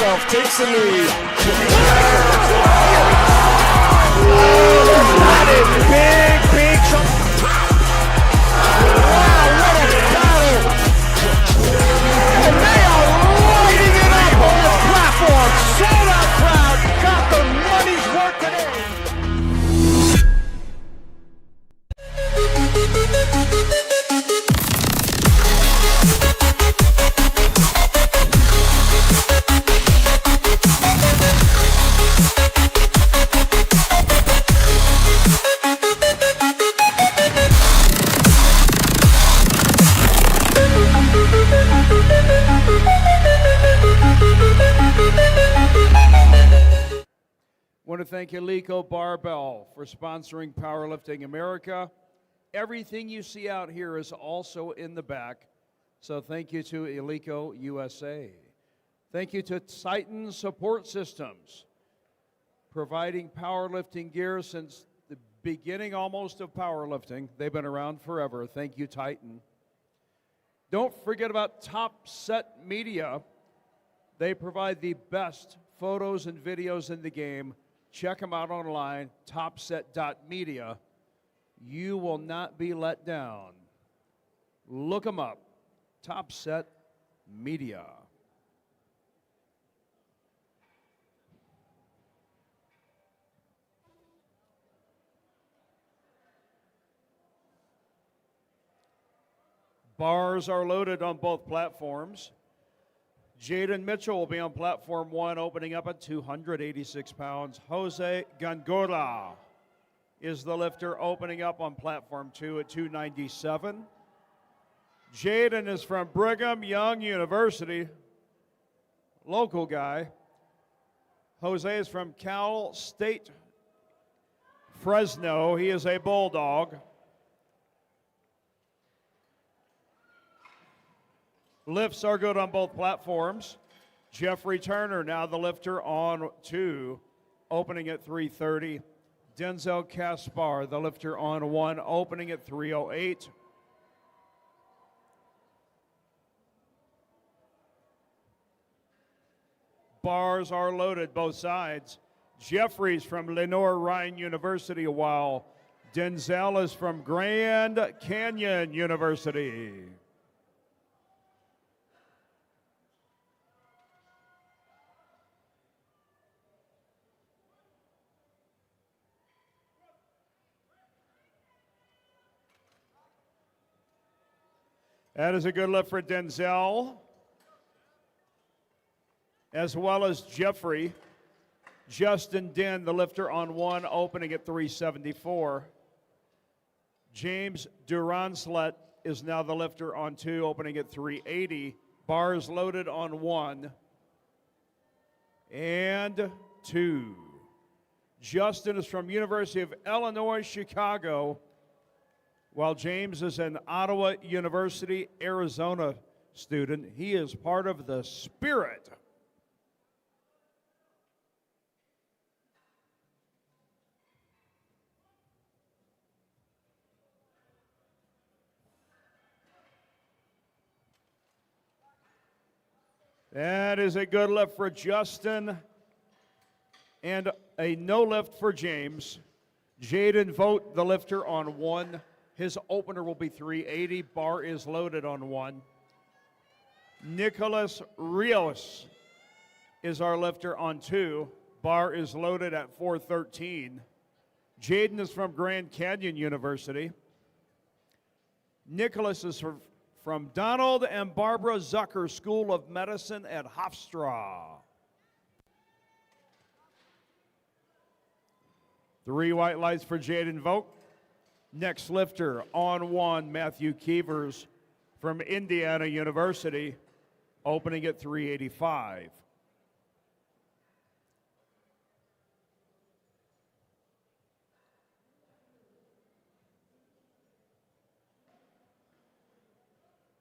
himself takes the knee. Big jump. Wow, what a battle. And they are lighting it up on this platform. Sold out crowd, got the money's worth today. I want to thank Eleco Barbell for sponsoring Powerlifting America. Everything you see out here is also in the back, so thank you to Eleco USA. Thank you to Titan Support Systems, providing powerlifting gear since the beginning almost of powerlifting. They've been around forever. Thank you, Titan. Don't forget about Top Set Media. They provide the best photos and videos in the game. Check them out online, topset.media. You will not be let down. Look them up, Topset Media. Bars are loaded on both platforms. Jaden Mitchell will be on platform 1, opening up at 286 pounds. Jose Gangora is the lifter, opening up on platform 2 at 297. Jaden is from Brigham Young University, local guy. Jose is from Cal State Fresno. He is a Bulldog. Lifts are good on both platforms. Jeffrey Turner, now the lifter on 2, opening at 330. Denzel Caspar, the lifter on 1, opening at 308. Bars are loaded both sides. Jeffrey's from Lenore Ryan University, while Denzel is from Grand Canyon University. That is a good lift for Denzel, as well as Jeffrey. Justin Den, the lifter on 1, opening at 374. James Duranslet is now the lifter on 2, opening at 380. Bars loaded on 1 and 2. Justin is from University of Illinois, Chicago, while James is an Ottawa University, Arizona student. He is part of the Spirit. That is a good lift for Justin and a no lift for James. Jaden Vogt, the lifter on 1. His opener will be 380. Bar is loaded on 1. Nicholas Rios is our lifter on 2. Bar is loaded at 413. Jaden is from Grand Canyon University. Nicholas is from Donald and Barbara Zucker School of Medicine at Hofstra. 3 white lights for Jaden Vogt. Next lifter on 1, Matthew Keevers from Indiana University, opening at 385.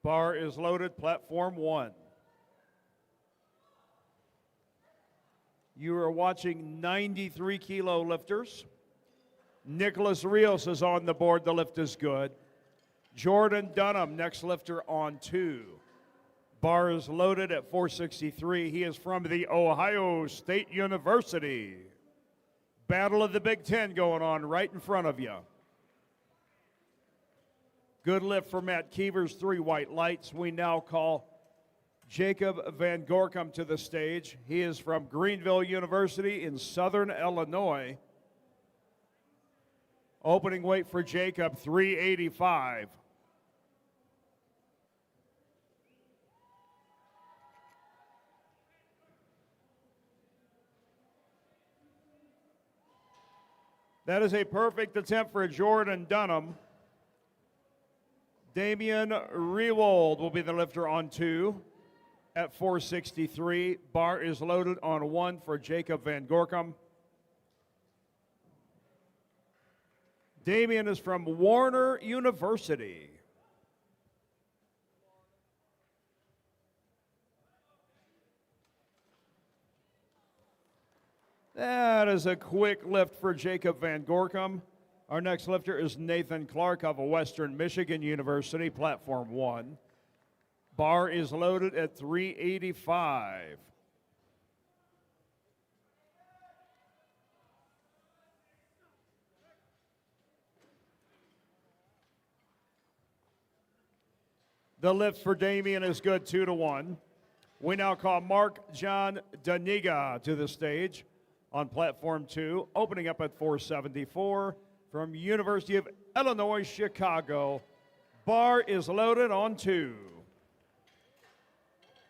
Bar is loaded, platform 1. You are watching 93 kilo lifters. Nicholas Rios is on the board. The lift is good. Jordan Dunham, next lifter on 2. Bar is loaded at 463. He is from the Ohio State University. Battle of the Big Ten going on right in front of you. Good lift for Matt Keevers, 3 white lights. We now call Jacob Van Gorkum to the stage. He is from Greenville University in Southern Illinois. Opening weight for Jacob, 385. That is a perfect attempt for Jordan Dunham. Damian Rewold will be the lifter on 2 at 463. Bar is loaded on 1 for Jacob Van Gorkum. Damian is from Warner University. That is a quick lift for Jacob Van Gorkum. Our next lifter is Nathan Clark of Western Michigan University, platform 1. Bar is loaded at 385. The lift for Damian is good, 2-1. We now call Mark John Daniga to the stage on platform 2, opening up at 474 from University of Illinois, Chicago. Bar is loaded on 2.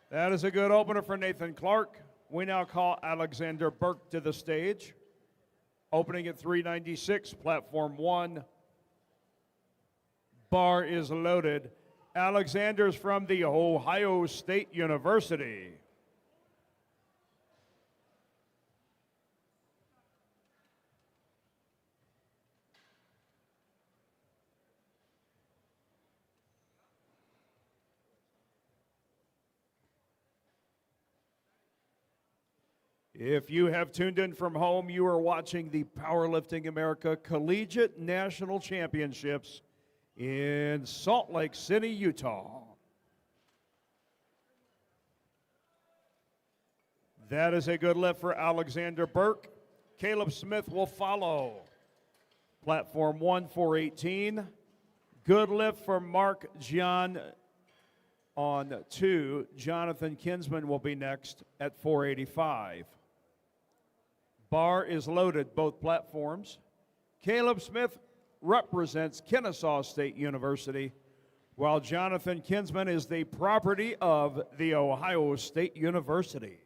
That is a good opener for Nathan Clark. We now call Alexander Burke to the stage, opening at 396, platform 1. Bar is loaded. Alexander's from the Ohio State University. If you have tuned in from home, you are watching the Powerlifting America Collegiate National Championships in Salt Lake City, Utah. That is a good lift for Alexander Burke. Caleb Smith will follow. Platform 1, 418. Good lift for Mark John on 2. Jonathan Kinsman will be next at 485. Bar is loaded, both platforms. Caleb Smith represents Kennesaw State University, while Jonathan Kinsman is the property of the Ohio State University.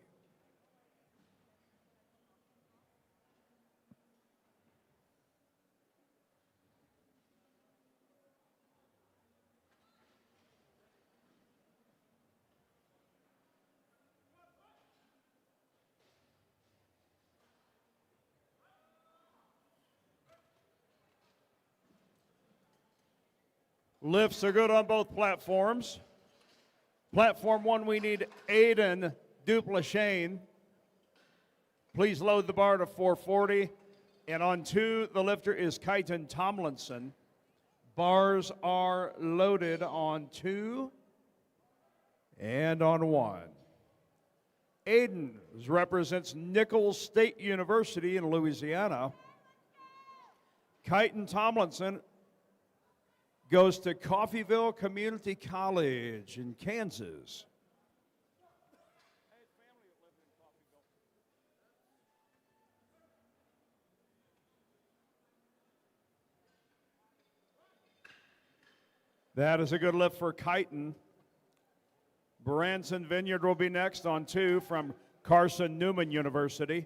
Lifts are good on both platforms. Platform 1, we need Aiden Duplashane. Please load the bar to 440. And on 2, the lifter is Kyton Tomlinson. Bars are loaded on 2 and on 1. Aiden represents Nichols State University in Louisiana. Kyton Tomlinson goes to Coffeyville Community College in Kansas. That is a good lift for Kyton. Branson Vineyard will be next on 2 from Carson Newman University.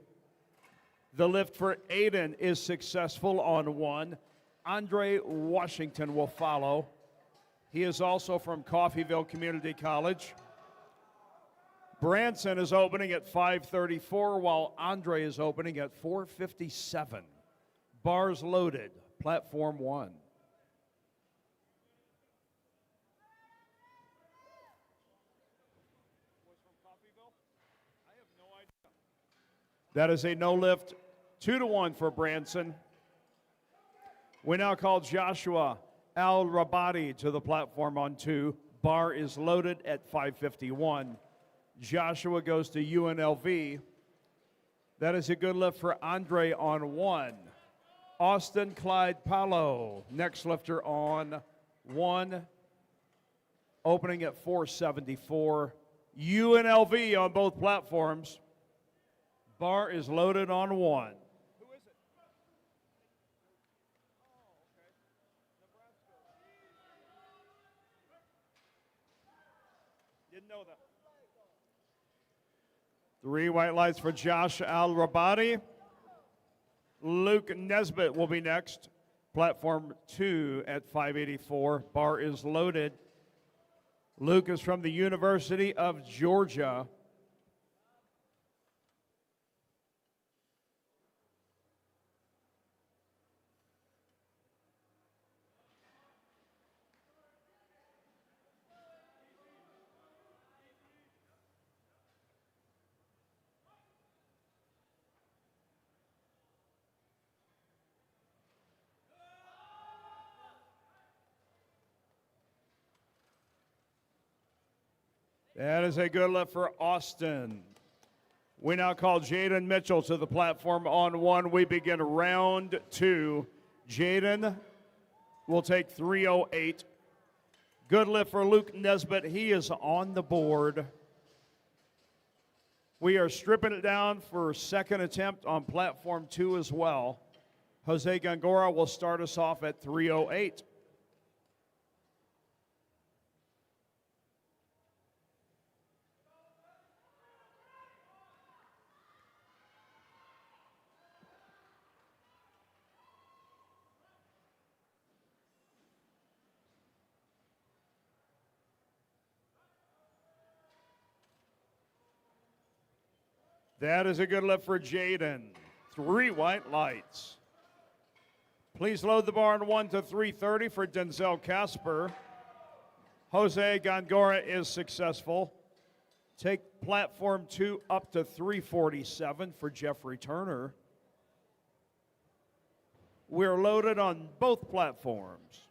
The lift for Aiden is successful on 1. Andre Washington will follow. He is also from Coffeyville Community College. Branson is opening at 534, while Andre is opening at 457. Bars loaded, platform 1. That is a no lift, 2-1 for Branson. We now call Joshua Al-Rabadi to the platform on 2. Bar is loaded at 551. Joshua goes to UNLV. That is a good lift for Andre on 1. Austin Clyde Paulo, next lifter on 1, opening at 474. UNLV on both platforms. Bar is loaded on 1. Who is it? Oh, okay. Nebraska. Didn't know that. 3 white lights for Josh Al-Rabadi. Luke Nesbitt will be next. Platform 2 at 584. Bar is loaded. Luke is from the University of Georgia. That is a good lift for Austin. We now call Jaden Mitchell to the platform on 1. We begin round 2. Jaden will take 308. Good lift for Luke Nesbitt. He is on the board. We are stripping it down for second attempt on platform 2 as well. Jose Gongora will start us off at 308. That is a good lift for Jaden. 3 white lights. Please load the bar on 1 to 330 for Denzel Casper. Jose Gongora is successful. Take platform 2 up to 347 for Jeffrey Turner. We're loaded on both platforms.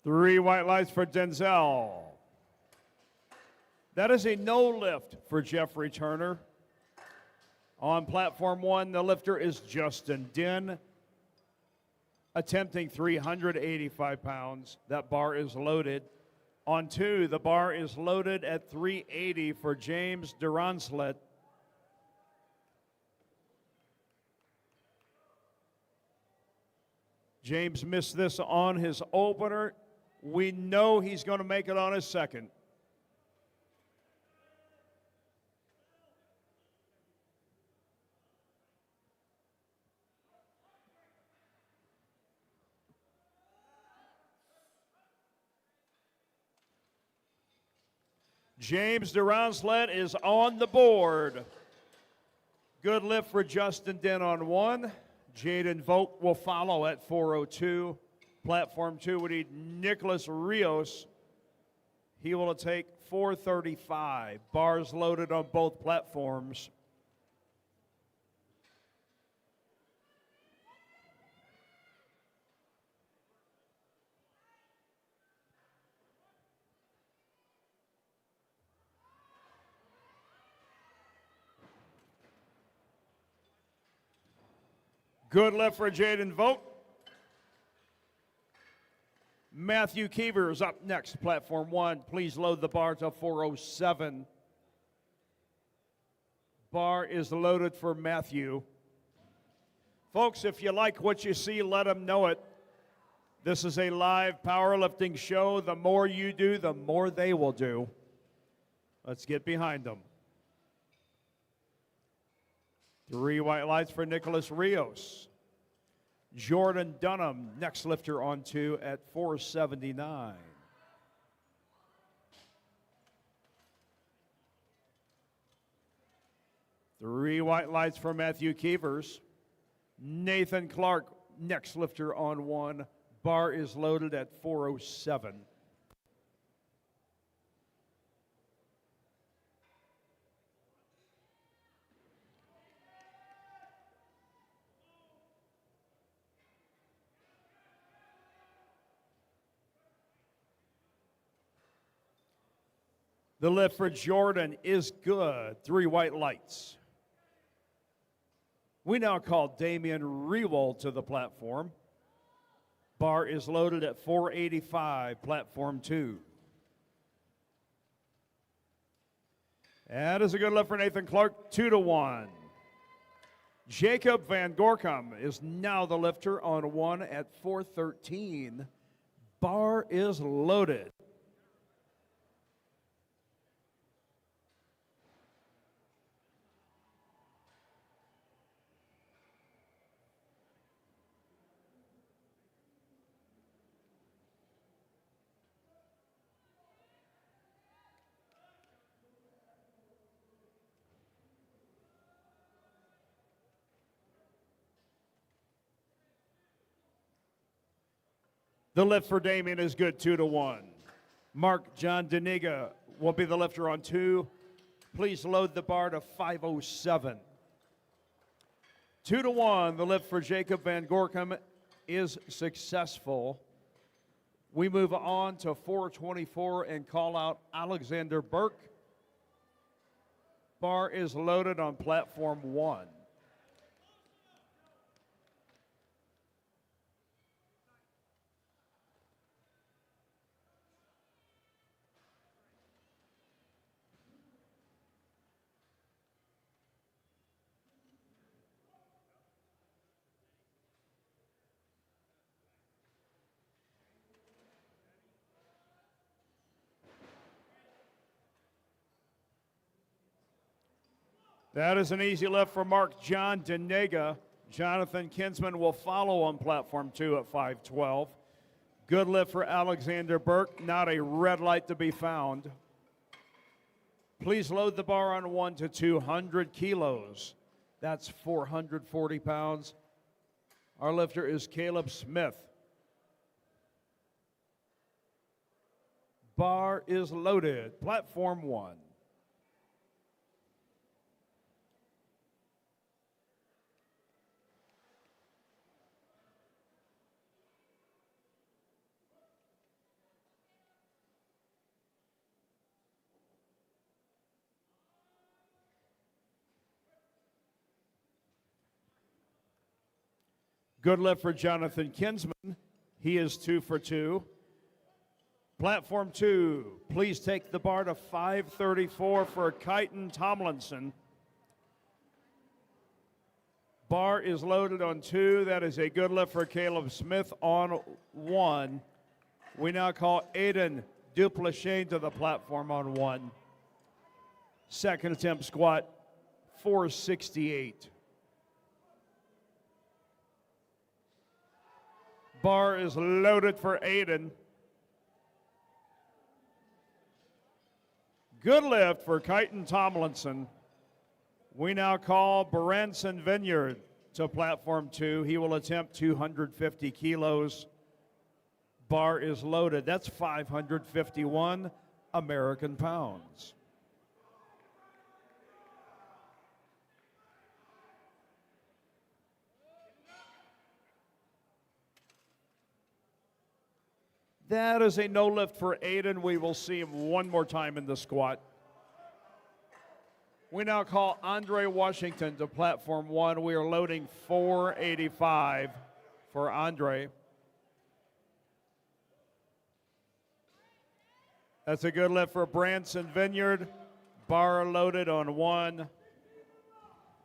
Three white lights for Denzel. That is a no lift for Jeffrey Turner. On platform 1, the lifter is Justin Din, attempting 385 pounds. That bar is loaded. On 2, the bar is loaded at 380 for James Duranslet. James missed this on his opener. We know he's going to make it on his second. James Duranslet is on the board. Good lift for Justin Din on 1. Jaden Vogt will follow at 402. Platform 2 would need Nicholas Rios. He will take 435. Bars loaded on both platforms. Good lift for Jaden Vogt. Matthew Keever is up next, platform 1. Please load the bar to 407. Bar is loaded for Matthew. Folks, if you like what you see, let them know it. This is a live powerlifting show. The more you do, the more they will do. Let's get behind them. 3 white lights for Nicholas Rios. Jordan Dunham, next lifter on 2 at 479. Three white lights for Matthew Keevers. Nathan Clark, next lifter on 1. Bar is loaded at 407. The lift for Jordan is good. 3 white lights. We now call Damian Rewald to the platform. Bar is loaded at 485, platform 2. That is a good lift for Nathan Clark, 2-1. Jacob Van Gorkum is now the lifter on 1 at 413. Bar is loaded. The lift for Damien is good, 2-1. Mark John Deniga will be the lifter on 2. Please load the bar to 507. 2-1, the lift for Jacob Van Gorkum is successful. We move on to 424 and call out Alexander Burke. Bar is loaded on platform 1. That is an easy lift for Mark John Denega. Jonathan Kinsman will follow on platform 2 at 512. Good lift for Alexander Burke, not a red light to be found. Please load the bar on 1 to 200 kilos. That's 440 pounds. Our lifter is Caleb Smith. Bar is loaded, platform 1. Good lift for Jonathan Kinsman. He is 2 for 2. Platform 2, please take the bar to 534 for Kyton Tomlinson. Bar is loaded on 2. That is a good lift for Caleb Smith on 1. We now call Aiden Duplachane to the platform on 1. Second attempt squat, 468. Bar is loaded for Aiden. Good lift for Kyton Tomlinson. We now call Branson Vineyard to platform 2. He will attempt 250 kilos. Bar is loaded. That's 551 American pounds. That is a no lift for Aiden. We will see him one more time in the squat. We now call Andre Washington to platform 1. We are loading 485 for Andre. That's a good lift for Branson Vineyard. Bar loaded on 1.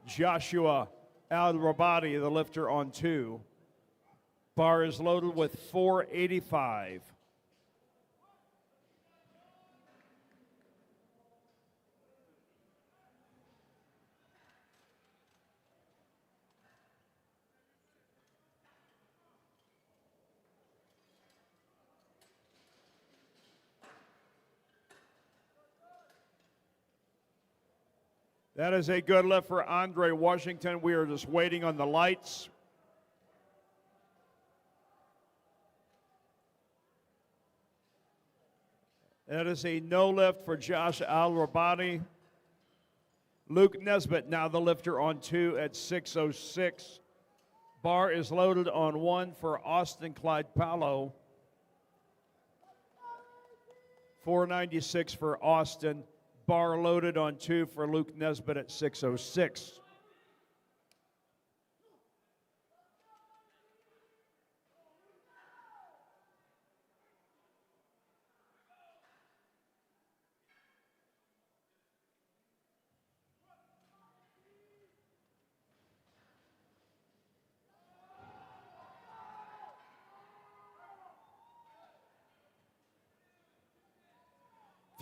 Joshua Al-Rabadi, the lifter, on 2. Bar is loaded with 485. That is a good lift for Andre Washington. We are just waiting on the lights. That is a no lift for Josh Al-Rabani. Luke Nesbitt, now the lifter on 2 at 6:06. Bar is loaded on 1 for Austin Clyde Paolo. 496 for Austin. Bar loaded on 2 for Luke Nesbitt at 6:06.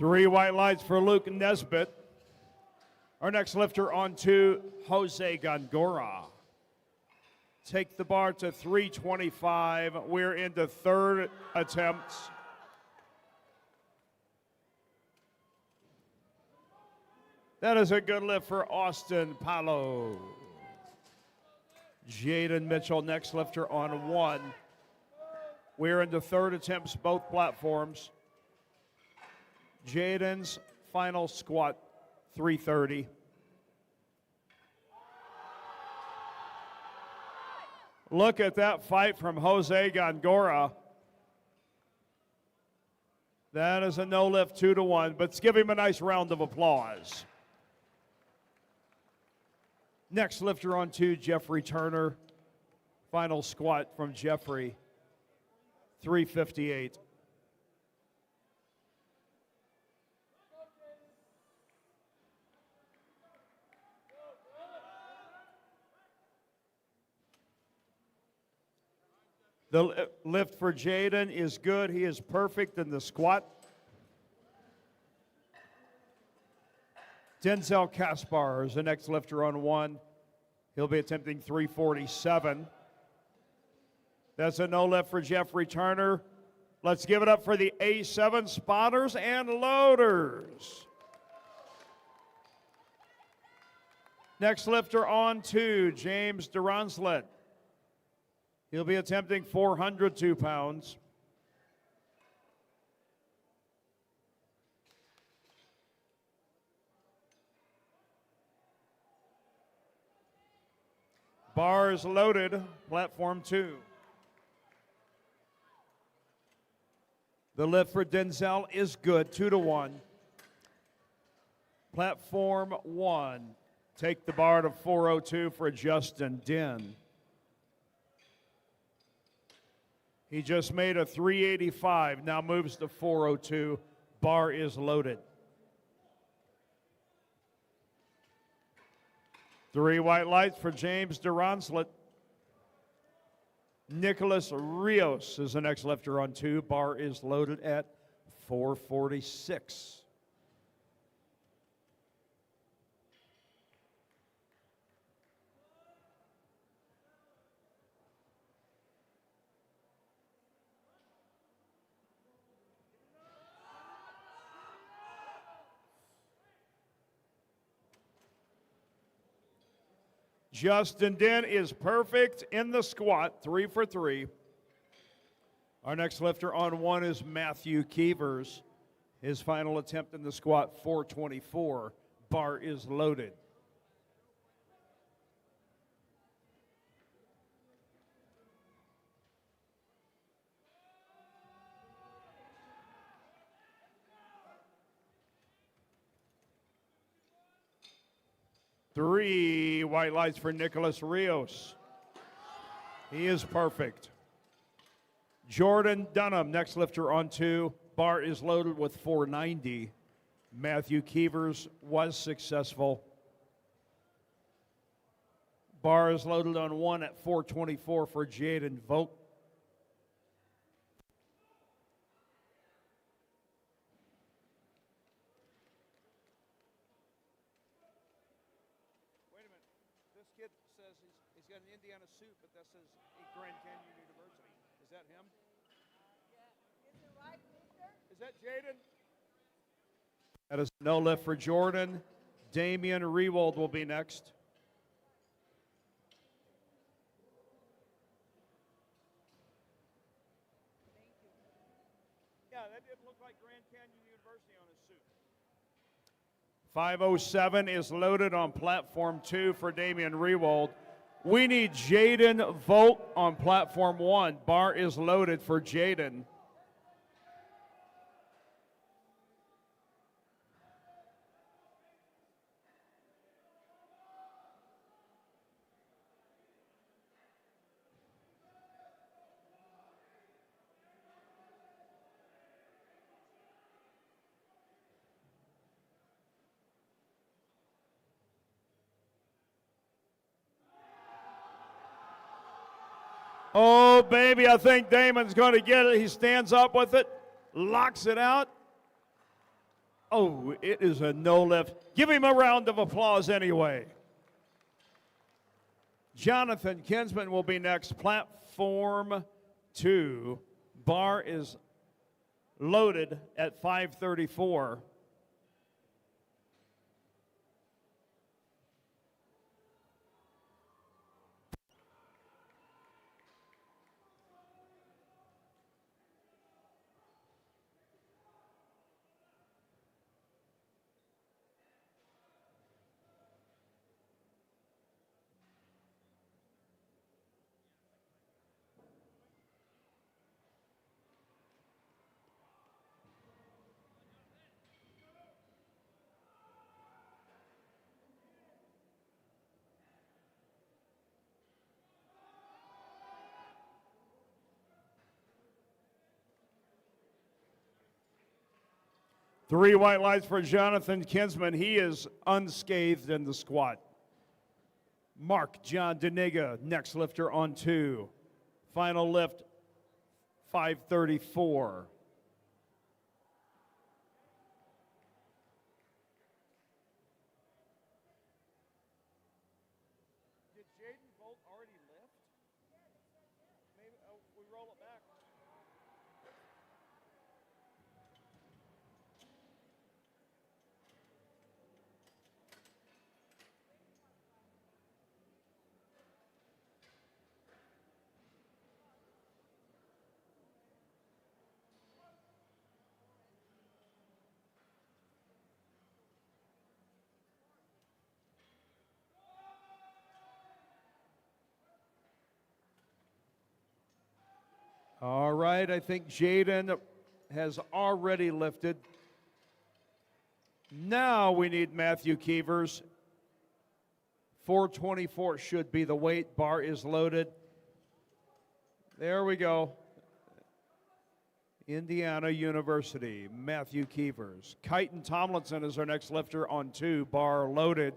Three white lights for Luke Nesbitt. Our next lifter on 2, Jose Gongora. Take the bar to 325. We're into third attempts. That is a good lift for Austin Paolo. Jaden Mitchell, next lifter on 1. We're into third attempts, both platforms. Jaden's final squat, 330. Look at that fight from Jose Gongora. That is a no lift, 2-1, but let's give him a nice round of applause. Next lifter on 2, Jeffrey Turner. Final squat from Jeffrey, 358. The lift for Jaden is good. He is perfect in the squat. Denzel Kaspar is the next lifter on 1. He'll be attempting 347. That's a no lift for Jeffrey Turner. Let's give it up for the A7 spotters and loaders. Next lifter on 2, James Duronslet. He'll be attempting 402 pounds. Bar is loaded, platform 2. The lift for Denzel is good, 2-1. Platform 1. Take the bar to 402 for Justin Den. He just made a 385, now moves to 402. Bar is loaded. 3 white lights for James Duronslet. Nicholas Rios is the next lifter on 2. Bar is loaded at 446. Justin Den is perfect in the squat, 3 for 3. Our next lifter on 1 is Matthew Keevers. His final attempt in the squat, 424. Bar is loaded. Three white lights for Nicholas Rios. He is perfect. Jordan Dunham, next lifter on 2. Bar is loaded with 490. Matthew Keevers was successful. Bar is loaded on 1 at 424 for Jaden Volk. Got an Indiana suit, but that says Grand Canyon University. Is that him? Yeah. Is it right, mister? Is that Jaden? That is no lift for Jordan. Damian Rewald will be next. Yeah, that didn't look like Grand Canyon University on his suit. 507 is loaded on platform 2 for Damian Rewald. We need Jaden Volt on platform 1. Bar is loaded for Jaden. Oh, baby, I think Damon's going to get it. He stands up with it, locks it out. Oh, it is a no lift. Give him a round of applause anyway. Jonathan Kinsman will be next, platform 2. Bar is loaded at 534. Three white lights for Jonathan Kinsman. He is unscathed in the squat. Mark John Deniga, next lifter on 2. Final lift, 534. Did Jaden Volt already lift? Maybe we roll it back. All right, I think Jaden has already lifted. Now we need Matthew Keevers. 424 should be the weight. Bar is loaded. There we go. Indiana University, Matthew Keevers. Kyton Tomlinson is our next lifter on 2. Bar loaded.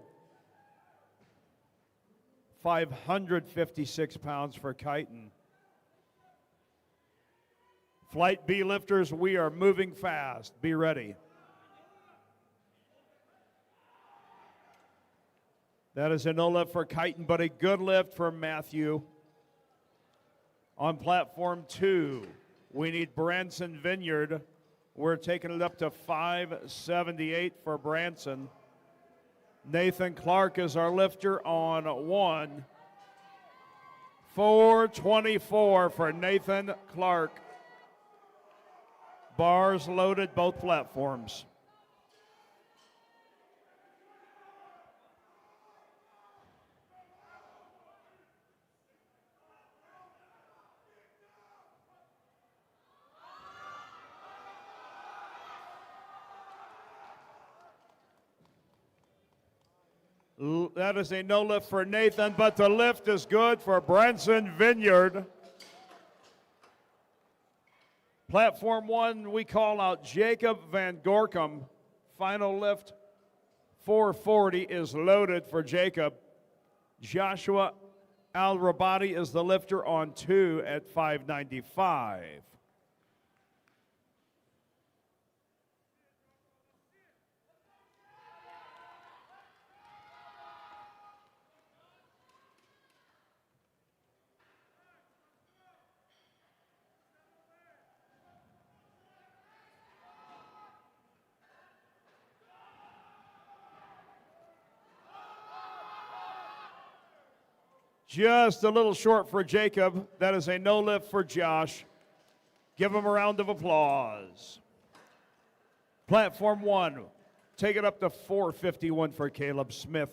556 pounds for Kyton. Flight B lifters, we are moving fast. Be ready. That is a no lift for Kyton, but a good lift for Matthew. On platform 2, we need Branson Vineyard. We're taking it up to 578 for Branson. Nathan Clark is our lifter on 1. 424 for Nathan Clark. Bars loaded, both platforms. That is a no lift for Nathan, but the lift is good for Branson Vineyard. Platform 1, we call out Jacob Van Gorkum. Final lift, 440 is loaded for Jacob. Joshua Al-Rabadi is the lifter on 2 at 595. Just a little short for Jacob. That is a no lift for Josh. Give him a round of applause. Platform 1, take it up to 451 for Caleb Smith.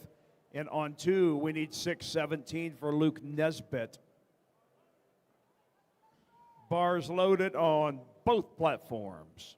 And on 2, we need 617 for Luke Nesbitt. Bars loaded on both platforms.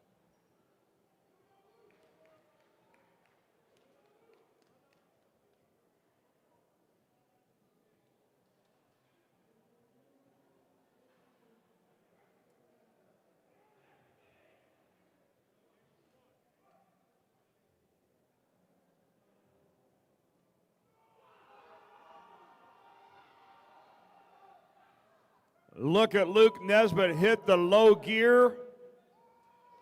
Look at Luke Nesbitt hit the low gear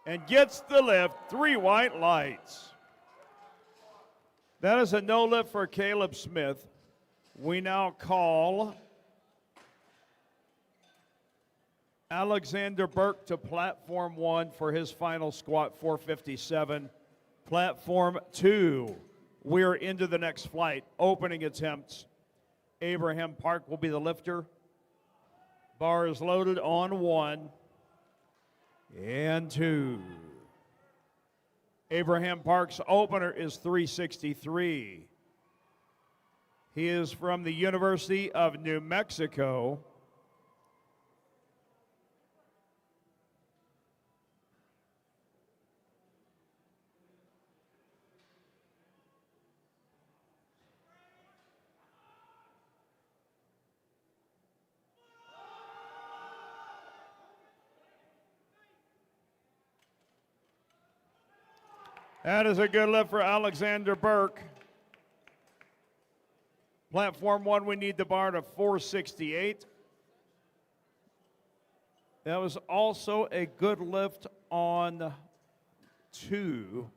and gets the lift, 3 white lights. That is a no lift for Caleb Smith. We now call Alexander Burke to platform 1 for his final squat, 457. Platform 2, we're into the next flight. Opening attempts. Abraham Park will be the lifter. Bar is loaded on 1 and 2. Abraham Park's opener is 363. He is from the University of New Mexico. That is a good lift for Alexander Burke. Platform 1, we need the bar to 468. That was also a good lift on 2.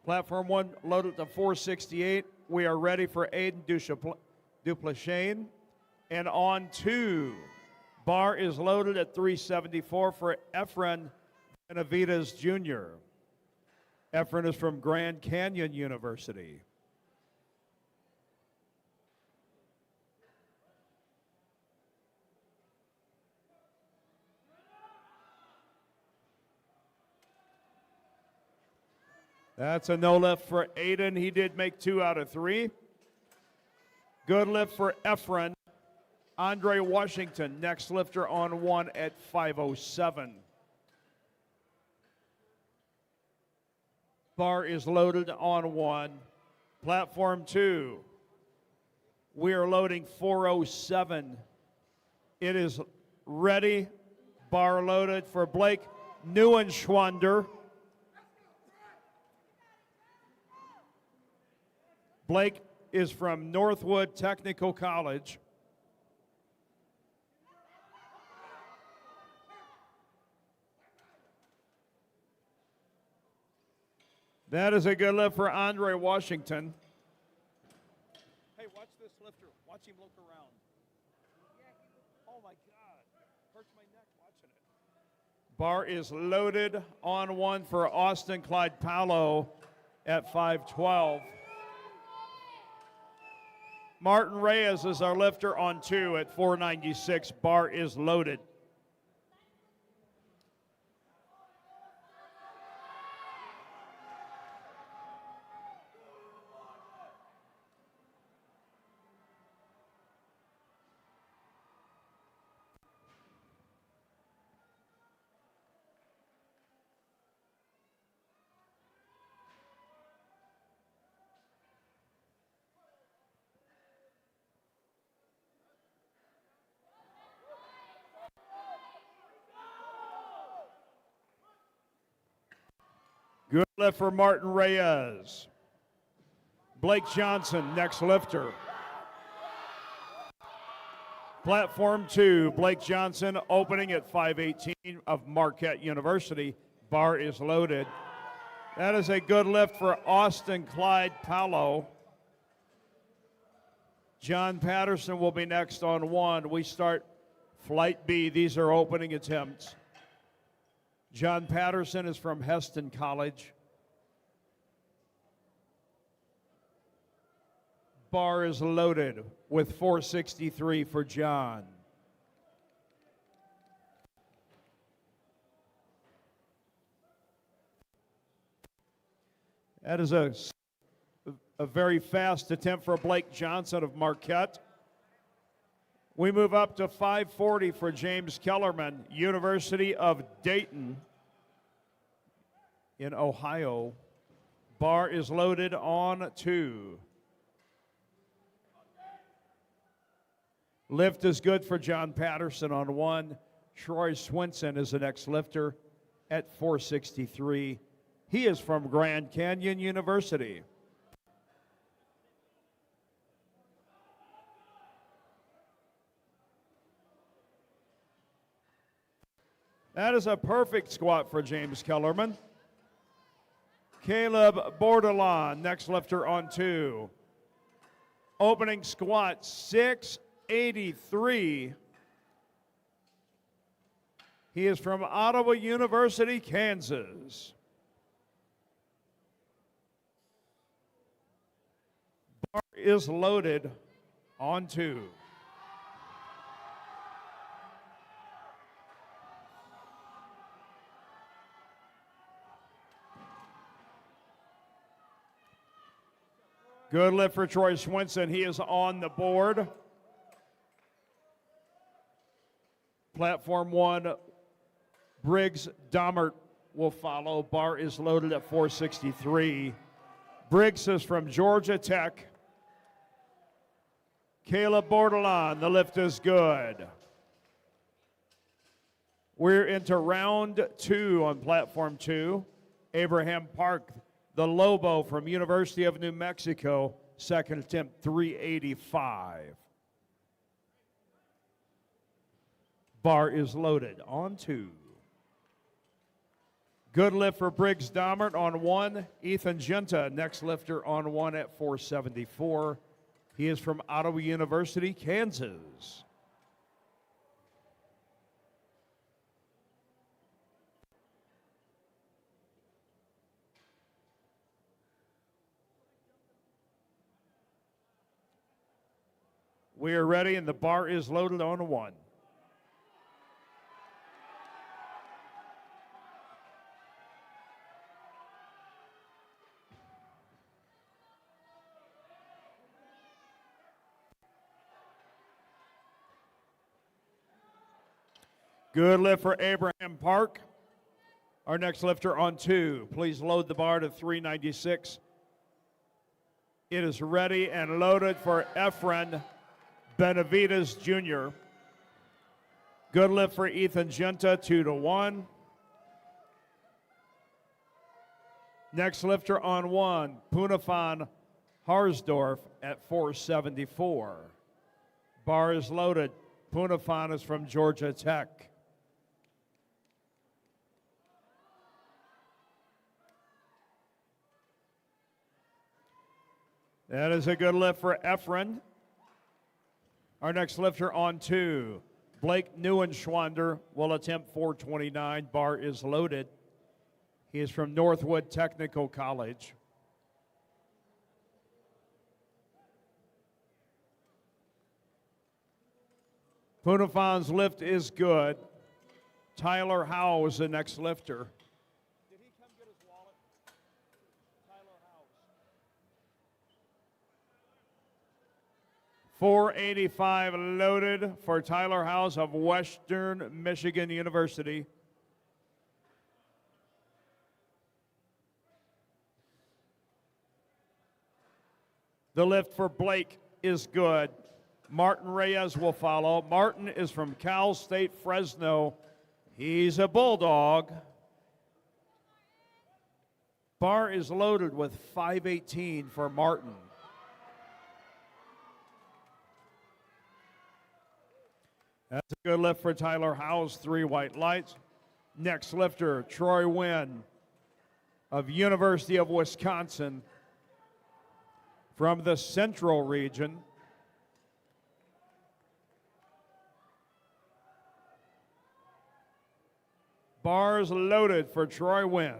Platform 1 loaded to 468. We are ready for Aiden Duplachane. And on 2, bar is loaded at 374 for Efren Benavides Jr. Efren is from Grand Canyon University. That's a no lift for Aiden. He did make 2 out of 3. Good lift for Efren. Andre Washington, next lifter on 1 at 507. Bar is loaded on 1. Platform 2, we are loading 407. It is ready, bar loaded for Blake Neuenschwander. Blake is from Northwood Technical College. That is a good lift for Andre Washington. Hey, watch this lifter. Watch him look around. Oh my God. Hurts my neck watching it. Bar is loaded on 1 for Austin Clyde Paolo at 512. Martin Reyes is our lifter on 2 at 496. Bar is loaded. Good lift for Martin Reyes. Blake Johnson, next lifter. Platform 2, Blake Johnson opening at 518 of Marquette University. Bar is loaded. That is a good lift for Austin Clyde Paolo. John Patterson will be next on 1. We start Flight B. These are opening attempts. John Patterson is from Heston College. Bar is loaded with 463 for John. That is a very fast attempt for Blake Johnson of Marquette. We move up to 540 for James Kellerman, University of Dayton in Ohio. Bar is loaded on 2. Lift is good for John Patterson on 1. Troy Swinson is the next lifter at 463. He is from Grand Canyon University. That is a perfect squat for James Kellerman. Caleb Bordelon, next lifter on 2. Opening squat, 683. He is from Ottawa University, Kansas. Bar is loaded on 2. Good lift for Troy Swinson. He is on the board. Platform 1, Briggs Dommert will follow. Bar is loaded at 463. Briggs is from Georgia Tech. Caleb Bordelon, the lift is good. We're into round 2 on platform 2. Abraham Park, the Lobo from University of New Mexico, second attempt, 385. Bar is loaded on 2. Good lift for Briggs Dommert on 1. Ethan Genta, next lifter on 1 at 474. He is from Ottawa University, Kansas. We are ready, and the bar is loaded on 1. Good lift for Abraham Park. Our next lifter on 2. Please load the bar to 396. It is ready and loaded for Efren Benavides Jr. Good lift for Ethan Genta, 2-1. Next lifter on 1, Punafan Harsdorf at 474. Bar is loaded. Punafan is from Georgia Tech. That is a good lift for Efren. Our next lifter on 2, Blake Neuenschwander, will attempt 429. Bar is loaded. He is from Northwood Technical College. Punafan's lift is good. Tyler Howe is the next lifter. Did he come get his wallet? Tyler House. 485 loaded for Tyler House of Western Michigan University. The lift for Blake is good. Martin Reyes will follow. Martin is from Cal State Fresno. He's a Bulldog. Bar is loaded with 518 for Martin. That's a good lift for Tyler House, 3 white lights. Next lifter, Troy Wynn of University of Wisconsin from the Central region. Bars loaded for Troy Wynn.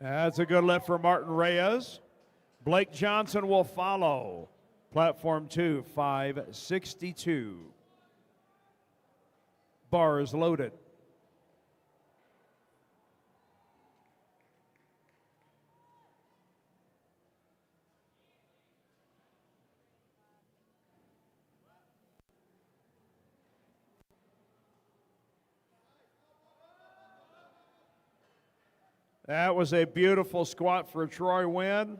That's a good lift for Martin Reyes. Blake Johnson will follow. Platform 2, 562. Bar is loaded. That was a beautiful squat for Troy Wynn.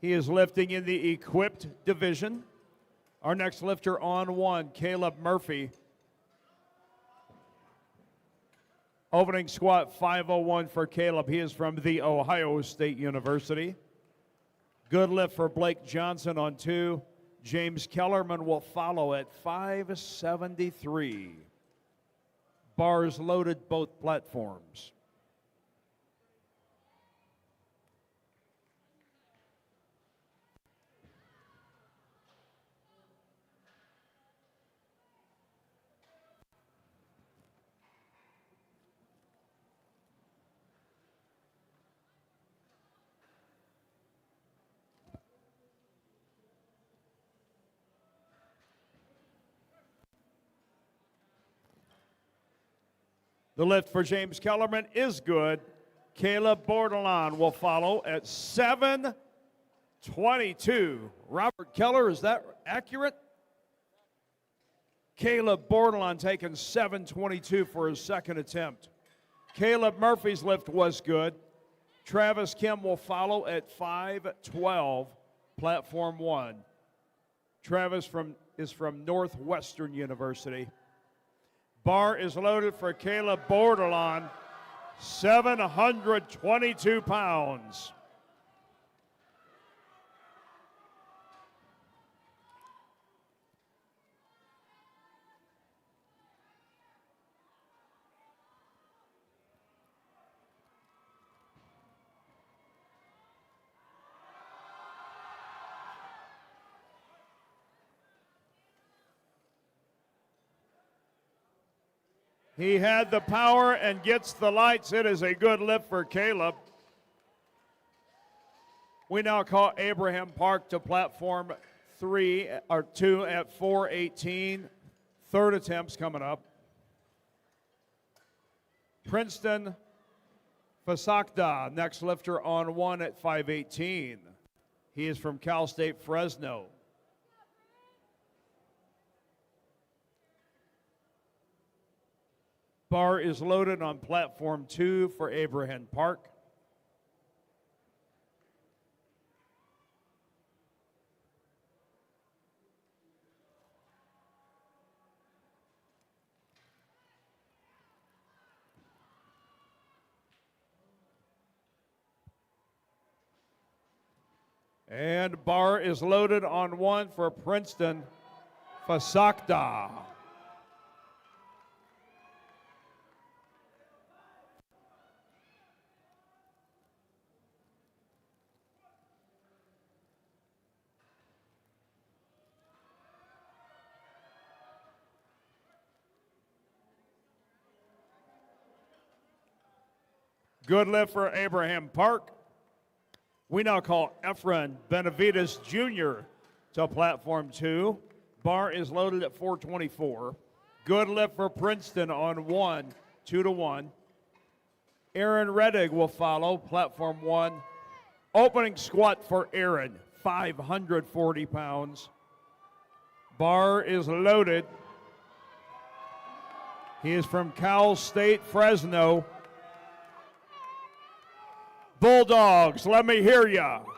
He is lifting in the equipped division. Our next lifter on one, Caleb Murphy. Opening squat 501 for Caleb. He is from The Ohio State University. Good lift for Blake Johnson on two. James Kellerman will follow at 573. Bars loaded both platforms. The lift for James Kellerman is good. Caleb Bordelon will follow at 722. Robert Keller, is that accurate? Caleb Bordelon taking 722 for his second attempt. Caleb Murphy's lift was good. Travis Kim will follow at 512, platform one. Travis is from Northwestern University. Bar is loaded for Caleb Bordelon, 722 pounds. He had the power and gets the lights. It is a good lift for Caleb. We now call Abraham Park to platform 2 at 418. Third attempt's coming up. Princeton Fasakda, next lifter on one at 518. He is from Cal State Fresno. Bar is loaded on platform 2 for Abraham Park. And bar is loaded on one for Princeton Fasakda. Good lift for Abraham Park. We now call Efren Benavides Jr. to platform 2. Bar is loaded at 424. Good lift for Princeton on 1, 2-1. Aaron Reddig will follow, platform 1. Opening squat for Aaron, 540 pounds. Bar is loaded. He is from Cal State Fresno. Bulldogs, let me hear ya. I won't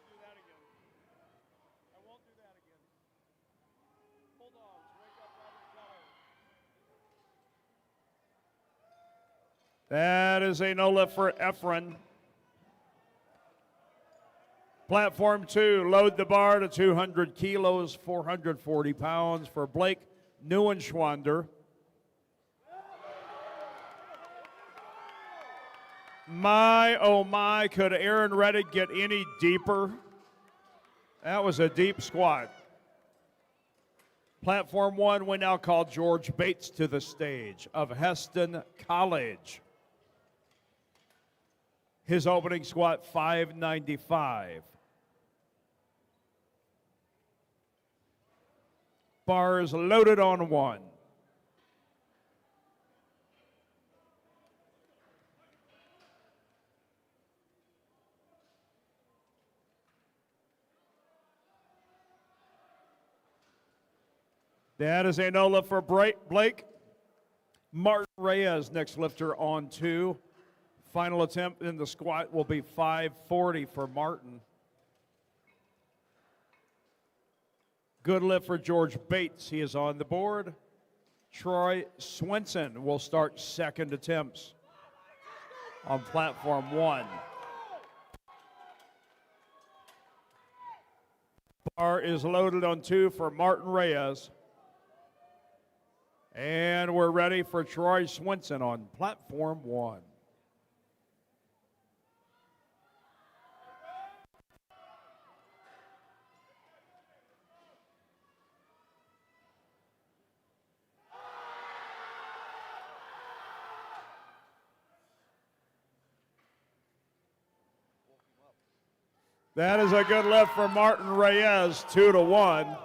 do that again. I won't do that again. Bulldogs, wake up Robert Keller. That is a no lift for Efren. Platform 2, load the bar to 200 kilos, 440 pounds for Blake Neuenschwander. My, oh my, could Aaron Reddick get any deeper? That was a deep squat. Platform 1, we now call George Bates to the stage of Heston College. His opening squat, 595. Bar is loaded on 1. That is a no lift for Blake. Martin Reyes, next lifter on 2. Final attempt in the squat will be 540 for Martin. Good lift for George Bates. He is on the board. Troy Swenson will start second attempts on platform 1. Bar is loaded on 2 for Martin Reyes. And we're ready for Troy Swenson on platform 1. That is a good lift for Martin Reyes, 2-1.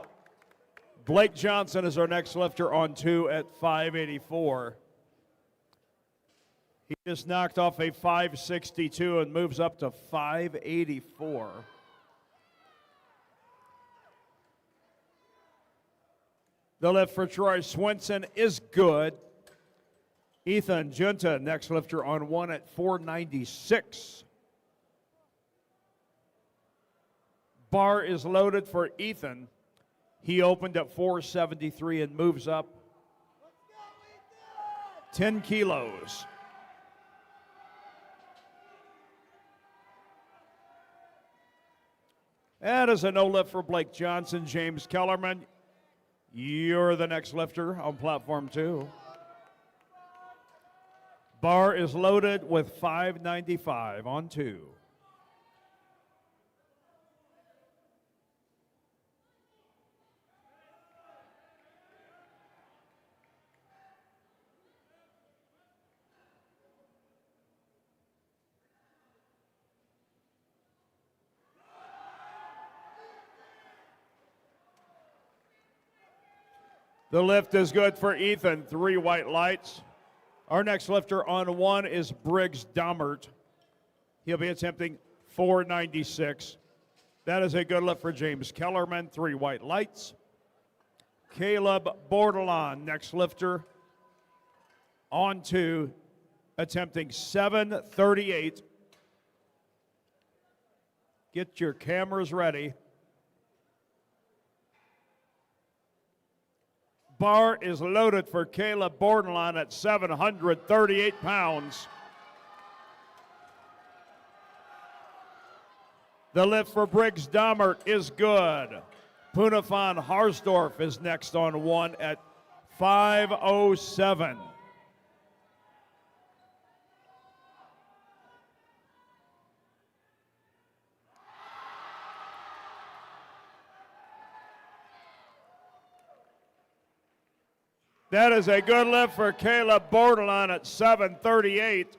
Blake Johnson is our next lifter on 2 at 584. He just knocked off a 562 and moves up to 584. The lift for Troy Swenson is good. Ethan Junta, next lifter on 1 at 496. Bar is loaded for Ethan. He opened at 473 and moves up 10 kilos. That is a no lift for Blake Johnson. James Kellerman, you're the next lifter on platform 2. Bar is loaded with 595 on 2. The lift is good for Ethan, 3 white lights. Our next lifter on 1 is Briggs Dammert. He'll be attempting 496. That is a good lift for James Kellerman, 3 white lights. Caleb Bordelon, next lifter on 2, attempting 738. Get your cameras ready. Bar is loaded for Caleb Bordelon at 738 pounds. The lift for Briggs Dammert is good. Punafan Harsdorf is next on 1 at 507. That is a good lift for Caleb Bordelon at 738.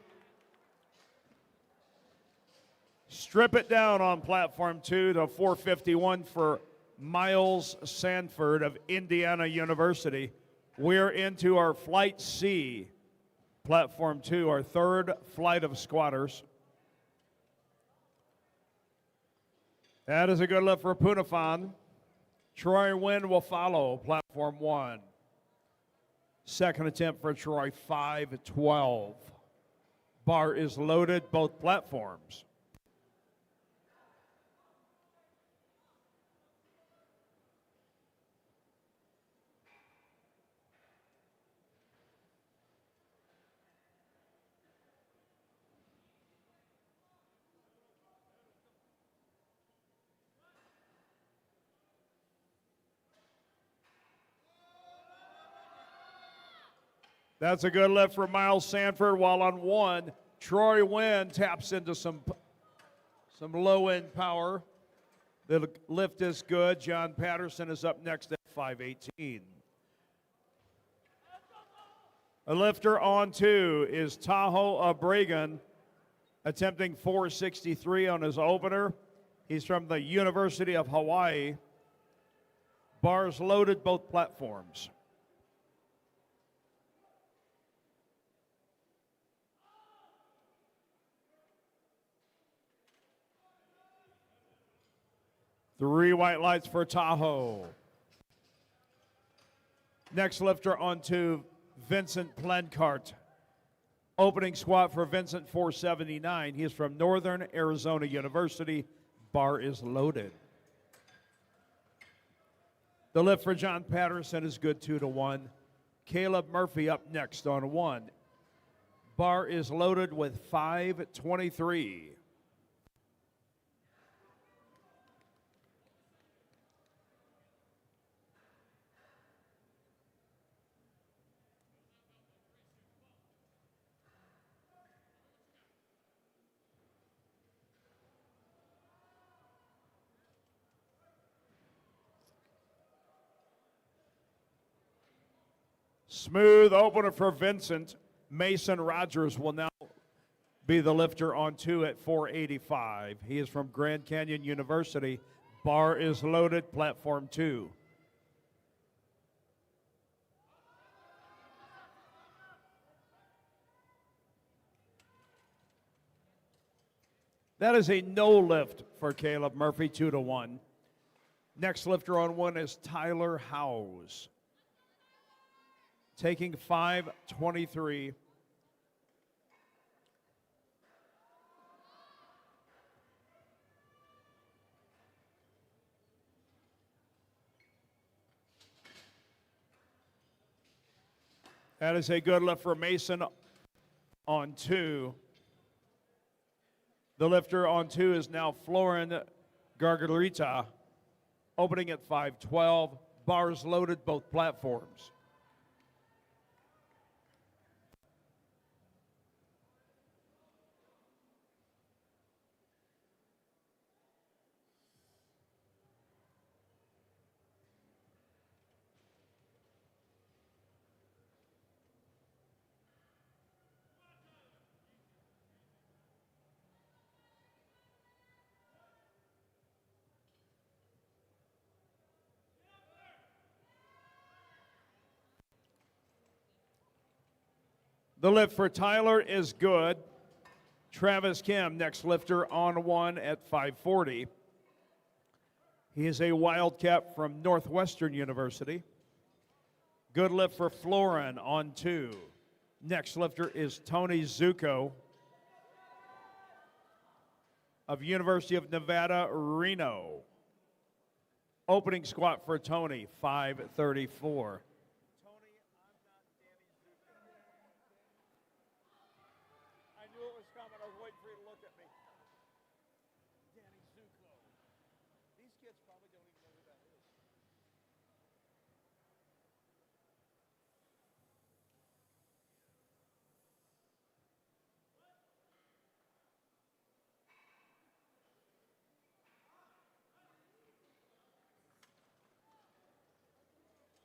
Strip it down on platform 2 to 451 for Miles Sanford of Indiana University. We're into our flight C, platform 2, our 3rd flight of squatters. That is a good lift for Punafan. Troy Wynn will follow platform 1. Second attempt for Troy, 512. Bar is loaded, both platforms. That's a good lift for Miles Sanford, while on 1, Troy Wynn taps into some low-end power. The lift is good. John Patterson is up next at 518. A lifter on 2 is Tahoe Abregan, attempting 463 on his opener. He's from the University of Hawaii. Bars loaded, both platforms. Three white lights for Tahoe. Next lifter onto Vincent Plancart. Opening squat for Vincent, 479. He is from Northern Arizona University. Bar is loaded. The lift for John Patterson is good, 2-1. Caleb Murphy up next on 1. Bar is loaded with 523. Smooth opener for Vincent. Mason Rogers will now be the lifter on 2 at 485. He is from Grand Canyon University. Bar is loaded, platform 2. That is a no lift for Caleb Murphy, 2-1. Next lifter on 1 is Tyler Howes. Taking 523. That is a good lift for Mason on 2. The lifter on 2 is now Florin Gargarita, opening at 512. Bars loaded, both platforms. The lift for Tyler is good. Travis Kim, next lifter on 1 at 540. He is a Wildcat from Northwestern University. Good lift for Florin on 2. Next lifter is Tony Zuko of University of Nevada, Reno. Opening squat for Tony, 534.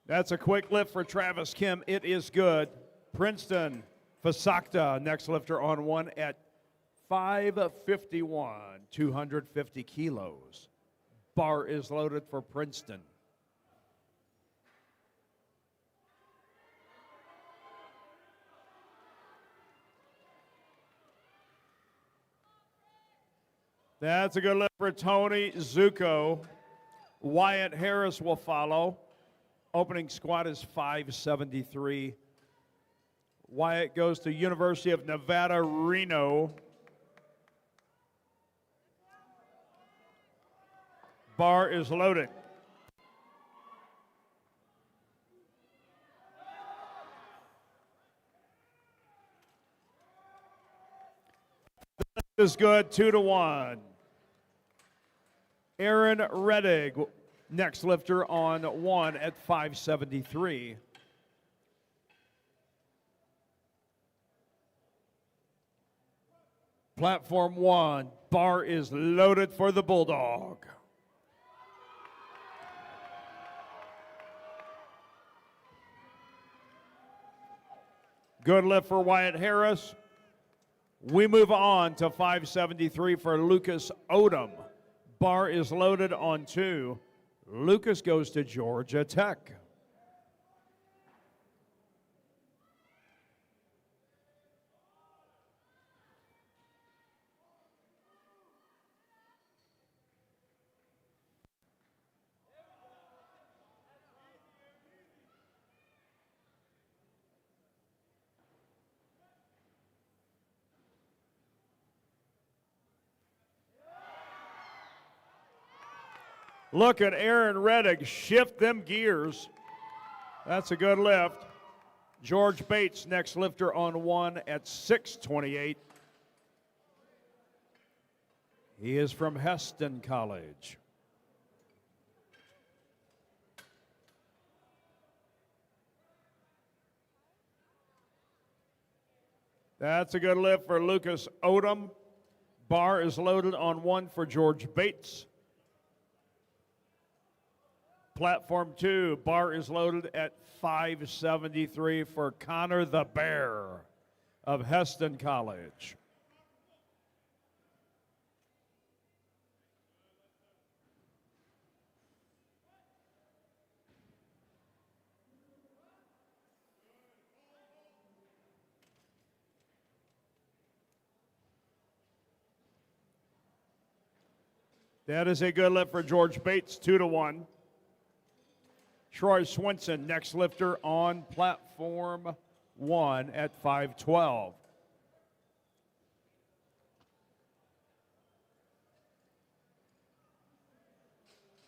That's a quick lift for Travis Kim. It is good. Princeton Fasakta, next lifter on 1 at 551, 250 kilos. Bar is loaded for Princeton. That's a good lift for Tony Zuko. Wyatt Harris will follow. Opening squat is 573. Wyatt goes to University of Nevada, Reno. Bar is loaded. This is good, 2-1. Aaron Reddig, next lifter on 1 at 573. Platform 1, bar is loaded for the Bulldog. Good lift for Wyatt Harris. We move on to 573 for Lucas Odom. Bar is loaded on 2. Lucas goes to Georgia Tech. Look at Aaron Reddick shift them gears. That's a good lift. George Bates, next lifter on 1 at 6:28. He is from Heston College. That's a good lift for Lucas Odom. Bar is loaded on 1 for George Bates. Platform 2, bar is loaded at 573 for Connor the Bear of Heston College. That is a good lift for George Bates, 2-1. Troy Swinson, next lifter on platform 1 at 512.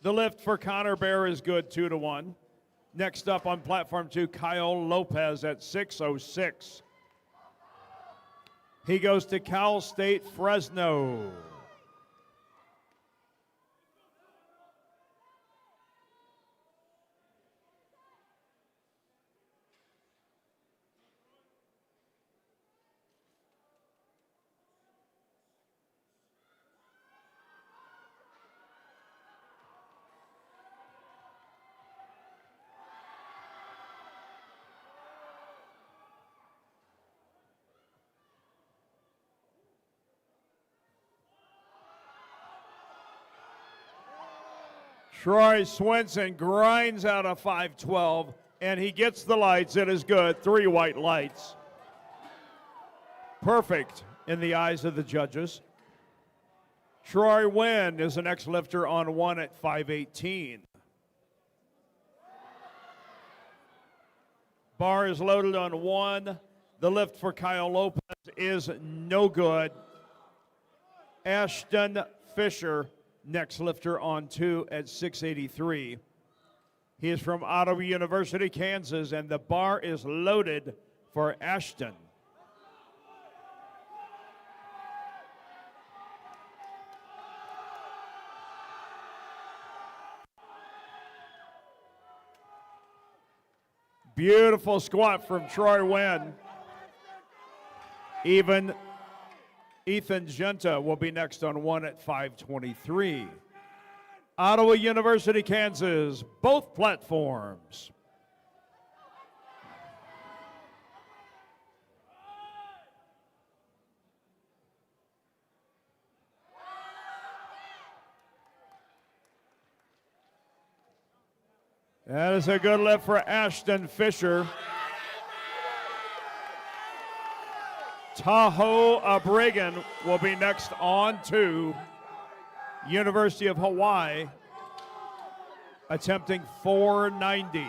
The lift for Connor Bear is good, 2-1. Next up on platform 2, Kyle Lopez at 606. He goes to Cal State Fresno. Troy Swinson grinds out a 512, and he gets the lights. It is good. 3 white lights. Perfect in the eyes of the judges. Troy Wynn is the next lifter on 1 at 518. Bar is loaded on 1. The lift for Kyle Lopez is no good. Ashton Fisher, next lifter on 2 at 683. He is from Ottawa University, Kansas, and the bar is loaded for Ashton. Beautiful squat from Troy Wynn. Even Ethan Genta will be next on 1 at 523. Ottawa University, Kansas, both platforms. That is a good lift for Ashton Fisher. Tahoe Abrigan will be next on 2. University of Hawaii, attempting 490.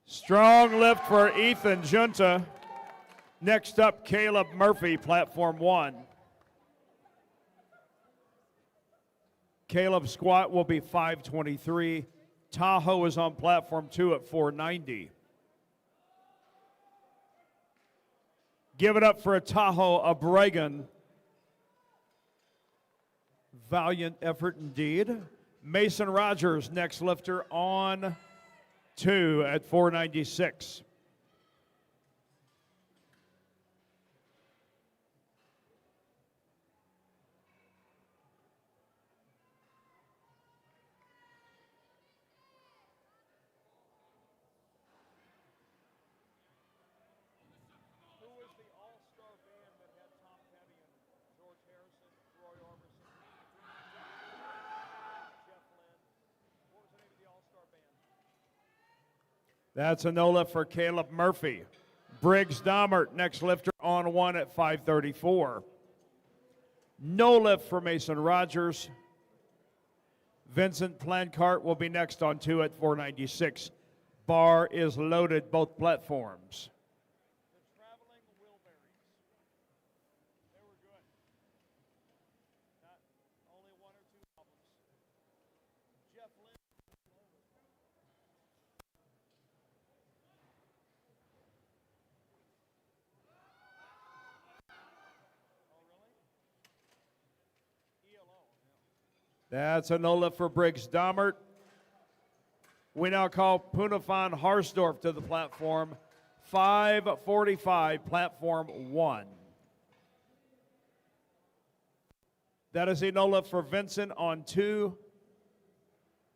Strong lift for Ethan Junta. Next up, Caleb Murphy, platform 1. Caleb's squat will be 523. Tahoe is on platform 2 at 490. Give it up for a Tahoe Abrigan. Valiant effort indeed. Mason Rogers, next lifter on 2 at 496. That's a no lift for Caleb Murphy. Briggs Dahmert, next lifter on 1 at 534. No lift for Mason Rogers. Vincent Plancart will be next on 2 at 496. Bar is loaded, both platforms. The traveling wheelberries. They were good. Not only 1 or 2 albums. Jeff Lynn. Oh, really? ELO. Yeah. That's a no lift for Briggs Dahmert. We now call Punafan Harsdorf to the platform. 545, platform 1. That is a no lift for Vincent on 2.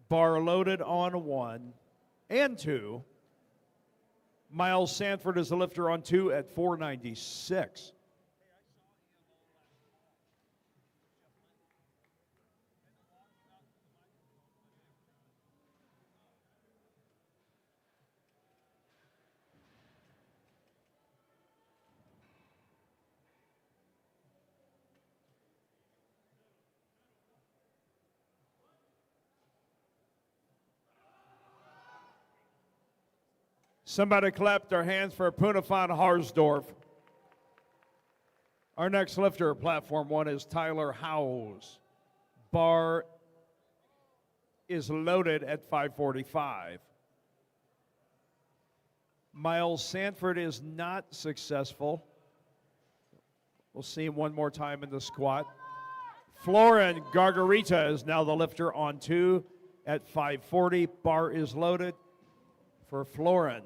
Bar loaded on 1 and 2. Miles Sanford is the lifter on 2 at 496. Somebody clap their hands for Punafan Harsdorf. Our next lifter, platform 1, is Tyler Howes. Bar is loaded at 545. Miles Sanford is not successful. We'll see him one more time in the squat. Florin Gargarita is now the lifter on 2 at 540. Bar is loaded for Florin.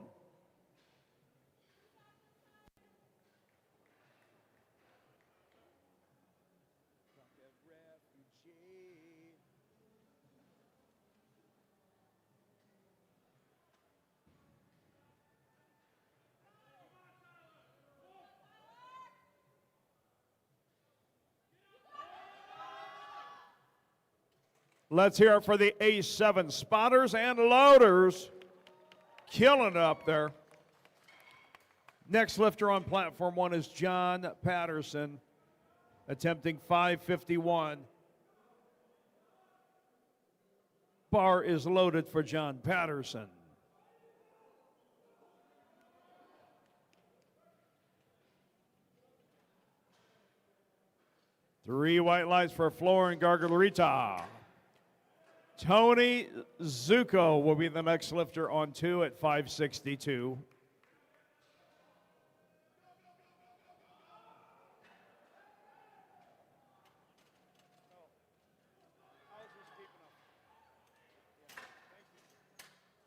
Let's hear it for the A7 spotters and loaders. Killing it up there. Next lifter on platform 1 is John Patterson, attempting 551. Bar is loaded for John Patterson. Three white lights for Florin Gargarita. Tony Zuko will be the next lifter on 2 at 562.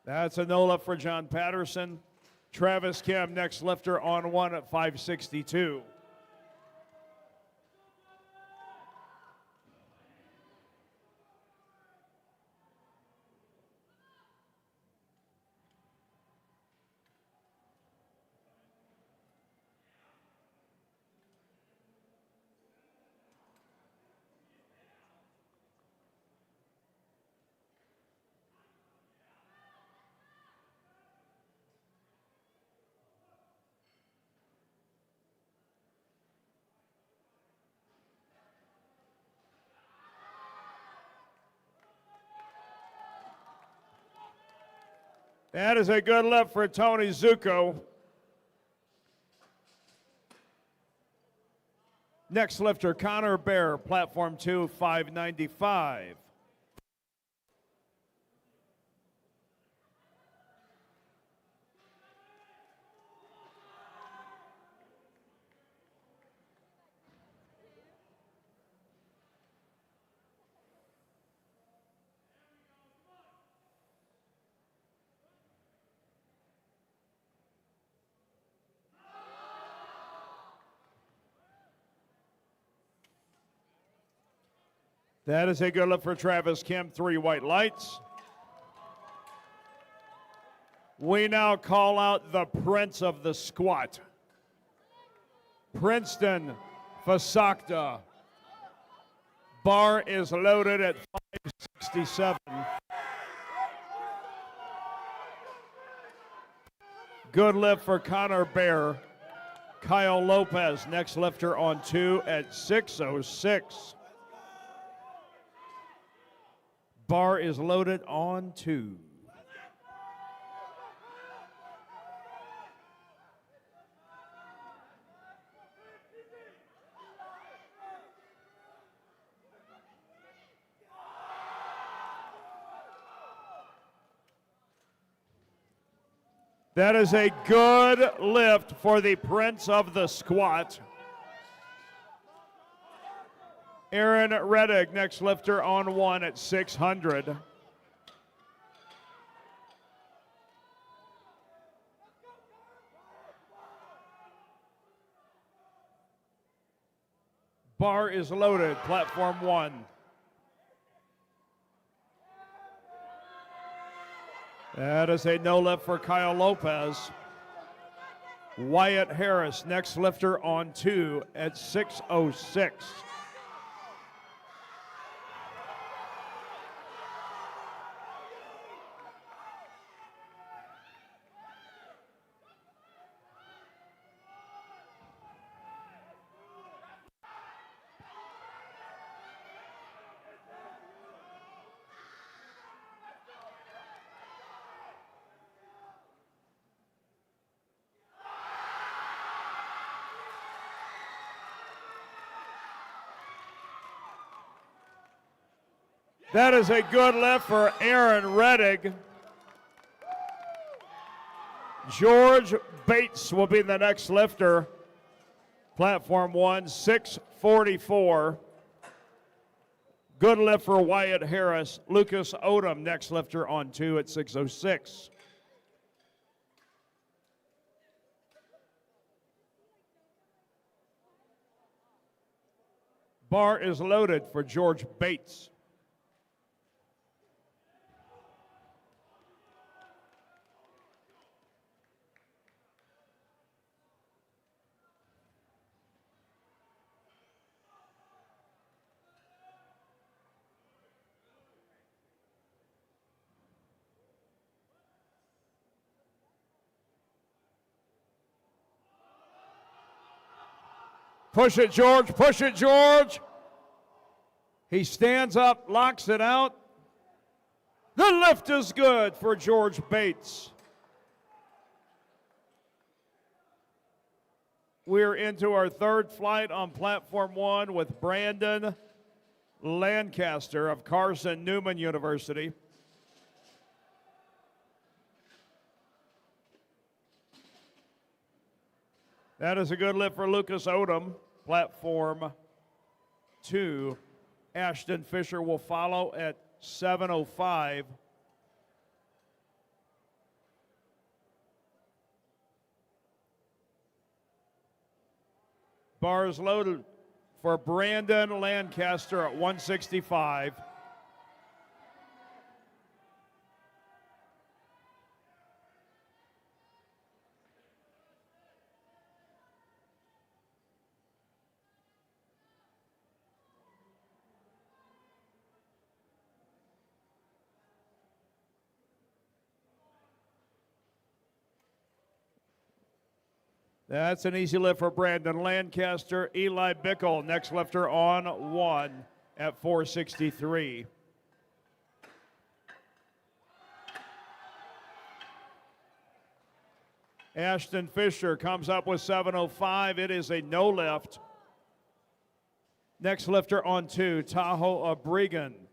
That's a no lift for John Patterson. Travis Kim, next lifter on 1 at 562. That is a good lift for Tony Zuko. Next lifter, Connor Bear, platform 2, 595. That is a good lift for Travis Kim, 3 white lights. We now call out the Prince of the Squat, Princeton Fasakta. Bar is loaded at 567. Good lift for Connor Bear. Kyle Lopez, next lifter on 2 at 6:06. Bar is loaded on 2. That is a good lift for the Prince of the Squat. Aaron Reddick, next lifter on 1 at 600. Bar is loaded, platform 1. That is a no lift for Kyle Lopez. Wyatt Harris, next lifter on 2 at 6:06. That is a good lift for Aaron Reddick. George Bates will be the next lifter. Platform 1, 6:44. Good lift for Wyatt Harris. Lucas Odom, next lifter on 2 at 6:06. Bar is loaded for George Bates. Push it, George. Push it, George. He stands up, locks it out. The lift is good for George Bates. We're into our third flight on platform 1 with Brandon Lancaster of Carson Newman University. That is a good lift for Lucas Odom. Platform 2. Ashton Fisher will follow at 7:05. Bars loaded for Brandon Lancaster at 165. That's an easy lift for Brandon Lancaster. Eli Bickle, next lifter on 1 at 463. Ashton Fisher comes up with 7:05. It is a no lift. Next lifter on 2, Tahoe Abrigan.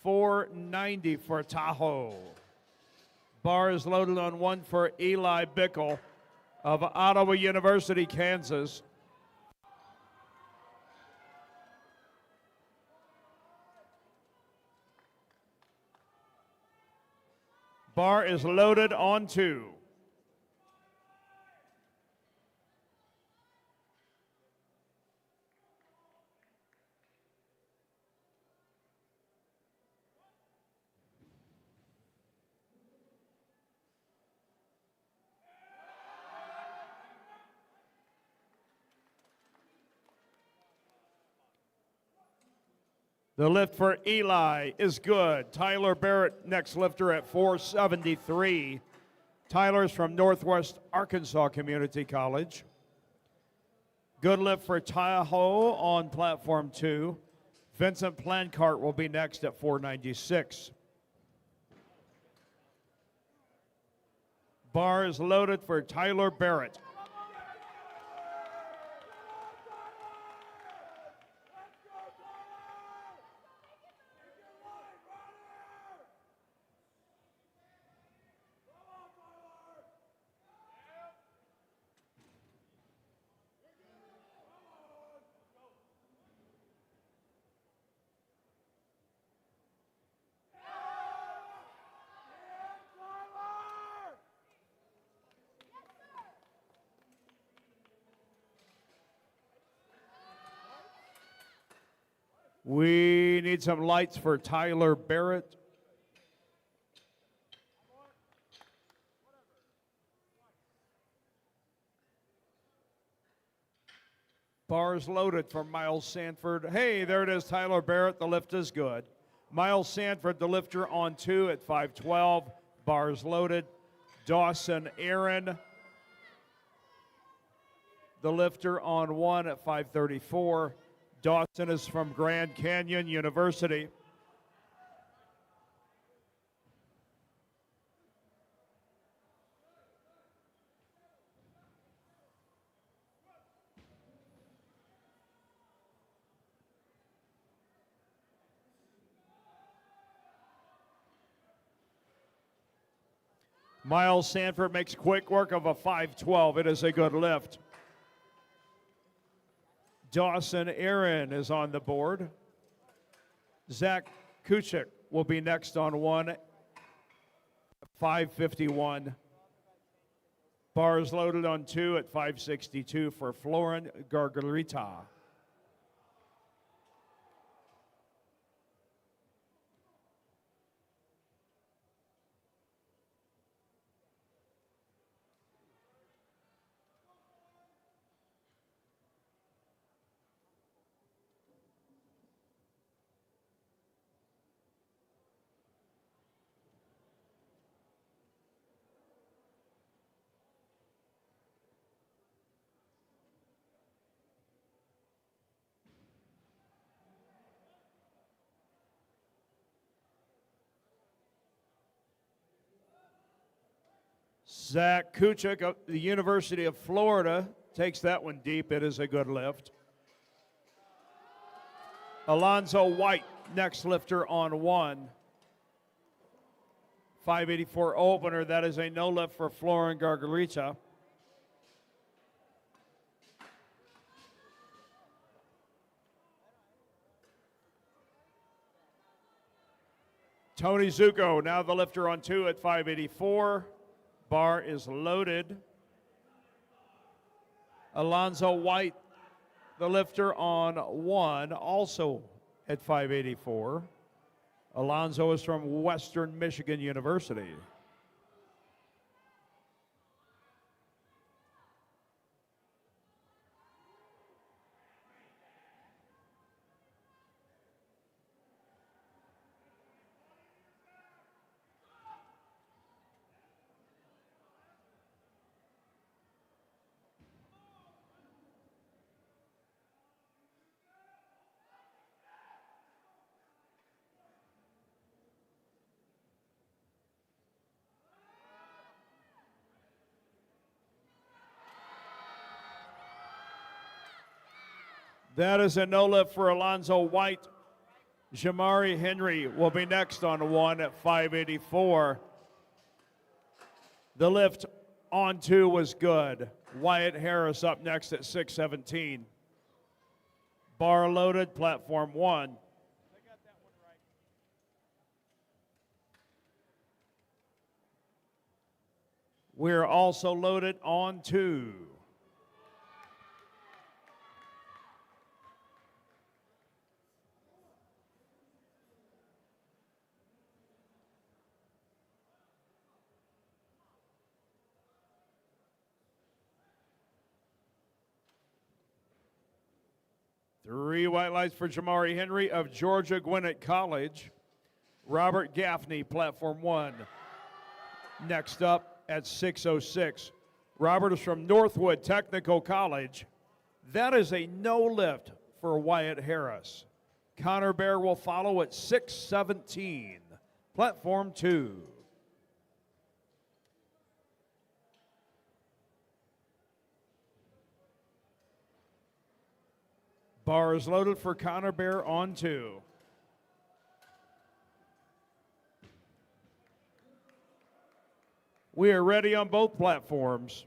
490 for Tahoe. Bar is loaded on 1 for Eli Bickle of Ottawa University, Kansas. Bar is loaded on 2. The lift for Eli is good. Tyler Barrett, next lifter at 473. Tyler's from Northwest Arkansas Community College. Good lift for Tahoe on platform 2. Vincent Plancart will be next at 496. Bar is loaded for Tyler Barrett. We need some lights for Tyler Barrett. Bars loaded for Miles Sanford. Hey, there it is, Tyler Barrett. The lift is good. Miles Sanford, the lifter, on 2 at 512. Bars loaded. Dawson Aaron, the lifter, on 1 at 534. Dawson is from Grand Canyon University. Miles Sanford makes quick work of a 512. It is a good lift. Dawson Aaron is on the board. Zach Kuchik will be next on 1, 551. Bars loaded on 2 at 562 for Florin Gargarita. Zach Kuchik of the University of Florida takes that one deep. It is a good lift. Alonzo White, next lifter, on 1. 584 opener. That is a no lift for Florin Gargarita. Tony Zuko, now the lifter, on 2 at 584. Bar is loaded. Alonzo White, the lifter, on 1, also at 584. Alonzo is from Western Michigan University. That is a no lift for Alonzo White. Jamari Henry will be next on 1 at 584. The lift on 2 was good. Wyatt Harris up next at 617. Bar loaded, platform 1. We're also loaded on 2. Three white lights for Jamari Henry of Georgia Gwinnett College. Robert Gaffney, platform 1. Next up, at 6:06. Robert is from Northwood Technical College. That is a no lift for Wyatt Harris. Connor Bear will follow at 6:17. Platform 2. Bar is loaded for Connor Bear on 2. We are ready on both platforms.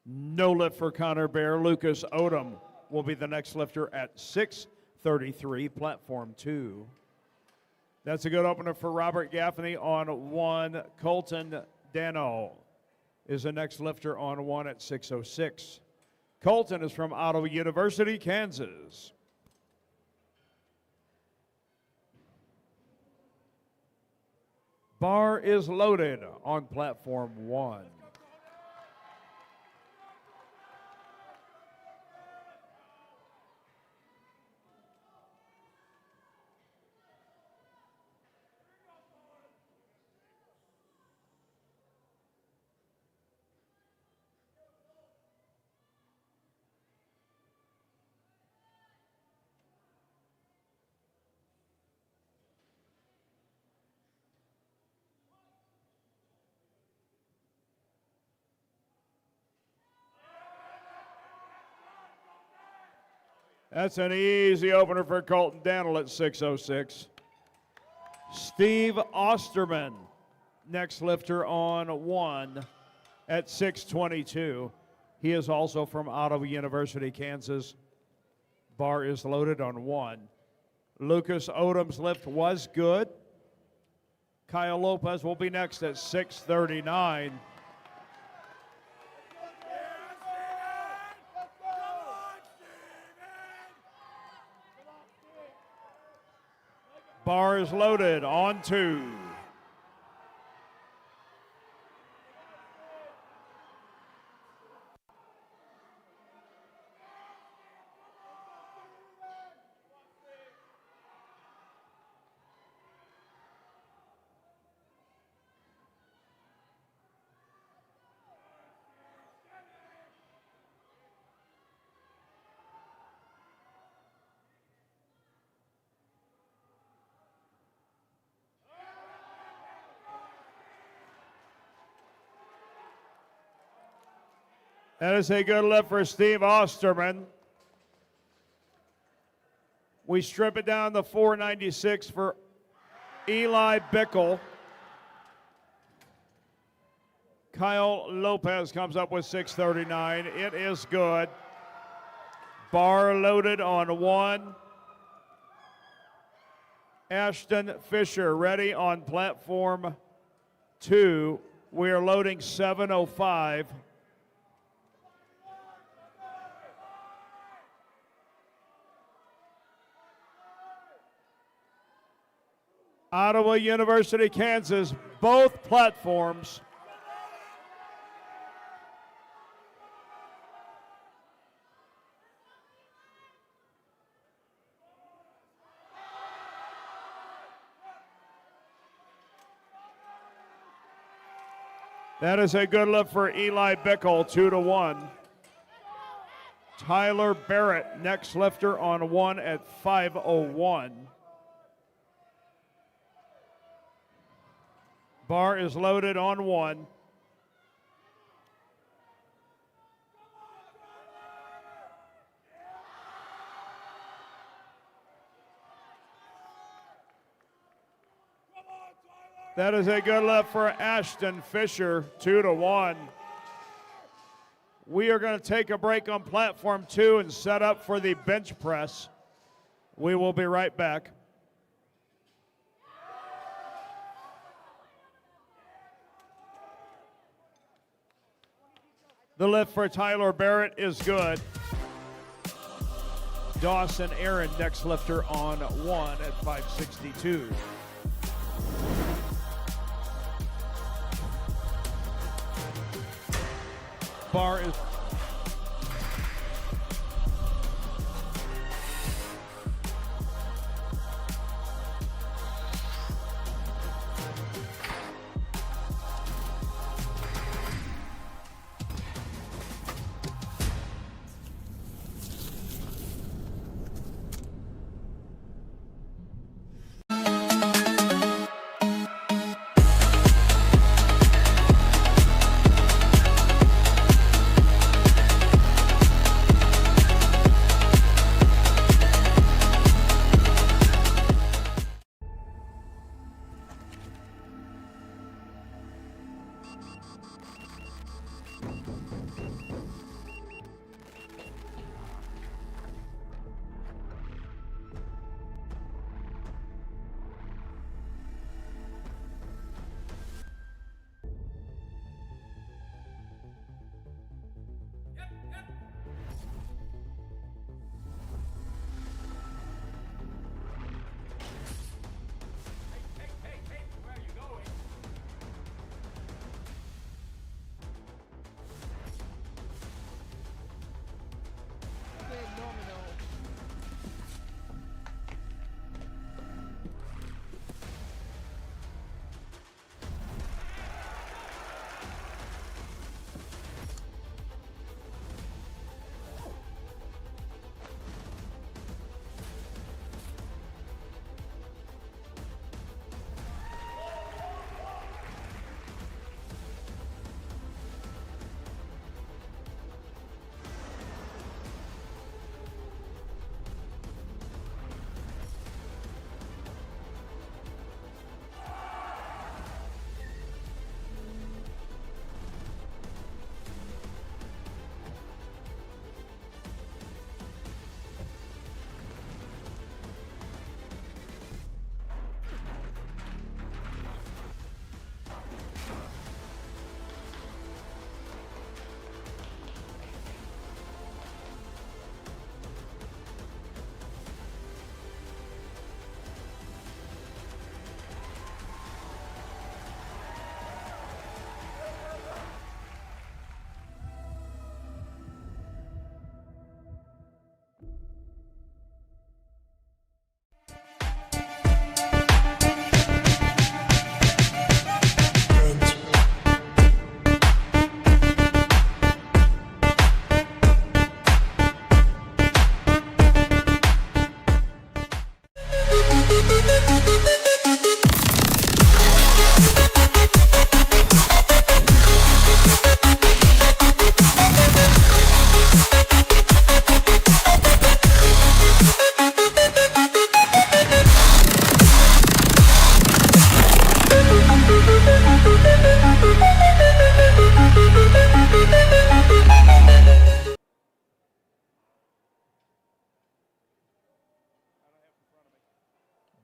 No lift for Connor Bear. Lucas Odom will be the next lifter at 6:33, platform 2. That's a good opener for Robert Gaffney on 1. Colton Dano is the next lifter on 1 at 6:06. Colton is from Ottawa University, Kansas. Bar is loaded on platform 1. That's an easy opener for Colton Daniel at 6:06. Steve Osterman, next lifter on 1 at 6:22. He is also from Ottawa University, Kansas. Bar is loaded on 1. Lucas Odom's lift was good. Kyle Lopez will be next at 6:39. Bar is loaded on 2. That is a good lift for Steve Osterman. We strip it down to 496 for Eli Bickle. Kyle Lopez comes up with 639. It is good. Bar loaded on 1. Ashton Fisher ready on platform 2. We are loading 7:05. Ottawa University, Kansas, both platforms. That is a good lift for Eli Bickle, 2-1. Tyler Barrett, next lifter on 1 at 5:01. Bar is loaded on 1. That is a good lift for Ashton Fisher, 2-1. We are going to take a break on platform 2 and set up for the bench press. We will be right back. The lift for Tyler Barrett is good. Dawson Aaron, next lifter on 1 at 562.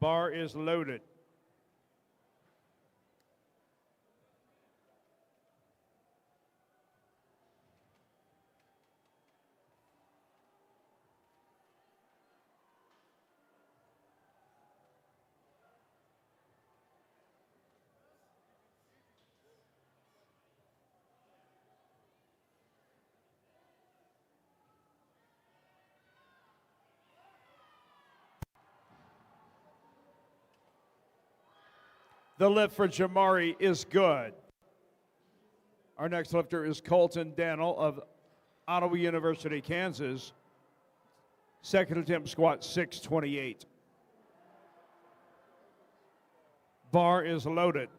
Bar is loaded. The lift for Jamari is good. Our next lifter is Colton Daniel of Ottawa University, Kansas. Second attempt squat 628. Bar is loaded.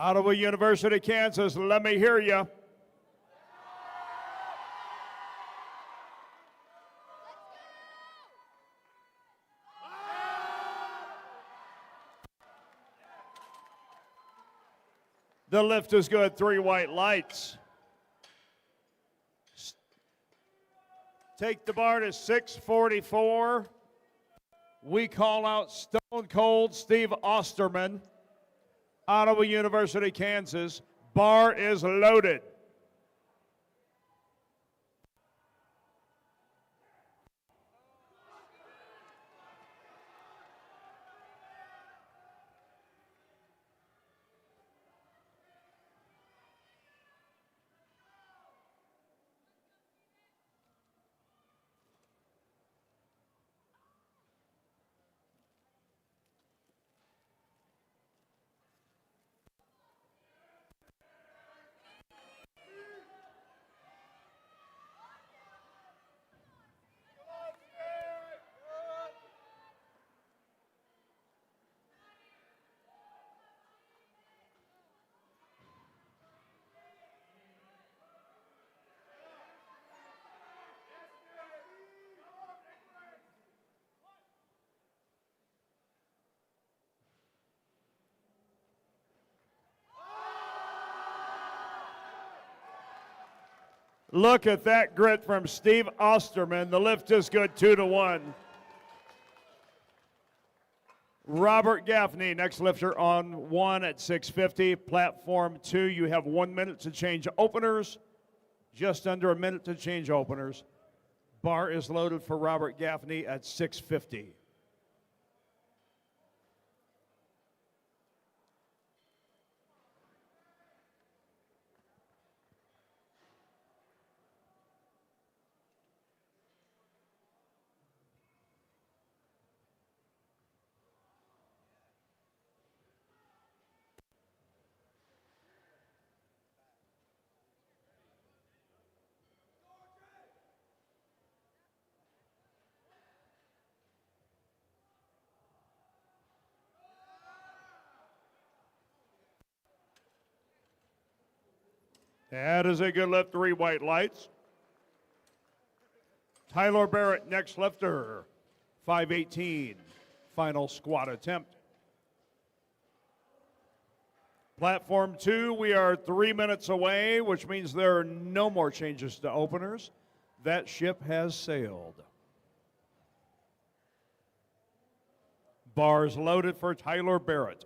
Ottawa University, Kansas, let me hear you. The lift is good. 3 white lights. Take the bar to 644. We call out Stone Cold Steve Osterman, Ottawa University, Kansas. Bar is loaded. Look at that grit from Steve Osterman. The lift is good, 2-1. Robert Gaffney, next lifter on 1 at 650. Platform 2, you have 1 minute to change openers. Just under a minute to change openers. Bar is loaded for Robert Gaffney at 650. That is a good lift, 3 white lights. Tyler Barrett, next lifter, 518, final squat attempt. Platform 2, we are 3 minutes away, which means there are no more changes to openers. That ship has sailed. Bars loaded for Tyler Barrett.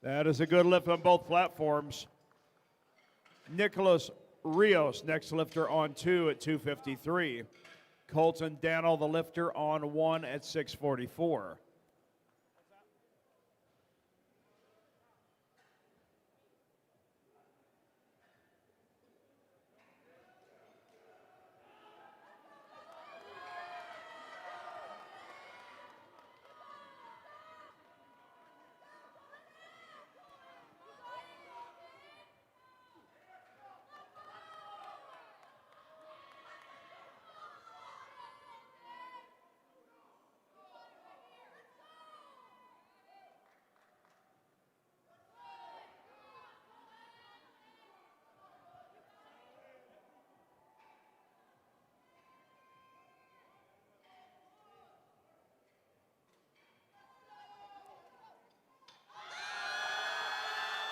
That is a good lift on both platforms. Nicholas Rios, next lifter on 2 at 253. Colton Daniel, the lifter, on 1 at 644.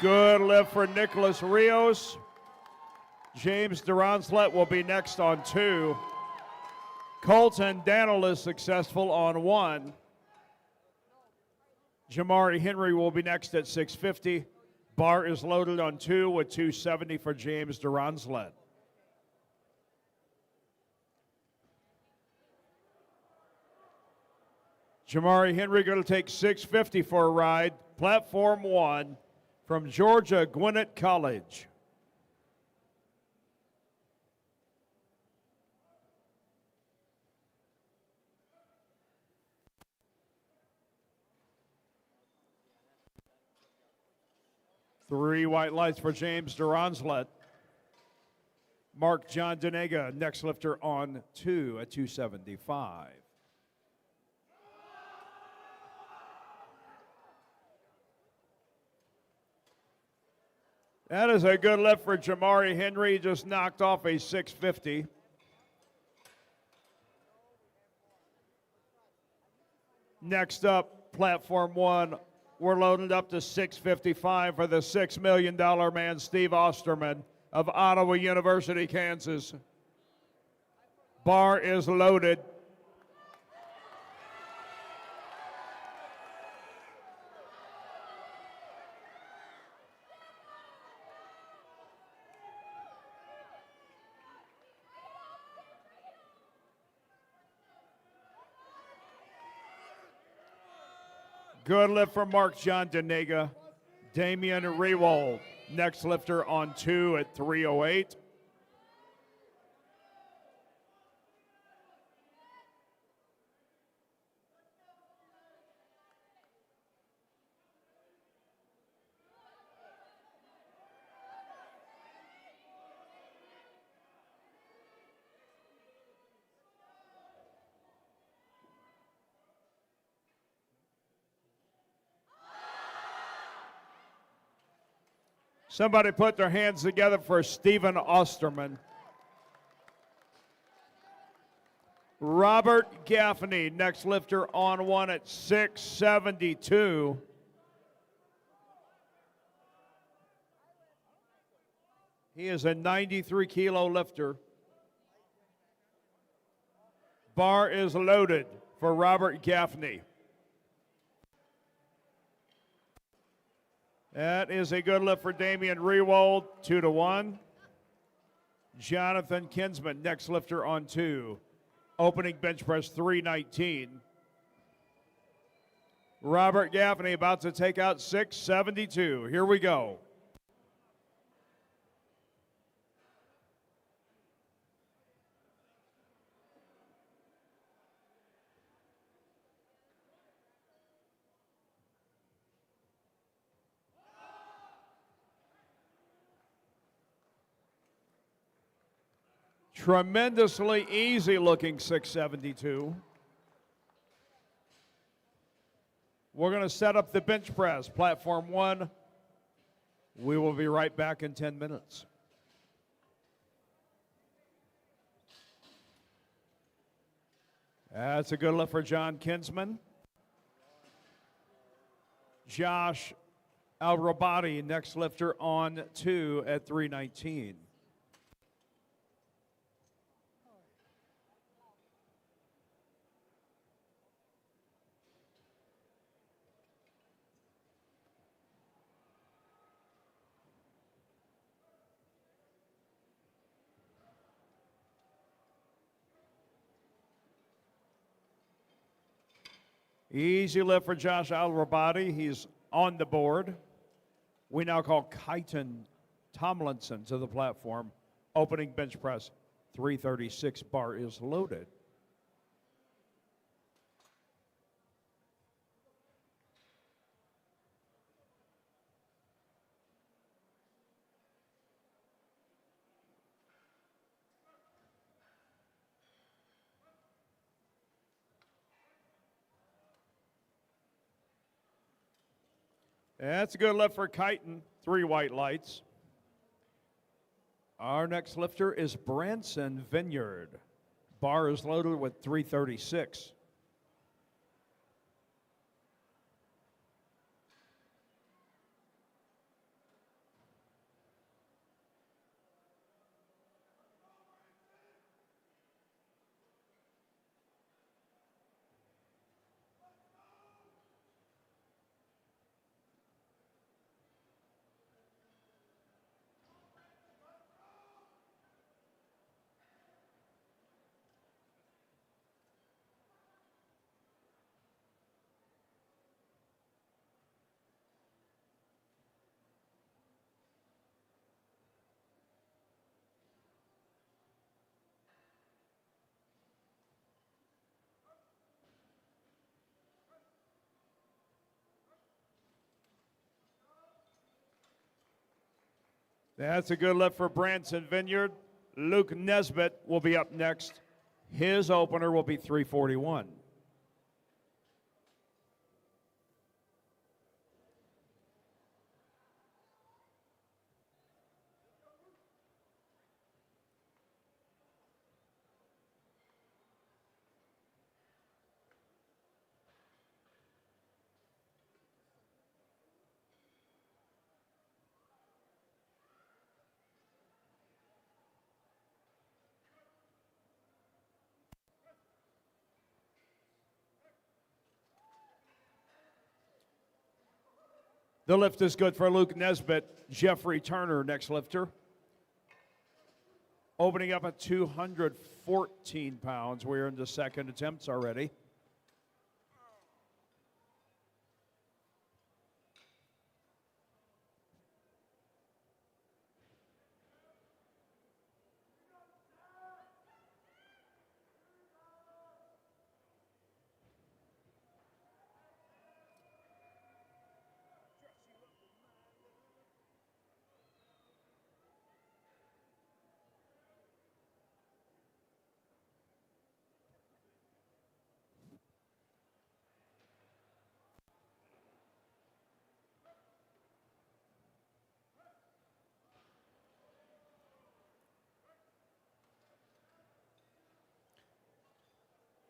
Good lift for Nicholas Rios. James Duronslet will be next on 2. Colton Daniel is successful on 1. Jamari Henry will be next at 650. Bar is loaded on 2 with 270 for James Duronslet. Jamari Henry going to take 650 for a ride. Platform 1 from Georgia Gwinnett College. Three white lights for James Duronslet. Mark John Denega, next lifter on 2 at 275. That is a good lift for Jamari Henry. Just knocked off a 650. Next up, platform 1. We're loaded up to 655 for the $6 million man, Steve Osterman of Ottawa University, Kansas. Bar is loaded. Good lift from Mark John Denega. Damian Rewald, next lifter on 2 at 308. Somebody put their hands together for Stephen Osterman. Robert Gaffney, next lifter on 1 at 672. He is a 93-kilo lifter. Bar is loaded for Robert Gaffney. That is a good lift for Damian Rewald, 2-1. Jonathan Kinsman, next lifter on 2. Opening bench press, 319. Robert Gaffney about to take out 672. Here we go. Tremendously easy looking 672. We're going to set up the bench press, platform 1. We will be right back in 10 minutes. That's a good lift for John Kinsman. Josh Alrabati, next lifter on 2 at 319. Easy lift for Josh Alrabadi. He's on the board. We now call Kyton Tomlinson to the platform. Opening bench press, 336. Bar is loaded. That's a good lift for Kyton. 3 white lights. Our next lifter is Branson Vineyard. Bar is loaded with 336. That's a good lift for Branson Vineyard. Luke Nesbitt will be up next. His opener will be 341. The lift is good for Luke Nesbitt. Jeffrey Turner, next lifter. Opening up at 214 pounds. We're into second attempts already.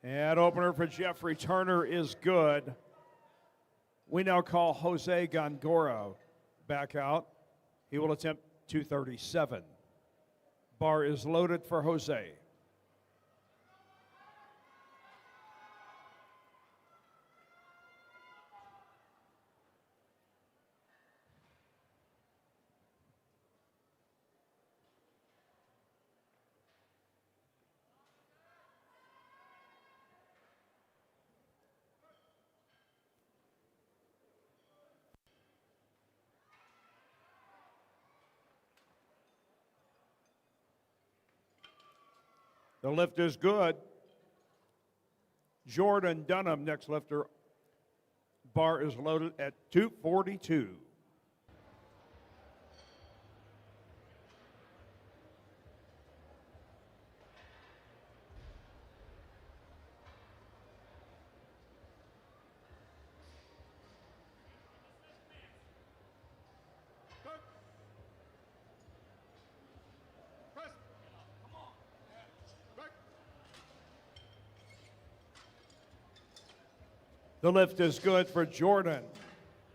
And opener for Jeffrey Turner is good. We now call Jose Gongora back out. He will attempt 237. Bar is loaded for Jose. The lift is good. Jordan Dunham, next lifter. Bar is loaded at 242. The lift is good for Jordan.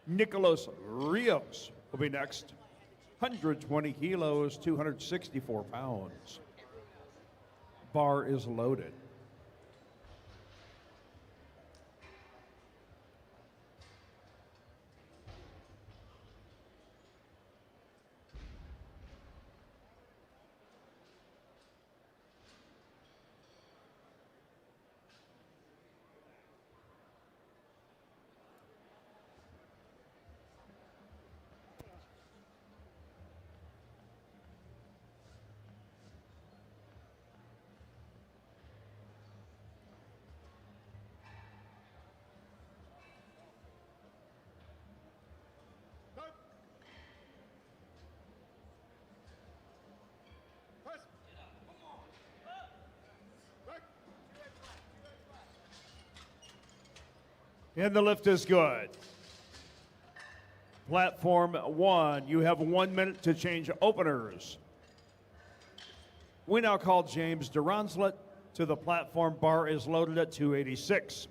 Nicolas Rios will be next. 120 kilos, 264 pounds. Bar is loaded. And the lift is good. Platform 1, you have 1 minute to change openers. We now call James Duronslet to the platform. Bar is loaded at 286.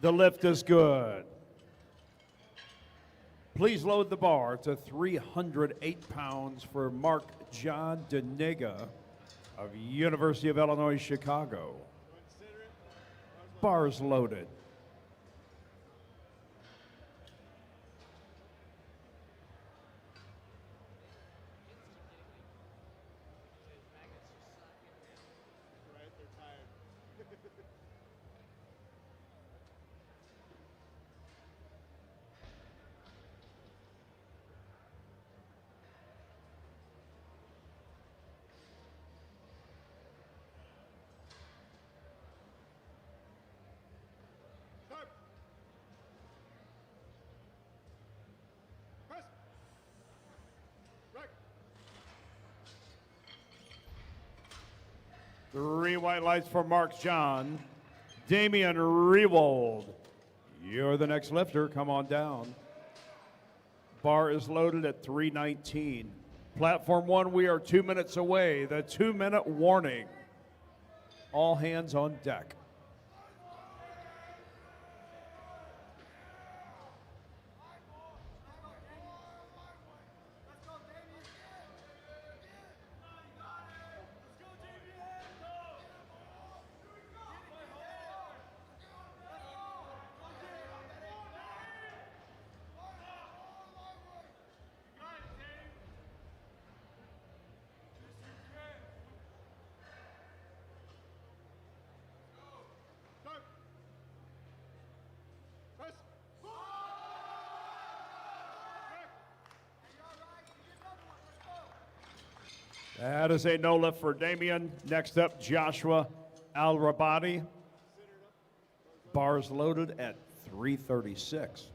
The lift is good. Please load the bar to 308 pounds for Mark John Denega of University of Illinois, Chicago. Bars loaded. Three white lights for Mark John. Damian Rewold, you're the next lifter. Come on down. Bar is loaded at 319. Platform 1, we are 2 minutes away. The 2-minute warning. All hands on deck. That is a no lift for Damian. Next up, Joshua Al-Rabadi. Bars loaded at 336.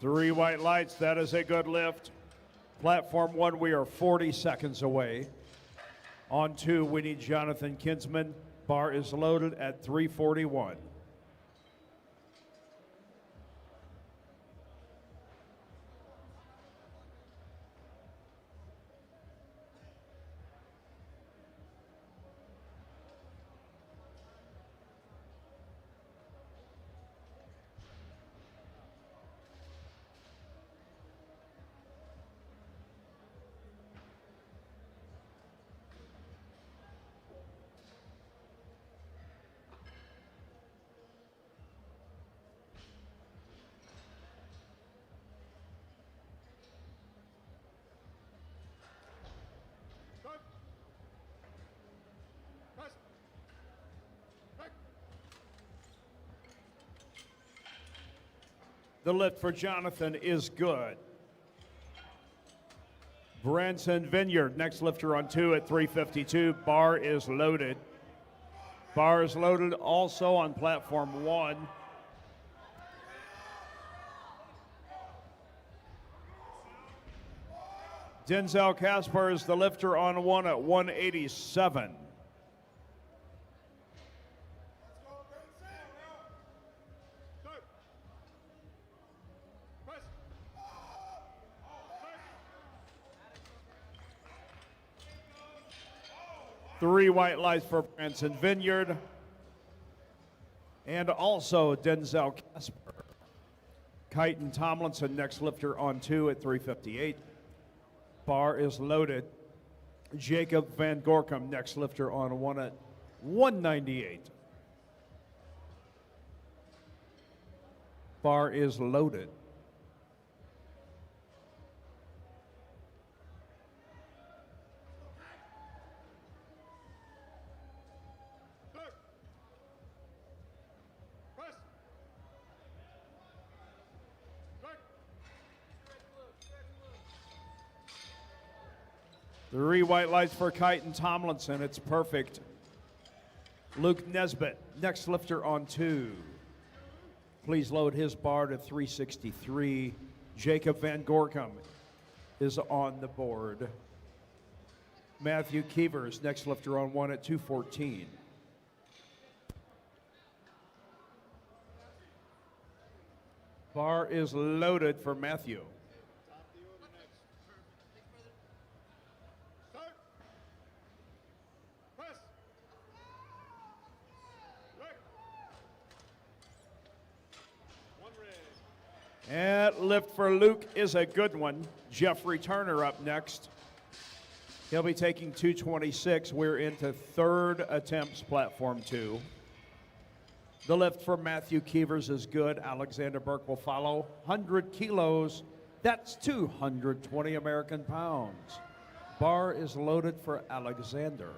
Three white lights, that is a good lift. Platform 1, we are 40 seconds away. On 2, we need Jonathan Kinsman. Bar is loaded at 341. The lift for Jonathan is good. Branson Vineyard, next lifter on 2 at 352. Bar is loaded. Bar is loaded also on platform 1. Denzel Casper is the lifter on 1 at 187. Three white lights for Branson Vineyard. And also Denzel Casper. Kyton Tomlinson, next lifter on 2 at 358. Bar is loaded. Jacob Van Gorkum, next lifter on 1 at 198. Bar is loaded. Three white lights for Kyton Tomlinson. It's perfect. Luke Nesbitt, next lifter on 2. Please load his bar to 363. Jacob Van Gorkum is on the board. Matthew Keevers, next lifter on 1 at 214. Bar is loaded for Matthew. And lift for Luke is a good one. Jeffrey Turner up next. He'll be taking 226. We're into third attempts, platform 2. The lift for Matthew Keevers is good. Alexander Burke will follow. 100 kilos. That's 220 American pounds. Bar is loaded for Alexander.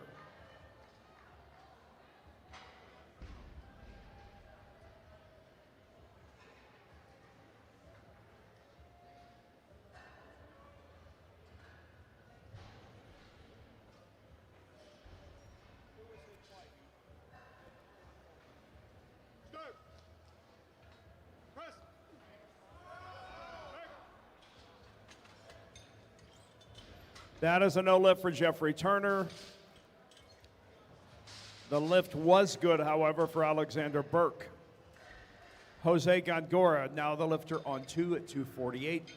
That is a no lift for Jeffrey Turner. The lift was good, however, for Alexander Burke. Jose Gongora, now the lifter on 2 at 248.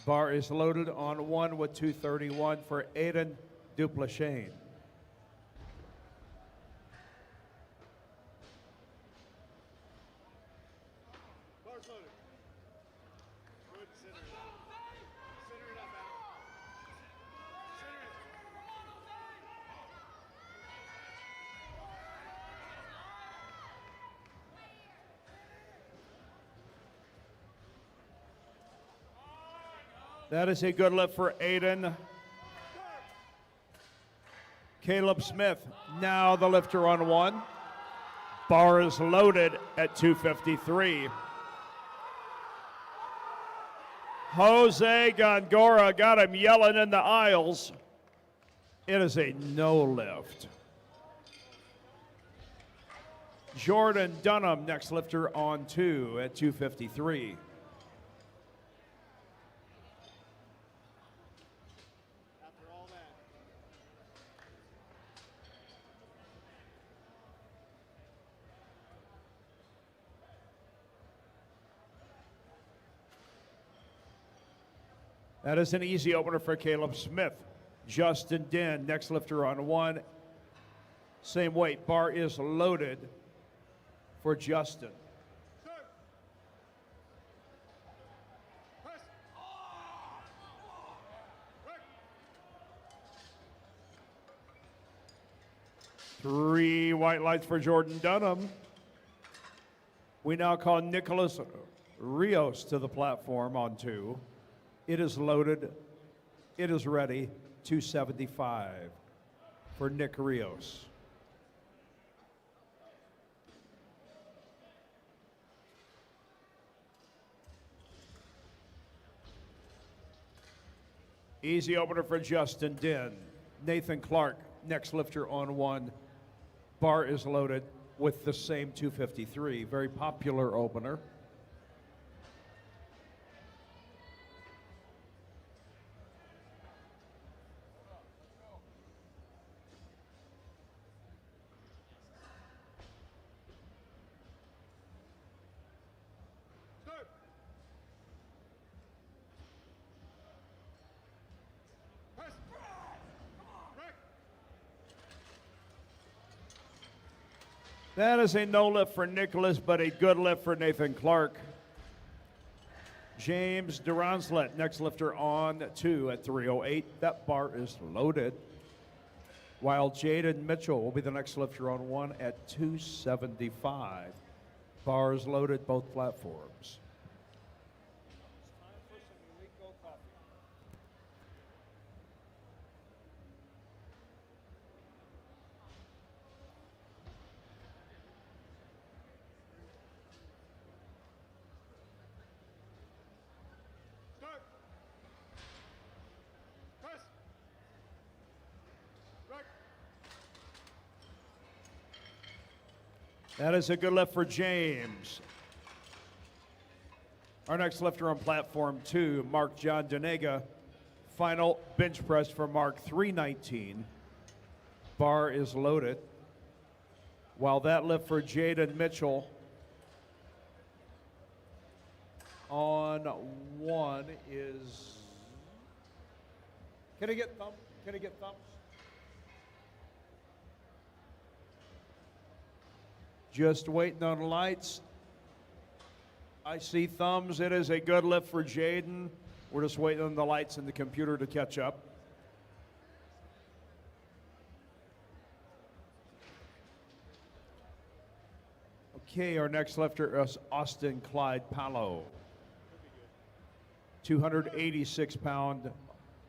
Bar is loaded on 1 with 231 for Aiden Duplachane. That is a good lift for Aiden. Caleb Smith, now the lifter on 1. Bar is loaded at 253. Jose Gongora got him yelling in the aisles. It is a no lift. Jordan Dunham, next lifter on 2 at 253. That is an easy opener for Caleb Smith. Justin Den, next lifter on 1. Same weight. Bar is loaded for Justin. Three white lights for Jordan Dunham. We now call Nicholas Rios to the platform on 2. It is loaded. It is ready. 275 for Nick Rios. Easy opener for Justin Den. Nathan Clark, next lifter on 1. Bar is loaded with the same 253. Very popular opener. That is a no lift for Nicholas, but a good lift for Nathan Clark. James Duronslet, next lifter on 2 at 308. That bar is loaded. While Jaden Mitchell will be the next lifter on 1 at 275. Bars loaded, both platforms. Time for some Alico coffee. Start. Press. Right. That is a good lift for James. Our next lifter on platform 2, Mark John Donega. Final bench press for Mark, 319. Bar is loaded. While that lift for Jaden Mitchell on 1 is, can I get thumbs? Can I get thumbs? Just waiting on lights. I see thumbs. It is a good lift for Jaden. We're just waiting on the lights and the computer to catch up. Okay, our next lifter is Austin Clyde Palo. 286-pound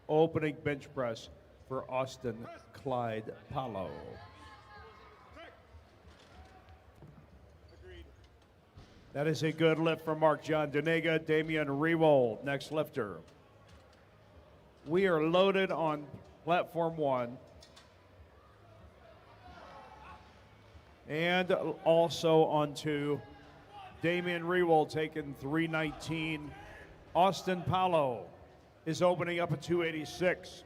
opening bench press for Austin Clyde Palo. Agreed. That is a good lift for Mark John Donega. Damian Rewold, next lifter. We are loaded on platform 1. And also on 2, Damian Rewold taking 319. Austin Palo is opening up at 286.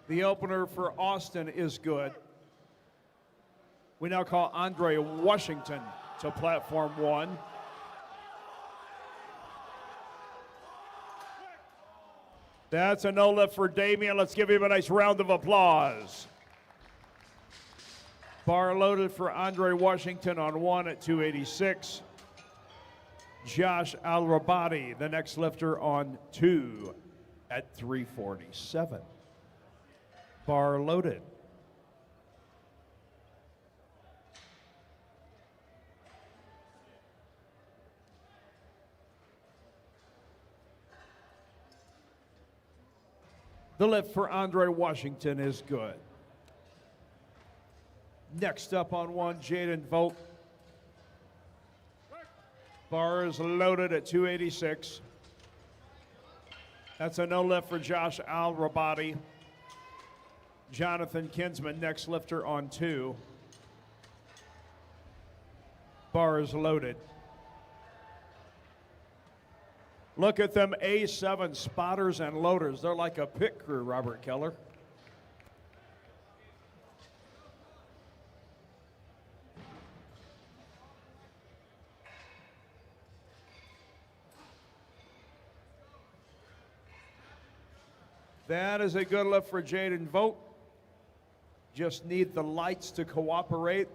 The opener for Austin is good. We now call Andre Washington to platform 1. That's a no lift for Damian. Let's give him a nice round of applause. Bar loaded for Andre Washington on 1 at 286. Josh Alrabati, the next lifter on 2 at 347. Bar loaded. The lift for Andre Washington is good. Next up on 1, Jaden Vogt. Bar is loaded at 286. That's a no lift for Josh Alrabati. Jonathan Kinsman, next lifter on 2. Bar is loaded. Look at them A7 spotters and loaders. They're like a pit crew, Robert Keller. That is a good lift for Jaden Vogt. Just need the lights to cooperate.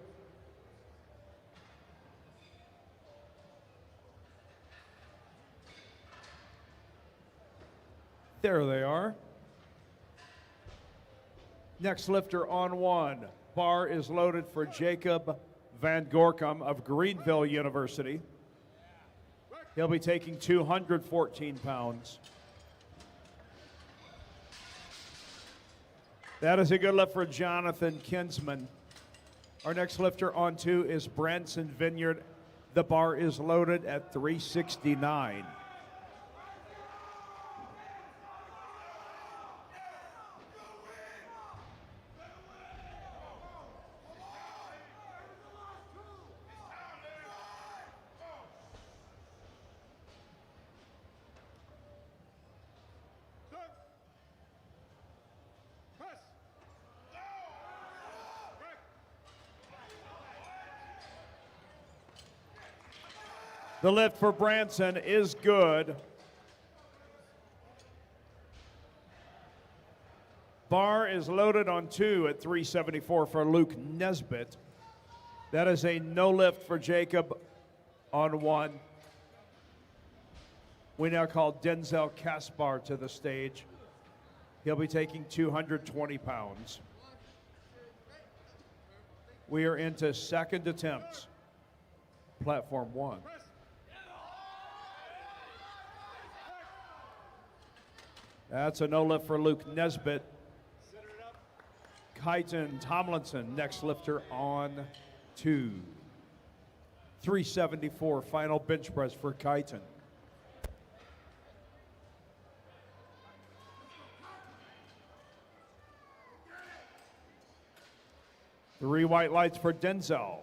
There they are. Next lifter on 1. Bar is loaded for Jacob Van Gorkum of Greenville University. He'll be taking 214 pounds. That is a good lift for Jonathan Kinsman. Our next lifter on 2 is Branson Vineyard. The bar is loaded at 369. The lift for Branson is good. Bar is loaded on 2 at 374 for Luke Nesbitt. That is a no lift for Jacob on 1. We now call Denzel Kaspar to the stage. He'll be taking 220 pounds. We are into second attempts. Platform 1. That's a no lift for Luke Nesbitt. Kyton Tomlinson, next lifter on 2. 374, final bench press for Kyton. Three white lights for Denzel.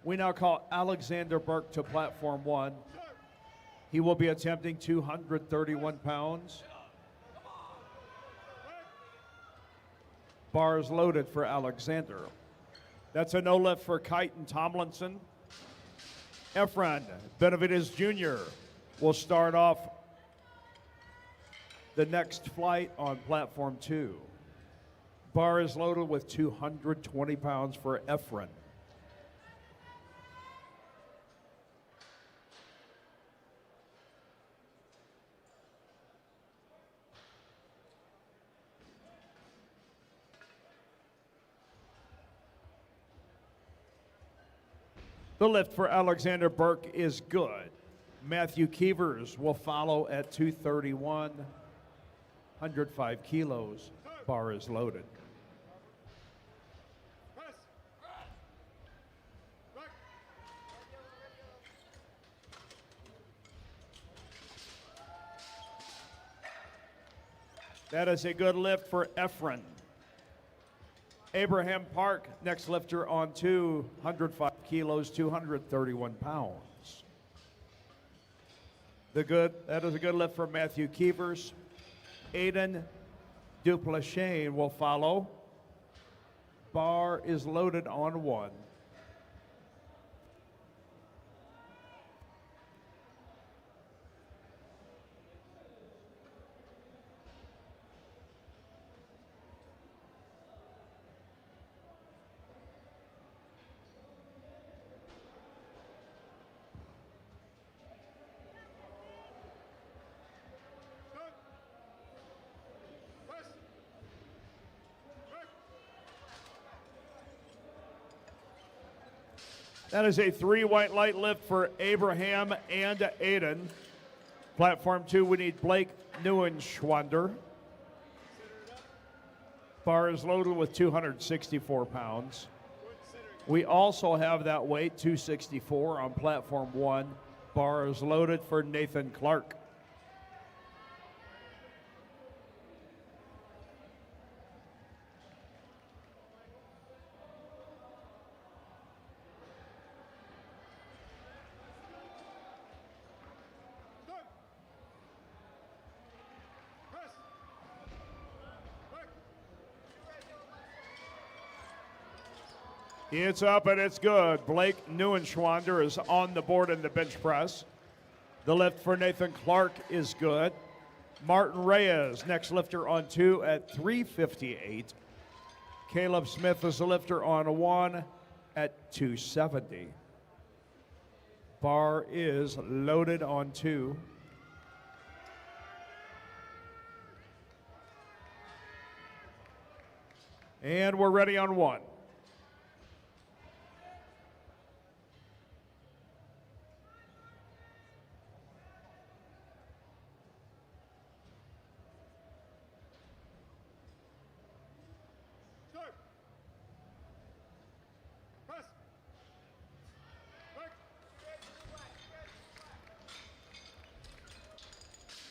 We now call Alexander Burke to platform 1. He will be attempting 231 pounds. Bars loaded for Alexander. That's a no lift for Kyton Tomlinson. Efren Benavides Jr. will start off the next flight on platform 2. Bar is loaded with 220 pounds for Efren. The lift for Alexander Burke is good. Matthew Keevers will follow at 231, 105 kilos. Bar is loaded. That is a good lift for Efren. Abraham Park, next lifter on 2, 105 kilos, 231 pounds. That is a good lift for Matthew Keevers. Aiden Duplachane will follow. Bar is loaded on 1. That is a 3 white light lift for Abraham and Aiden. Platform 2, we need Blake Neuenschwander. Bar is loaded with 264 pounds. We also have that weight, 264, on platform 1. Bar is loaded for Nathan Clark. It's up and it's good. Blake Neuenschwander is on the board in the bench press. The lift for Nathan Clark is good. Martin Reyes, next lifter on 2 at 358. Caleb Smith is the lifter on 1 at 270. Bar is loaded on 2. And we're ready on 1.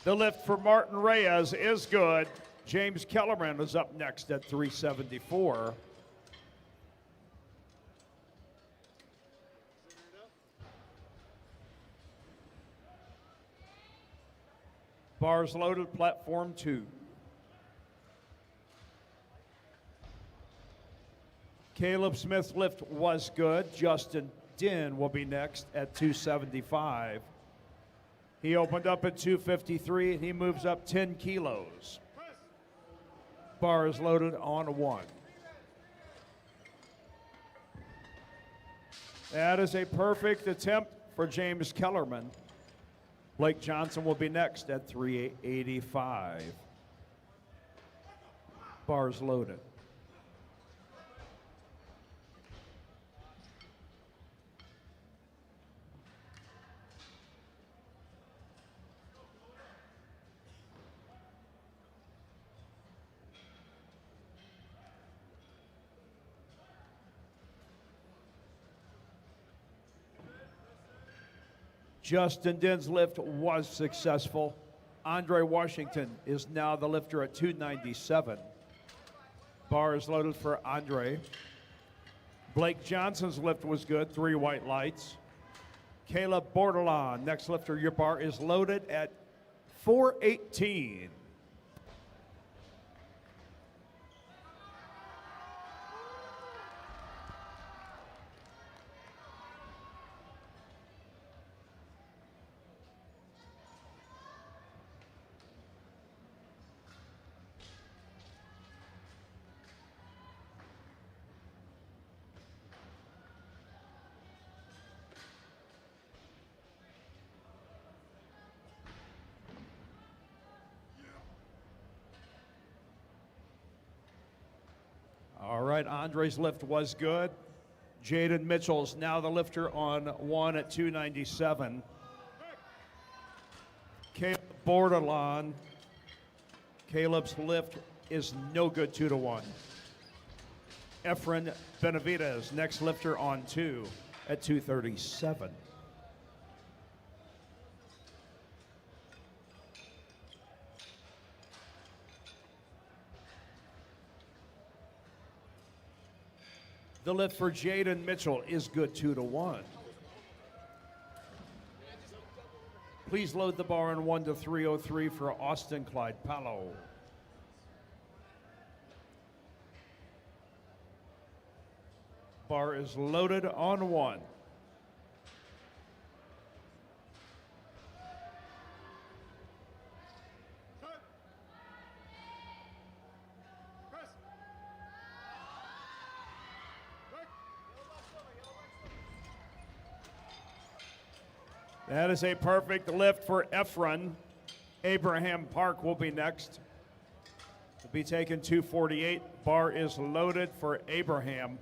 The lift for Martin Reyes is good. James Kellerman is up next at 374. Bars loaded, platform 2. Caleb Smith's lift was good. Justin Din will be next at 275. He opened up at 253 and he moves up 10 kilos. Bar is loaded on 1. That is a perfect attempt for James Kellerman. Blake Johnson will be next at 385. Bars loaded. Justin Din's lift was successful. Andre Washington is now the lifter at 297. Bar is loaded for Andre. Blake Johnson's lift was good, 3 white lights. Caleb Bordelon, next lifter, your bar is loaded at 418. All right, Andre's lift was good. Jaden Mitchell's now the lifter on 1 at 297. Caleb Bordelon. Caleb's lift is no good, 2-1. Efren Benavides, next lifter on 2 at 237. The lift for Jaden Mitchell is good, 2-1. Please load the bar on 1 to 303 for Austin Clyde Palo. Bar is loaded on 1. That is a perfect lift for Efren. Abraham Park will be next. Will be taken 248. Bar is loaded for Abraham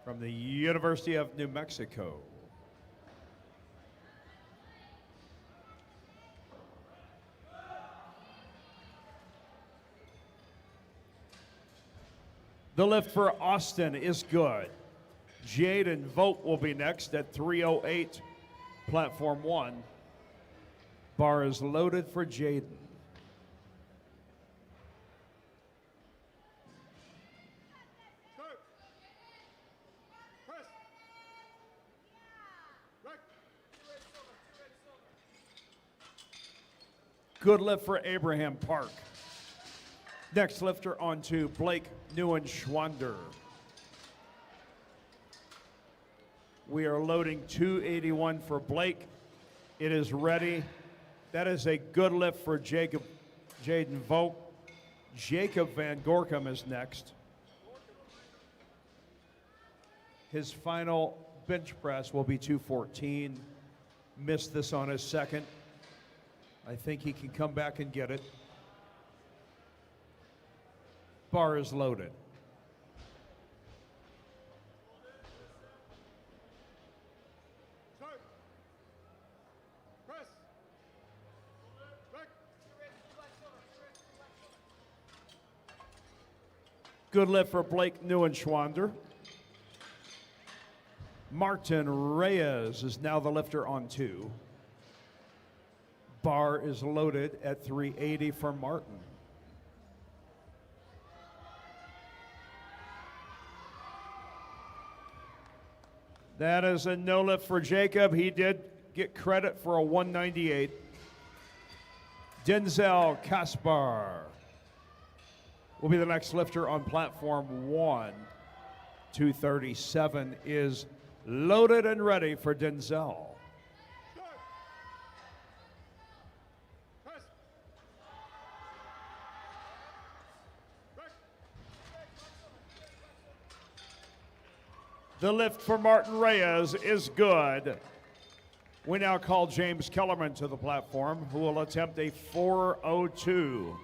from the University of New Mexico. The lift for Austin is good. Jaden Vogt will be next at 308. Platform 1. Bar is loaded for Jaden. Good lift for Abraham Park. Next lifter on 2, Blake Neuenschwander. We are loading 281 for Blake. It is ready. That is a good lift for Jaden Vogt. Jacob Van Gorkum is next. His final bench press will be 214. Missed this on his second. I think he can come back and get it. Bar is loaded. Good lift for Blake Neuenschwander. Martin Reyes is now the lifter on 2. Bar is loaded at 380 for Martin. That is a no lift for Jacob. He did get credit for a 198. Denzel Kaspar will be the next lifter on platform 1. 237 is loaded and ready for Denzel. The lift for Martin Reyes is good. We now call James Kellerman to the platform, who will attempt a 402.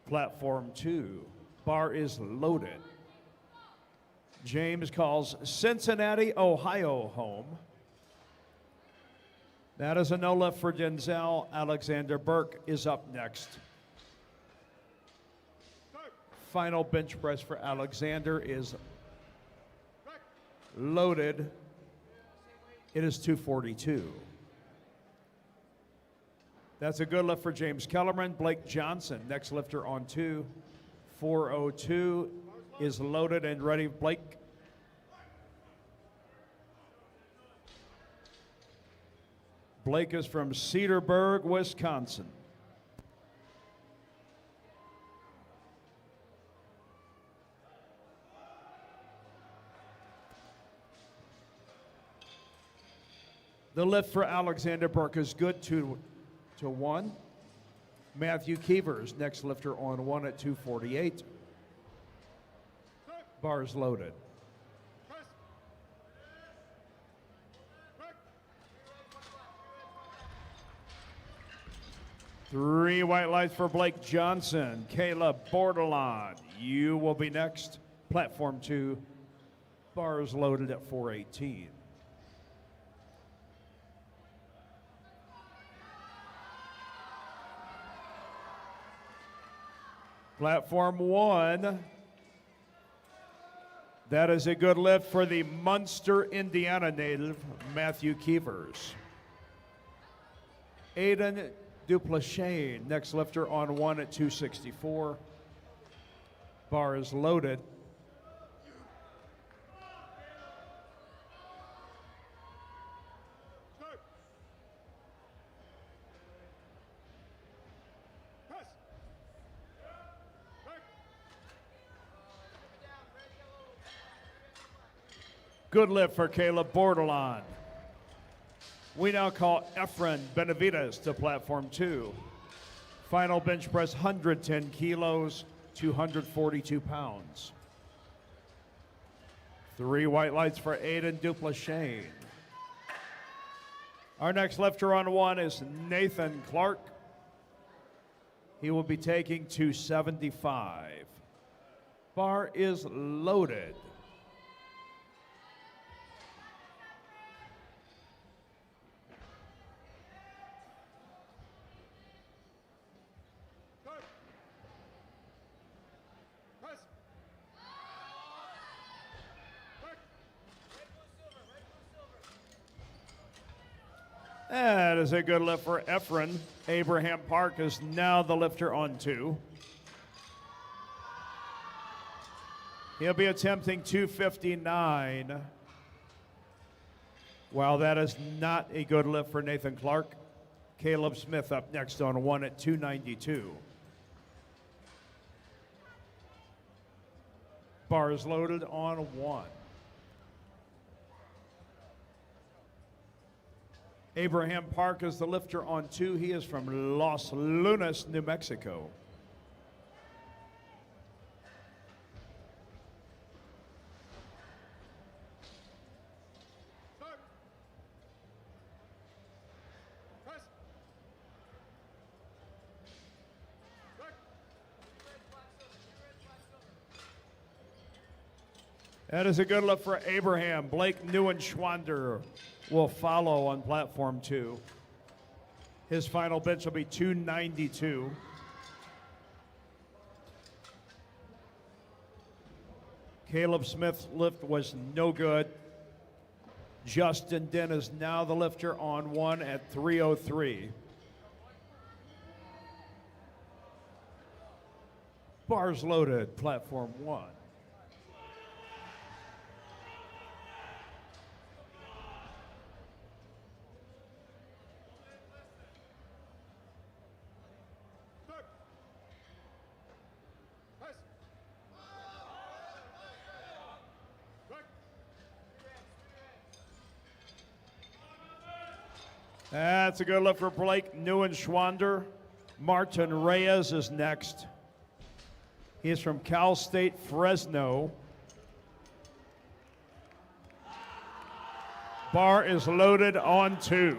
Platform 2. Bar is loaded. James calls Cincinnati, Ohio home. That is a no lift for Denzel. Alexander Burke is up next. Final bench press for Alexander is loaded. It is 242. That's a good lift for James Kellerman. Blake Johnson, next lifter on 2. 402 is loaded and ready. Blake. Blake is from Cedarburg, Wisconsin. The lift for Alexander Burke is good, 2 to 1. Matthew Keevers, next lifter on 1 at 248. Bars loaded. Three white lights for Blake Johnson. Caleb Bordelon, you will be next. Platform 2, bars loaded at 418. Platform 1. That is a good lift for the Munster, Indiana native, Matthew Keevers. Aiden Duplachane, next lifter on 1 at 264. Bar is loaded. Good lift for Caleb Bordelon. We now call Efren Benavides to platform 2. Final bench press, 110 kilos, 242 pounds. Three white lights for Aiden Duplachane. Our next lifter on 1 is Nathan Clark. He will be taking 275. Bar is loaded. That is a good lift for Efren. Abraham Park is now the lifter on 2. He'll be attempting 259. While that is not a good lift for Nathan Clark, Caleb Smith up next on 1 at 292. Bars loaded on 1. Abraham Park is the lifter on 2. He is from Los Lunas, New Mexico. That is a good lift for Abraham. Blake Neuenschwander will follow on platform 2. His final bench will be 292. Caleb Smith's lift was no good. Justin Den is now the lifter on 1 at 303. Bars loaded, platform 1. That's a good lift for Blake Neuenschwander. Martin Reyes is next. He is from Cal State Fresno. Bar is loaded on 2.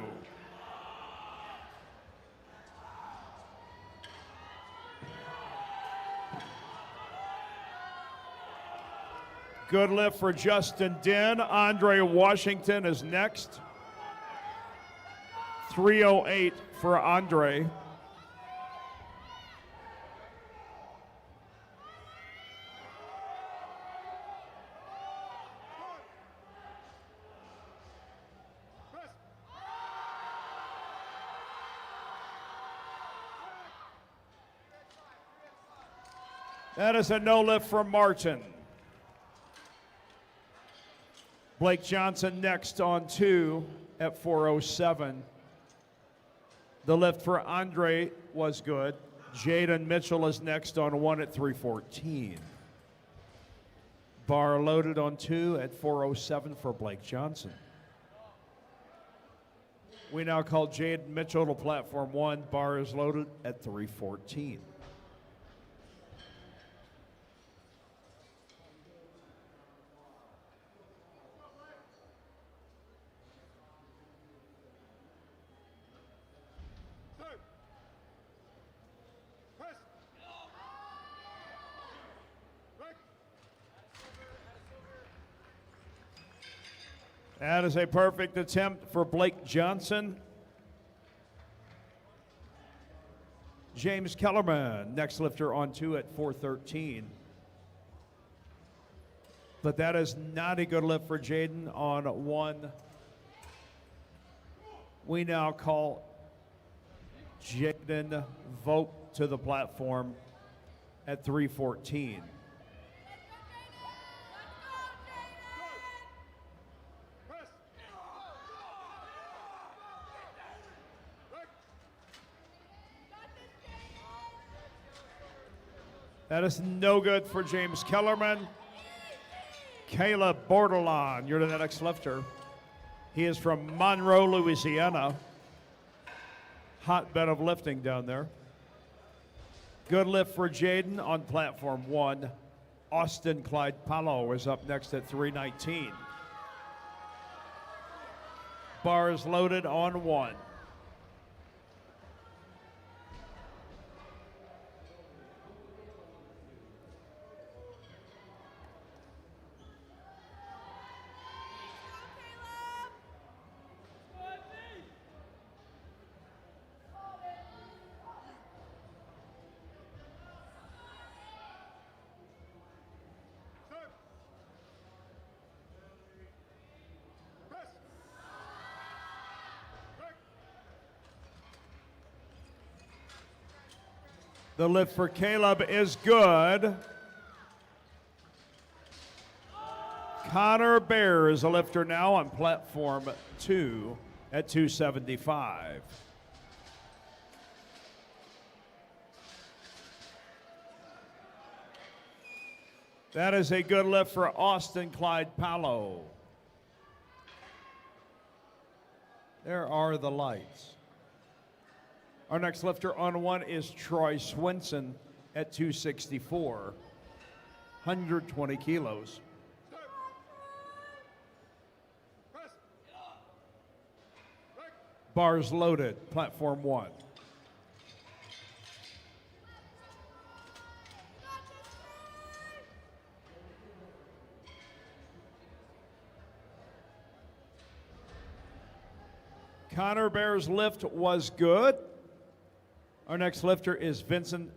Good lift for Justin Din. Andre Washington is next. 308 for Andre. That is a no lift for Martin. Blake Johnson next on 2 at 407. The lift for Andre was good. Jaden Mitchell is next on 1 at 314. Bar loaded on 2 at 407 for Blake Johnson. We now call Jaden Mitchell to platform 1. Bar is loaded at 314. That is a perfect attempt for Blake Johnson. James Kellerman, next lifter on 2 at 413. But that is not a good lift for Jaden on 1. We now call Jaden Vogt to the platform at 314. That is no good for James Kellerman. Caleb Bordelon, you're the next lifter. He is from Monroe, Louisiana. Hotbed of lifting down there. Good lift for Jaden on platform 1. Austin Clyde Palo is up next at 319. Bar is loaded on 1. The lift for Caleb is good. Connor Bear is a lifter now on platform 2 at 275. That is a good lift for Austin Clyde Palo. There are the lights. Our next lifter on 1 is Troy Swinson at 264, 120 kilos. Bars loaded, platform 1. Connor Bear's lift was good. Our next lifter is Vincent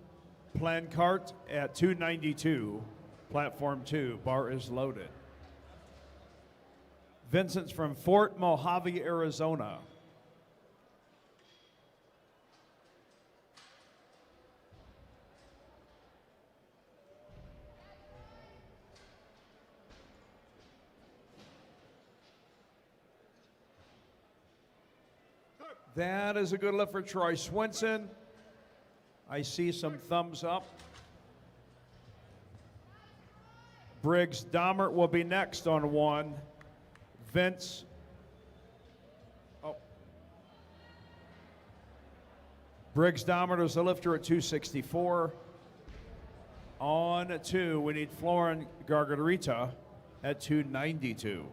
Plancart at 292, platform 2. Bar is loaded. Vincent's from Fort Mojave, Arizona. That is a good lift for Troy Swinson. I see some thumbs up. Briggs Dahmer will be next on 1. Vince. Oh. Briggs Dominers, the lifter at 264. On 2, we need Florin Gargarita at 292.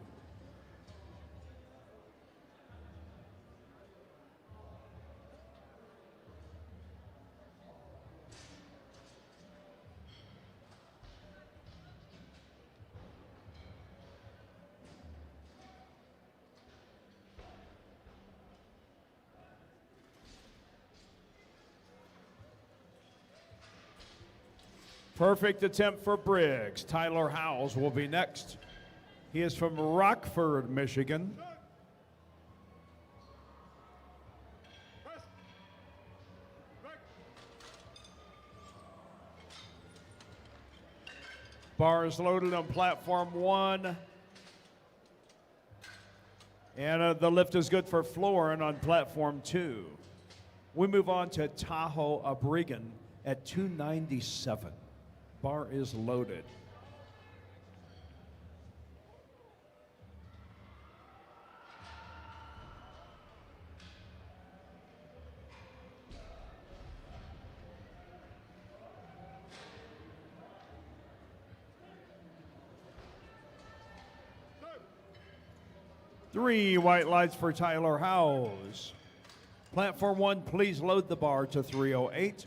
Perfect attempt for Briggs. Tyler Howells will be next. He is from Rockford, Michigan. Bar is loaded on platform 1. And the lift is good for Florin on platform 2. We move on to Tahoe Abrigan at 297. Bar is loaded. Three white lights for Tyler Howes. Platform 1, please load the bar to 308.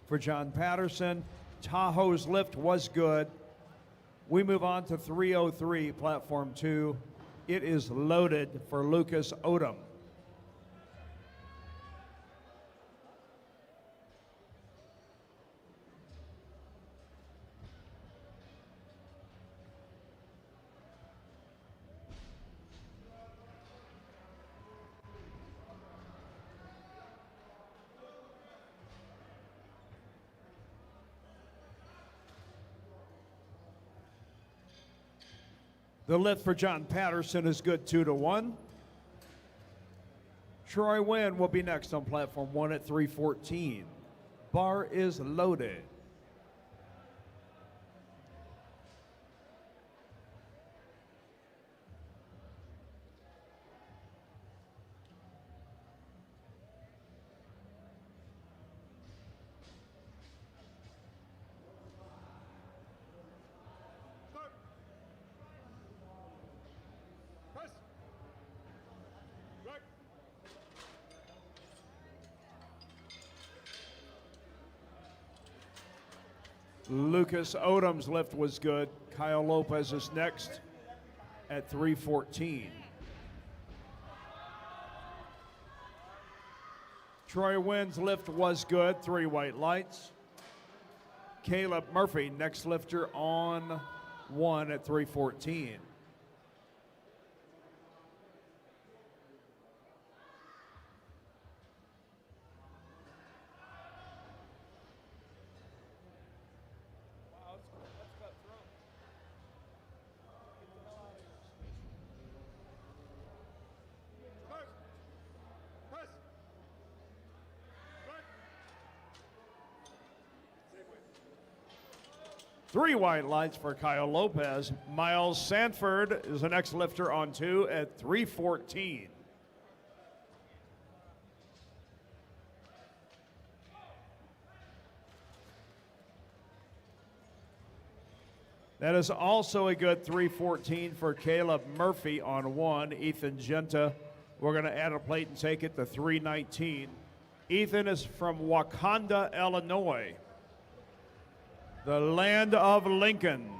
For John Patterson, Tahoe's lift was good. We move on to 303, platform 2. It is loaded for Lucas Odom. The lift for John Patterson is good 2-1. Troy Wynn will be next on platform 1 at 314. Bar is loaded. Lucas Odom's lift was good. Kyle Lopez is next at 314. Troy Wynn's lift was good, 3 white lights. Caleb Murphy, next lifter on 1 at 314. Three white lights for Kyle Lopez. Miles Sanford is the next lifter on 2 at 314. That is also a good 314 for Caleb Murphy on 1. Ethan Genta, we're going to add a plate and take it to 319. Ethan is from Wakanda, Illinois, the land of Lincoln.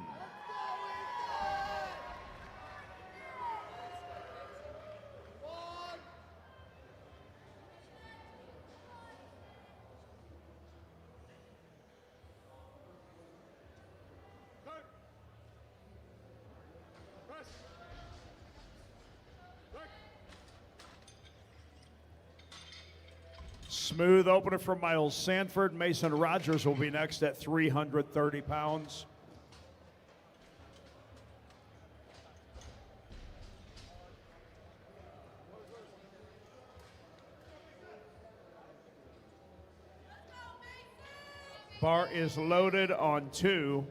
Smooth opener from Miles Sanford. Mason Rogers will be next at 330 pounds. Bar is loaded on 2.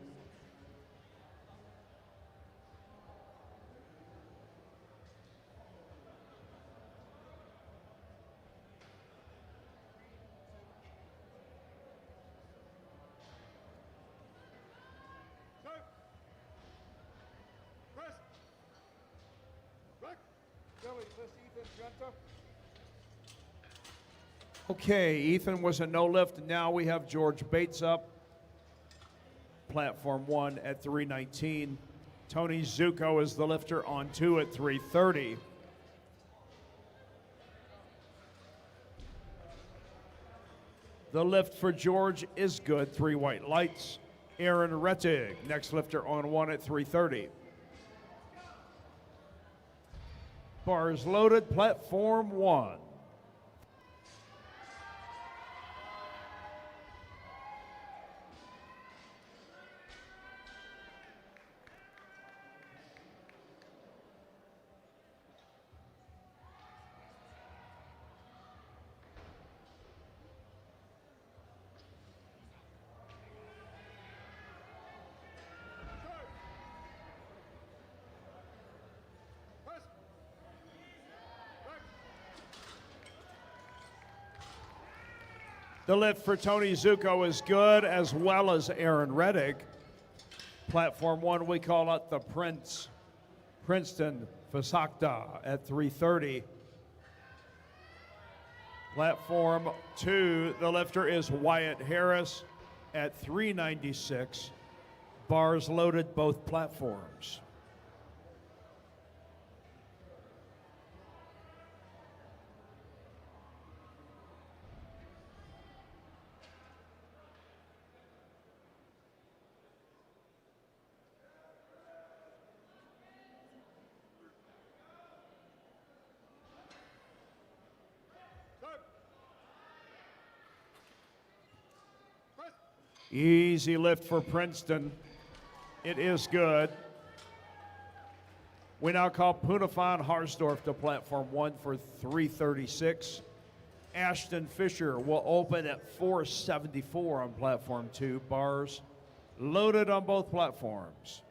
Okay, Ethan was a no lift. Now we have George Bates up. Platform 1 at 319. Tony Zuko is the lifter on 2 at 330. The lift for George is good, 3 white lights. Aaron Rettig, next lifter on 1 at 330. Bars loaded, platform 1. The lift for Tony Zuko is good, as well as Aaron Rettig. Platform 1, we call it the Princeton Fasakta at 330. Platform 2, the lifter is Wyatt Harris at 396. Bars loaded, both platforms. Easy lift for Princeton. It is good. We now call Punafan Harsdorf to platform 1 for 336. Ashton Fisher will open at 474 on platform 2. Bars loaded on both platforms.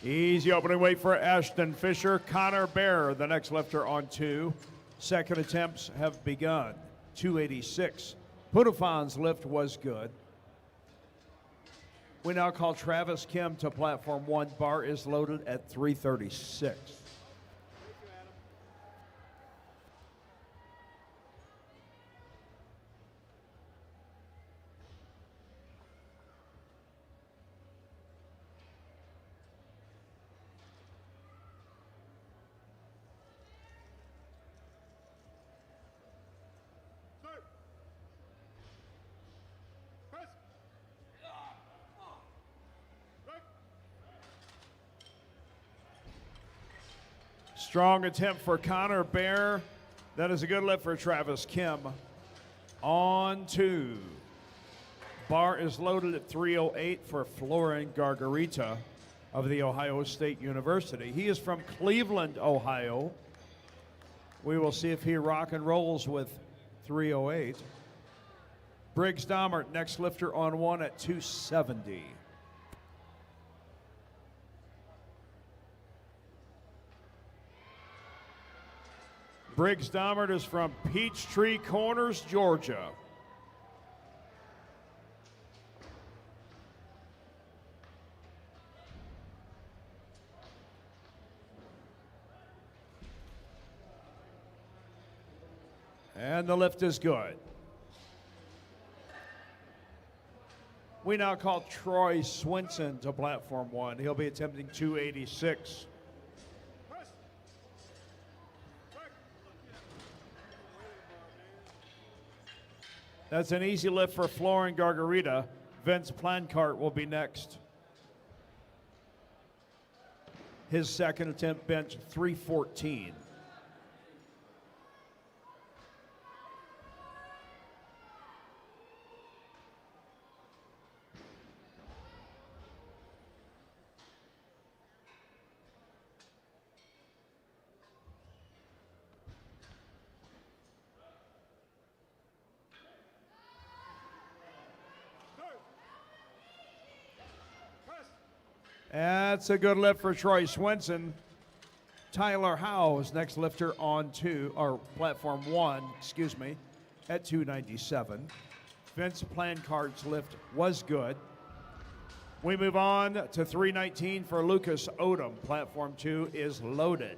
Easy opening weight for Ashton Fisher. Connor Bear, the next lifter on 2. Second attempts have begun. 286. Punafan's lift was good. We now call Travis Kim to platform 1. Bar is loaded at 336. Strong attempt for Connor Bear. That is a good lift for Travis Kim. On 2. Bar is loaded at 308 for Florin Gargarita of the Ohio State University. He is from Cleveland, Ohio. We will see if he rock and rolls with 308. Briggs Dahmert, next lifter on 1 at 270. Briggs Dahmert is from Peachtree Corners, Georgia. And the lift is good. We now call Troy Swinson to platform 1. He'll be attempting 286. That's an easy lift for Florin Gargarita. Vince Plancart will be next. His second attempt bench 314. That's a good lift for Troy Swenson. Tyler Howes, next lifter on platform 1, at 297. Vince Plancard's lift was good. We move on to 319 for Lucas Odom. Platform 2 is loaded.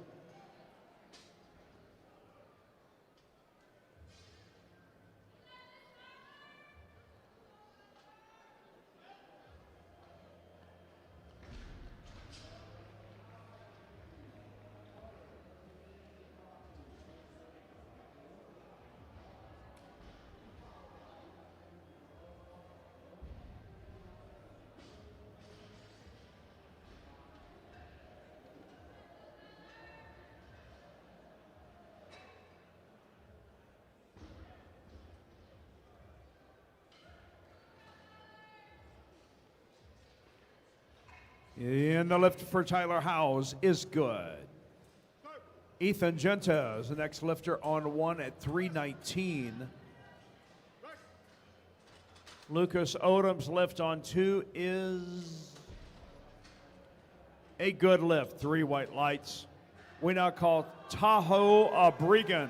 And the lift for Tyler Howes is good. Ethan Genta is the next lifter on 1 at 319. Lucas Odom's lift on 2 is a good lift, 3 white lights. We now call Tahoe Abrigan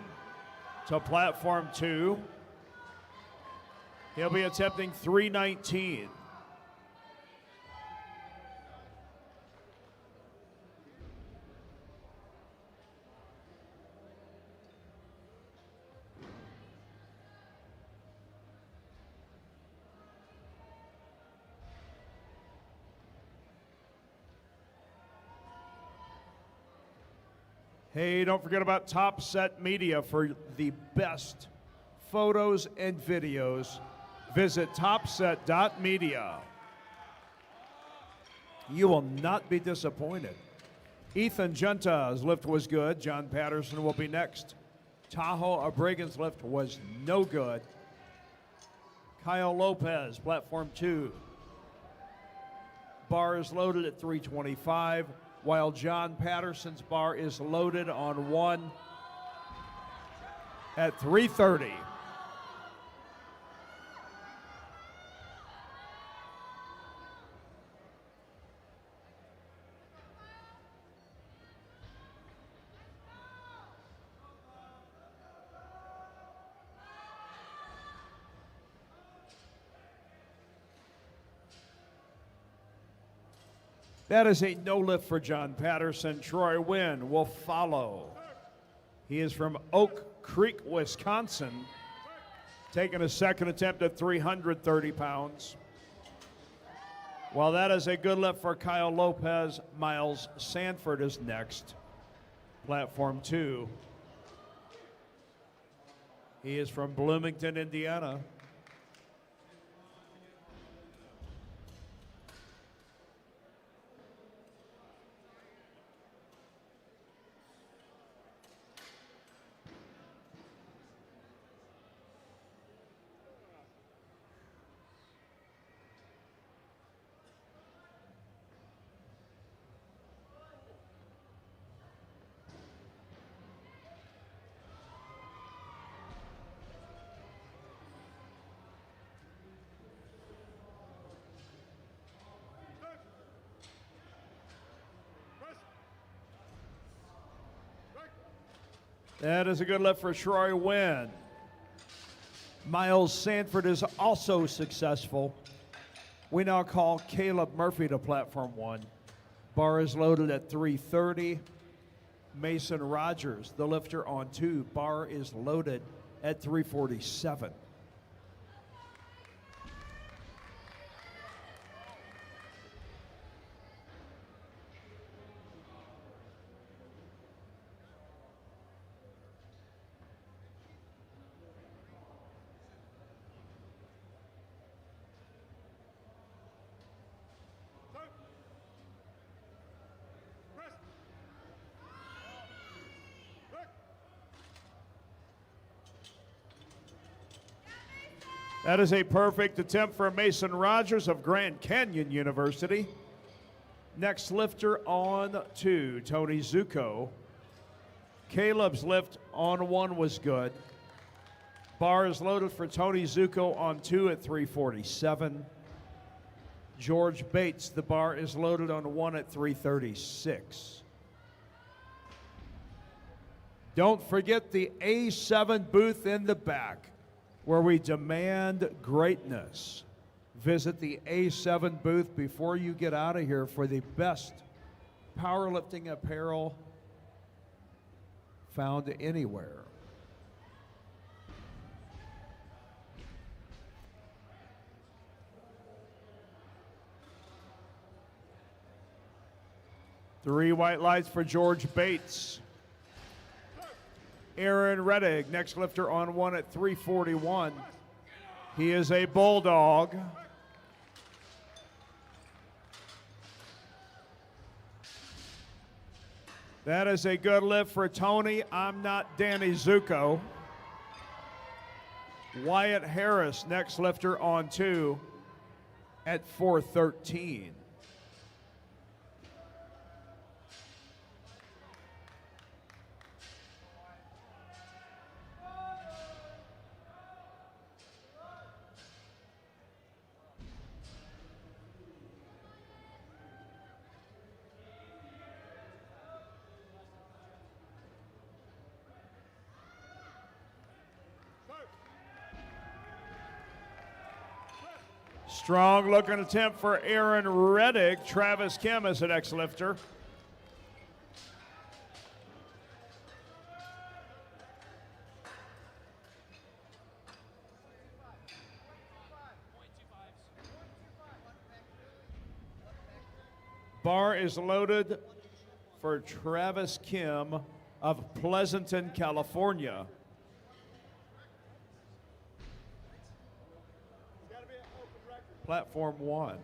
to platform 2. He'll be attempting 319. Hey, don't forget about Top Set Media for the best photos and videos. Visit topset.media. You will not be disappointed. Ethan Genta's lift was good. John Patterson will be next. Tahoe Abrigan's lift was no good. Kyle Lopez, platform 2. Bar is loaded at 325. While John Patterson's bar is loaded on 1 at 330. That is a no lift for John Patterson. Troy Wynn will follow. He is from Oak Creek, Wisconsin, taking a second attempt at 330 pounds. While that is a good lift for Kyle Lopez, Miles Sanford is next. Platform 2. He is from Bloomington, Indiana. That is a good lift for Troy Wynn. Miles Sanford is also successful. We now call Caleb Murphy to platform 1. Bar is loaded at 330. Mason Rogers, the lifter on 2. Bar is loaded at 347. That is a perfect attempt for Mason Rogers of Grand Canyon University. Next lifter on 2, Tony Zuko. Caleb's lift on 1 was good. Bar is loaded for Tony Zuko on 2 at 347. George Bates. The bar is loaded on 1 at 336. Don't forget the A7 booth in the back, where we demand greatness. Visit the A7 booth before you get out of here for the best powerlifting apparel found anywhere. Three white lights for George Bates. Aaron Reddick, next lifter on 1 at 341. He is a bulldog. That is a good lift for Tony. I'm not Danny Zuko. Wyatt Harris, next lifter on 2 at 413. Strong looking attempt for Aaron Reddick. Travis Kim is the next lifter. Bar is loaded for Travis Kim of Pleasanton, California. Platform 1.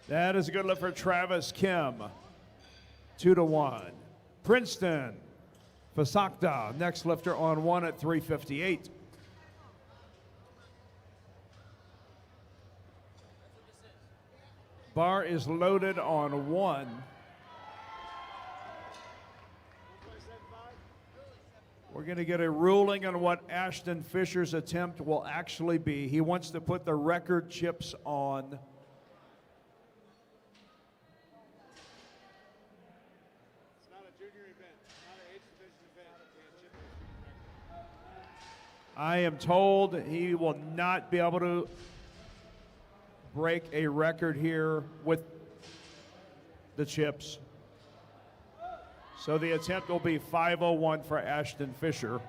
That is a good lift for Travis Kim. 2-1. Princeton, Fasakta, next lifter on 1 at 358. Bar is loaded on 1. We're going to get a ruling on what Ashton Fisher's attempt will actually be. He wants to put the record chips on. It's not a junior event, not an age division event. I am told he will not be able to break a record here with the chips. So the attempt will be 5:01 for Ashton Fisher.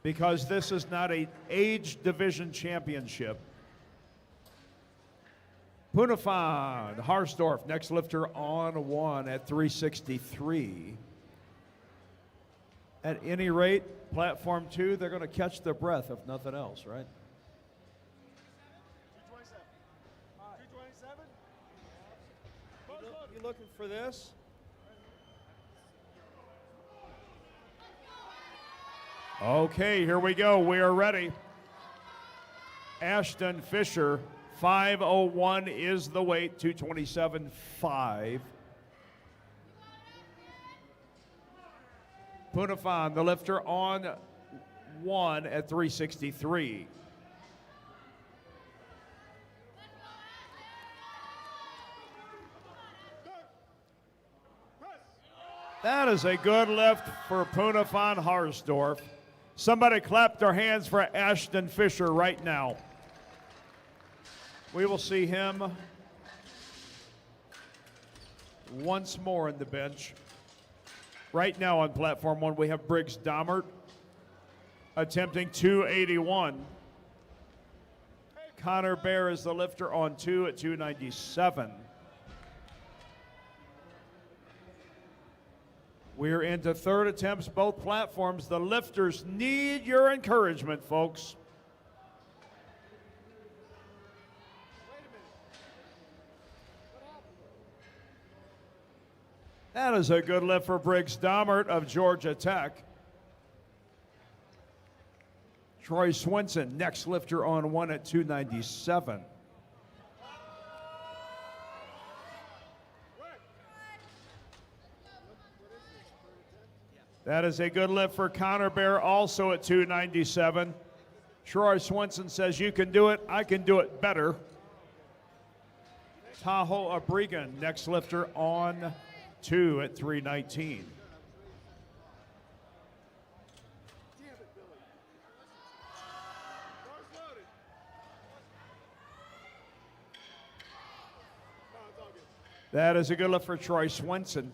Because this is not an age division championship. Punafan Harsdorf, next lifter on 1 at 363. At any rate, platform 2, they're going to catch their breath, if nothing else, right? 227? 227? You looking for this? Okay, here we go. We are ready. Ashton Fisher, 5:01 is the weight, 227.5. Punafan, the lifter, on 1 at 363. That is a good lift for Punafan Harsdorf. Somebody clap their hands for Ashton Fisher right now. We will see him once more in the bench. Right now on platform 1, we have Briggs Dommert attempting 281. Connor Bear is the lifter on 2 at 297. We're into third attempts, both platforms. The lifters need your encouragement, folks. That is a good lift for Briggs Dommert of Georgia Tech. Troy Swenson, next lifter on 1 at 297. That is a good lift for Connor Bear, also at 297. Troy Swenson says, you can do it, I can do it better. Tahoe Abrigan, next lifter on 2 at 319. That is a good lift for Troy Swenson.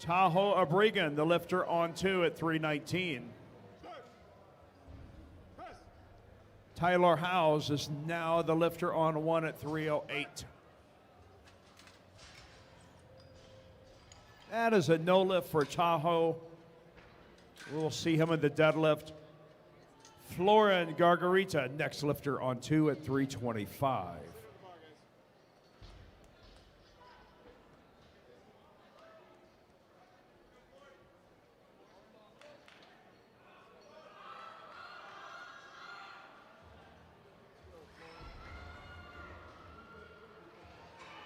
Tahoe Abrigan, the lifter on 2 at 319. Tyler Howes is now the lifter on 1 at 308. That is a no lift for Tahoe. We'll see him in the deadlift. Florin Gargarita, next lifter on 2 at 325.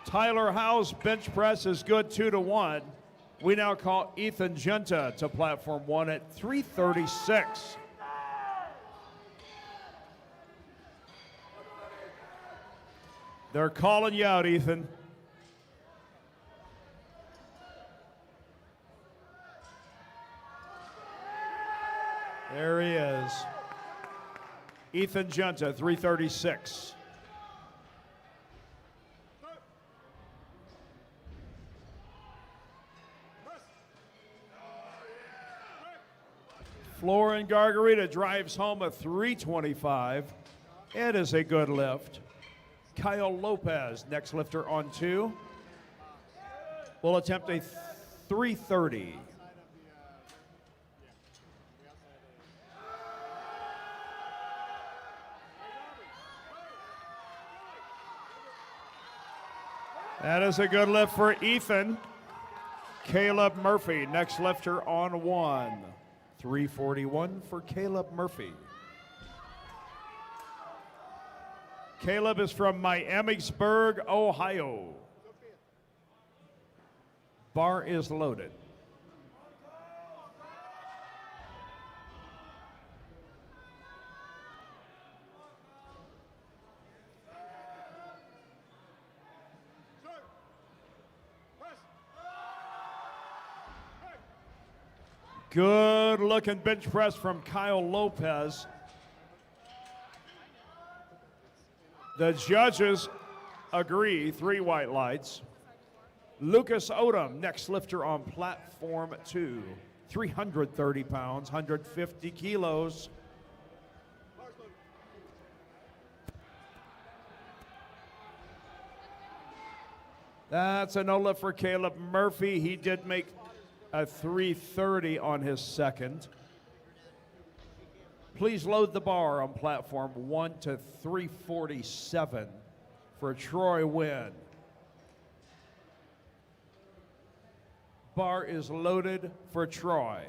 Tyler Howes bench press is good 2-1. We now call Ethan Genta to platform 1 at 336. They're calling you out, Ethan. There he is. Ethan Genta, 336. Florin Gargarita drives home a 325. It is a good lift. Kyle Lopez, next lifter on 2, will attempt a 330. That is a good lift for Ethan. Caleb Murphy, next lifter on 1. 341 for Caleb Murphy. Caleb is from Miamisburg, Ohio. Bar is loaded. Good looking bench press from Kyle Lopez. The judges agree, 3 white lights. Lucas Odom, next lifter on platform 2. 330 pounds, 150 kilos. That's a no lift for Caleb Murphy. He did make a 330 on his second. Please load the bar on platform 1 to 347 for Troy Wynn. Bar is loaded for Troy.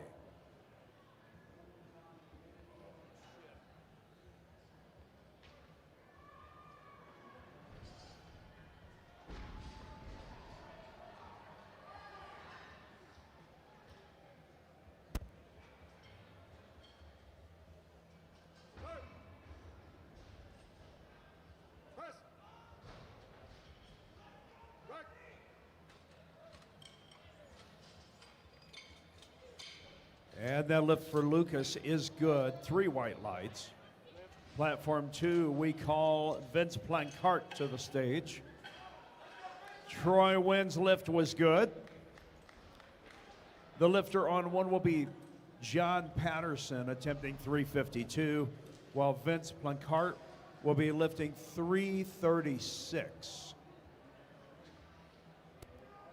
And that lift for Lucas is good. 3 white lights. Platform 2, we call Vince Plancart to the stage. Troy Wynn's lift was good. The lifter on 1 will be John Patterson, attempting 352, while Vince Plancart will be lifting 336.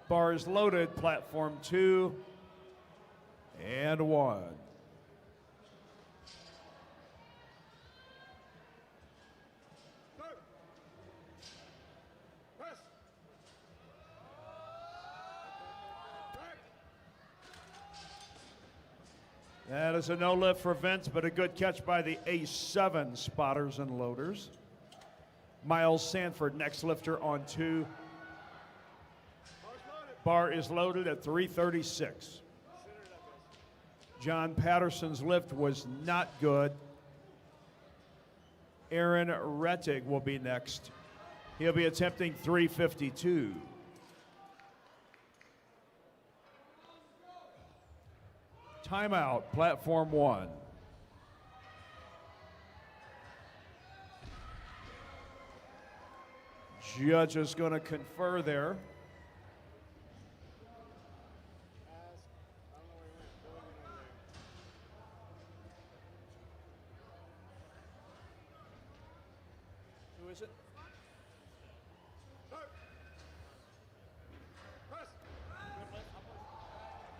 Bars loaded, platform 2 and 1. That is a no lift for Vince, but a good catch by the A7 spotters and loaders. Miles Sanford, next lifter on 2. Bar is loaded at 336. John Patterson's lift was not good. Aaron Rettig will be next. He'll be attempting 352. Timeout, platform 1. Judge is going to confer there. Who is it?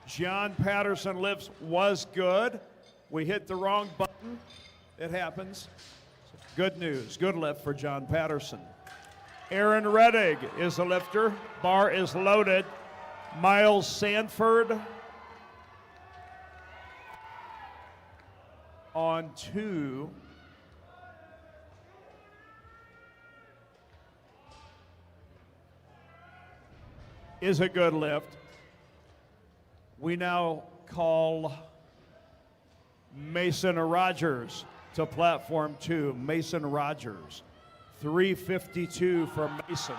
John Patterson lifts was good. We hit the wrong button. It happens. Good news. Good lift for John Patterson. Aaron Rettig is the lifter. Bar is loaded. Miles Sanford on 2. Is a good lift. We now call Mason Rogers to platform 2. Mason Rogers, 352 for Mason.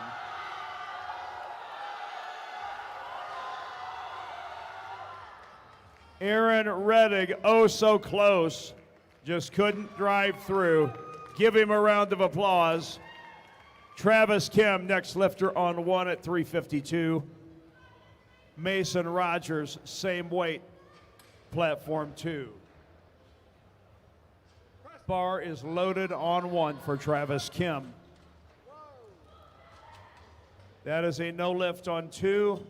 Aaron Rettig, oh so close, just couldn't drive through. Give him a round of applause. Travis Kim, next lifter on 1 at 352. Mason Rogers, same weight, platform 2. Bar is loaded on 1 for Travis Kim. That is a no lift on 2.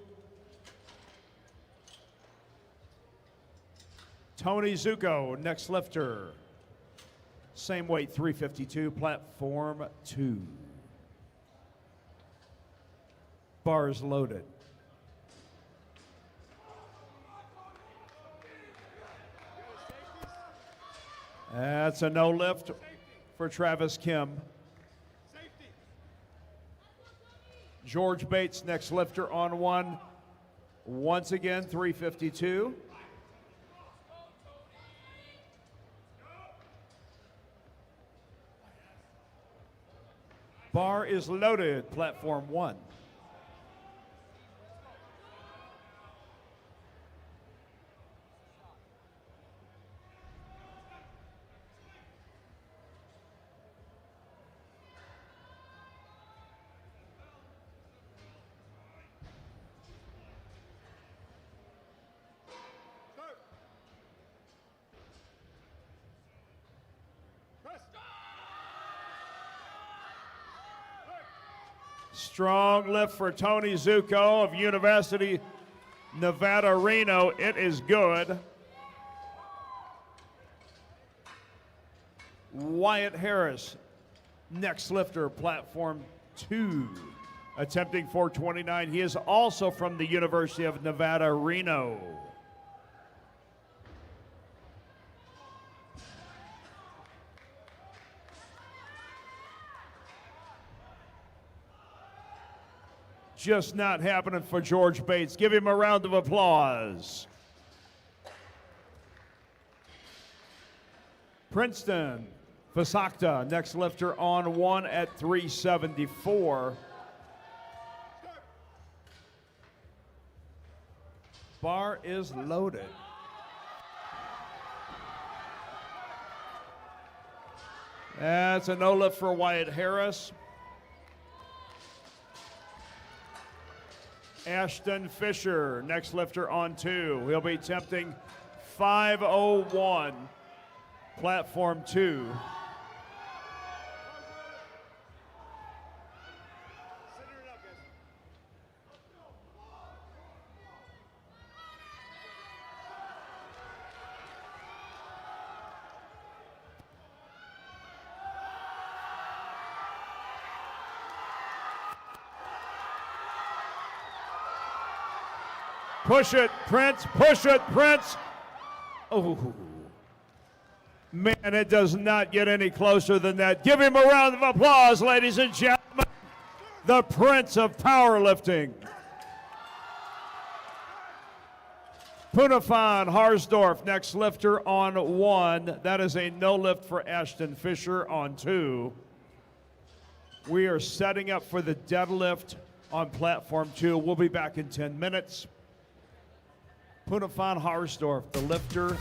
Tony Zuko, next lifter. Same weight, 352, platform 2. Bar is loaded. That's a no lift for Travis Kim. George Bates, next lifter on 1. Once again, 352. Bar is loaded, platform 1. Strong lift for Tony Zuko of University Nevada, Reno. It is good. Wyatt Harris, next lifter, platform 2, attempting 429. He is also from the University of Nevada, Reno. Just not happening for George Bates. Give him a round of applause. Princeton, Fasakta, next lifter on 1 at 374. Bar is loaded. That's a no lift for Wyatt Harris. Ashton Fisher, next lifter on 2. He'll be attempting 501, platform 2. Push it, Prince. Push it, Prince. Oh. Man, it does not get any closer than that. Give him a round of applause, ladies and gentlemen. The Prince of Powerlifting. Punafan Harsdorf, next lifter on 1. That is a no lift for Ashton Fisher on 2. We are setting up for the deadlift on platform 2. We'll be back in 10 minutes. Punafan Harsdorf, the lifter.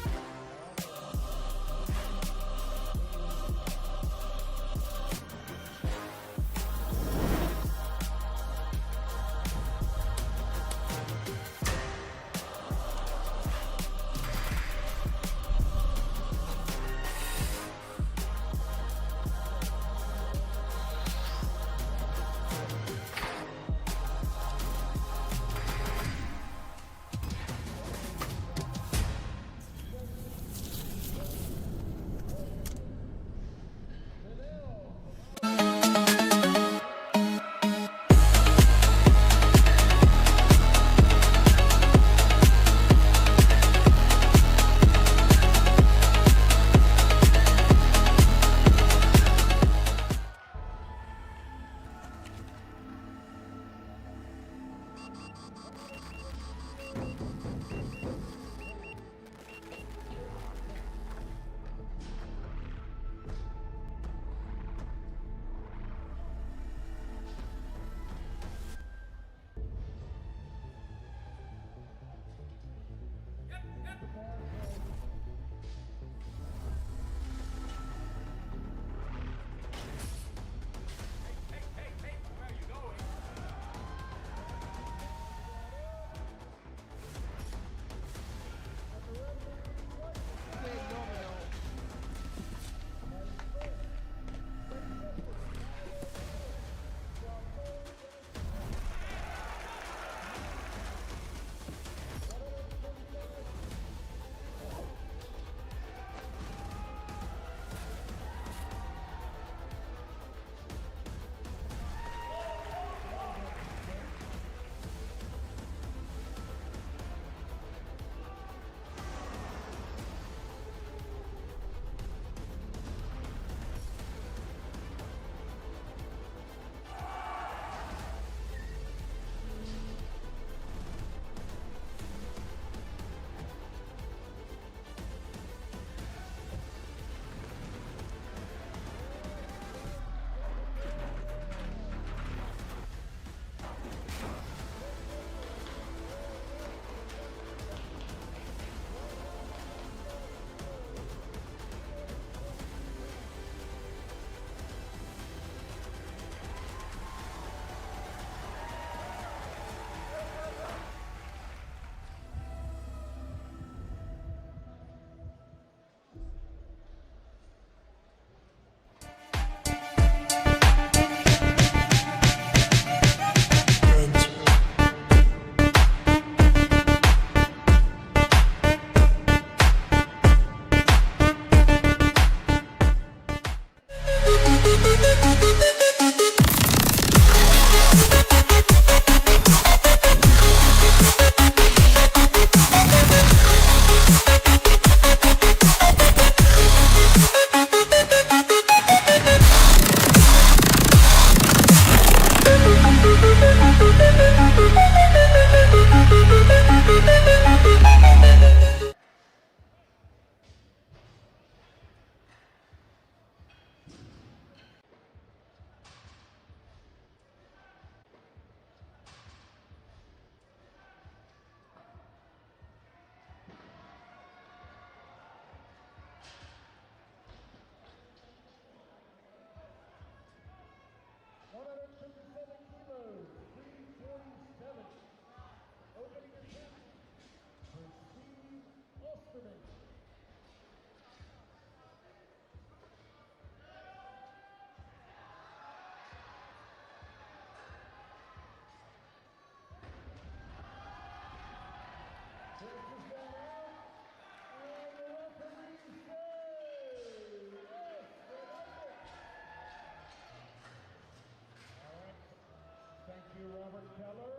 Robert Keller.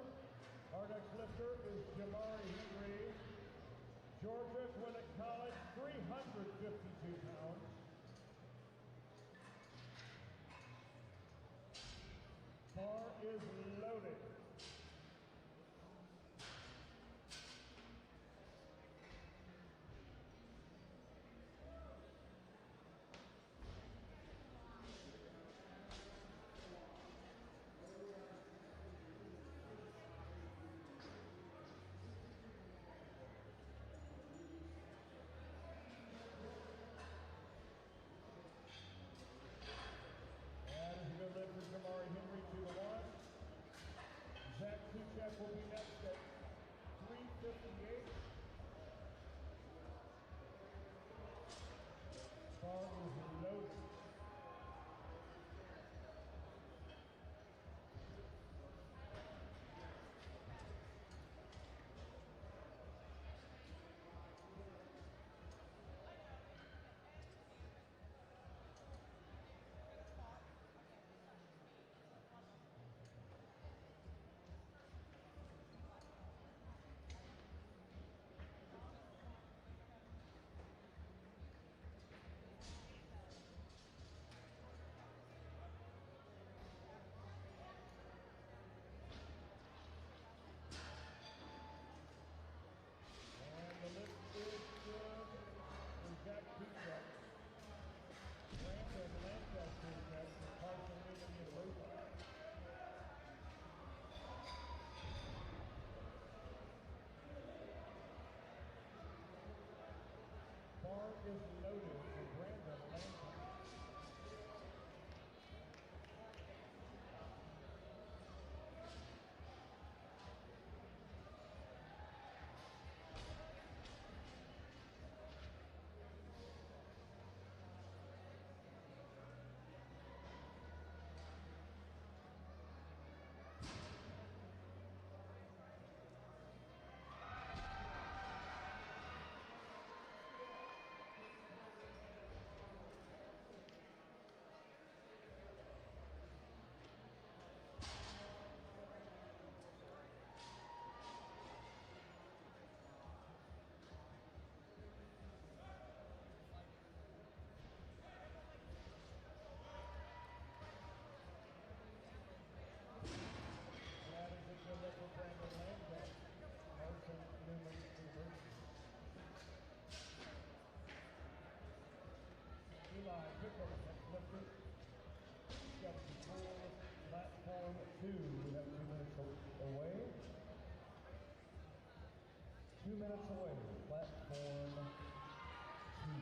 Our next lifter is Jamari Henry. Georgia Gwinnett College, 352 pounds. is loaded. That is a good lift for Jamari Henry to the one. Zach Kuchek will be next at 358. Bar is loaded. And the lift is good for Zach Kuchek. Brandon Lancaster Kuchek for Carson Newman University. Bar is loaded for Brandon Lancaster. That is a good lift for Brandon Lancaster. Carson Newman University. Eli Pickle, next lifter. 74, platform 2. We have 2 minutes away. 2 minutes away, platform 2.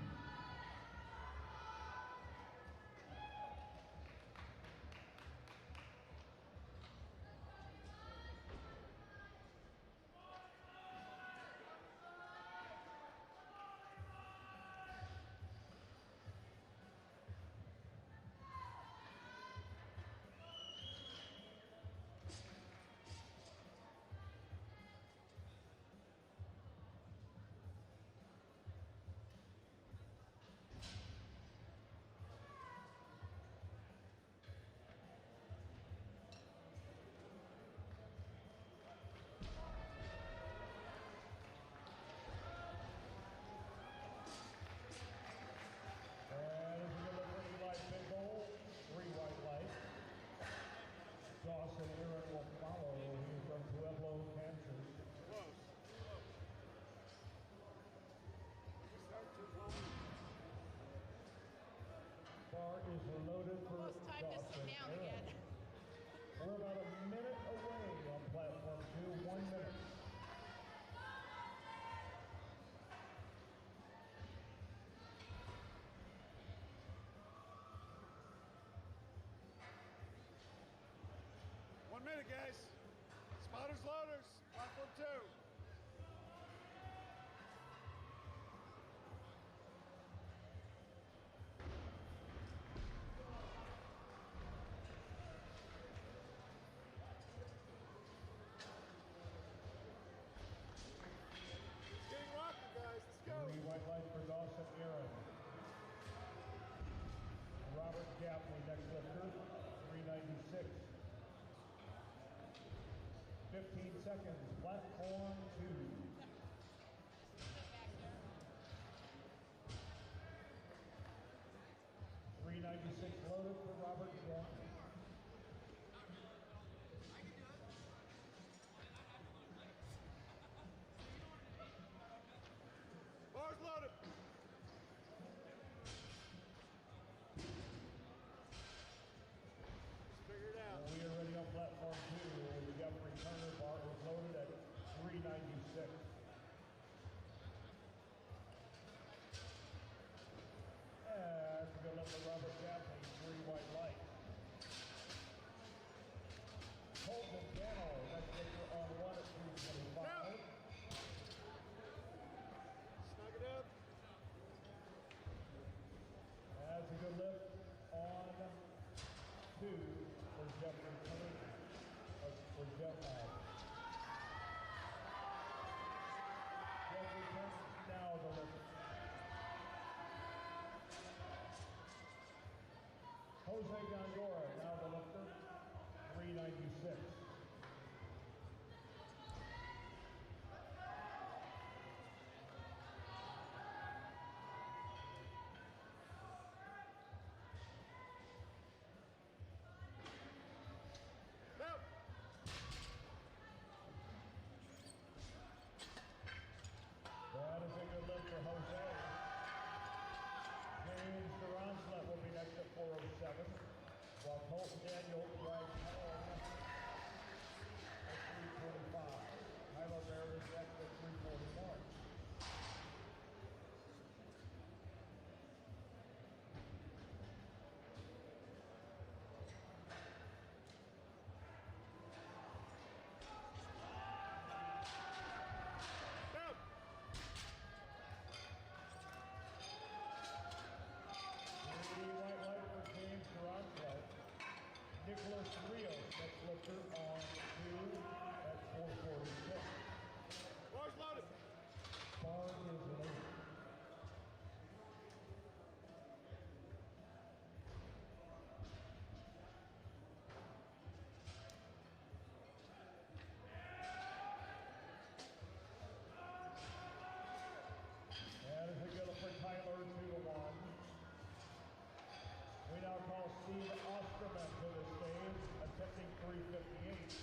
And as we go for Eli Pickle, 3 white lights. Dawson Aaron will follow. He's from Pueblo, Kansas. Bar is loaded for Almost time to sit Dawson down Aaron. again. We're about a minute away on platform 2, 1 minute. One minute, guys. Spotters, loaders, platform 2. It's getting rocky, guys. Let's go. 3 white lights for Dawson Aaron. Robert Gaffney, next lifter, 396. 15 seconds, platform 2. $396 loaded for Robert Gaffney. Jeffrey Thompson now the lifter. Jose Gondora now the lifter, 396. That is a good lift for Jose. James Durantlet will be next at 407, while Colton Daniel drives home at 325. Tyler Bear is next at 341. White light for James Durantlet. Nicholas Rios, next lifter on 2 at 446. Bars loaded. Bar is loaded. That is a good for Tyler, 2-1. We now call Steve Osterman to the stage, attempting 358.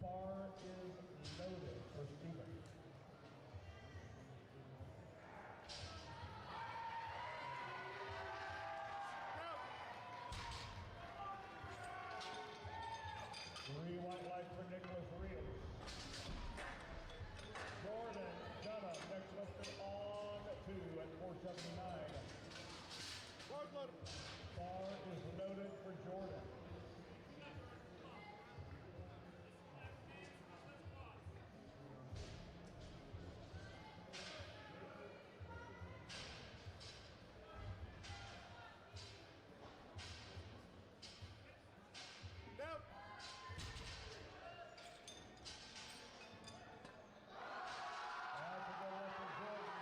Bar is loaded for Steven. Three white lights for Nicholas Rios. Jordan Dunham, next lifter on 2 at 479. Bars loaded. Bar is loaded for Jordan. Down. That's a good lift for Jordan.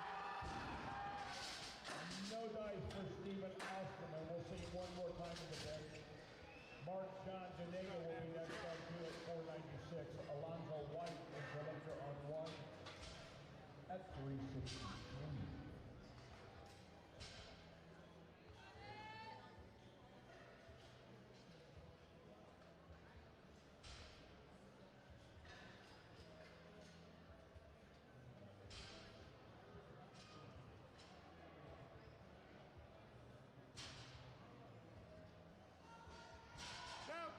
No dice for Stephen Osterman. We'll see him one more time in the bench. Mark John Denega will be next on 2 at 496. Alonzo White is the lifter on 1 at 363. Down.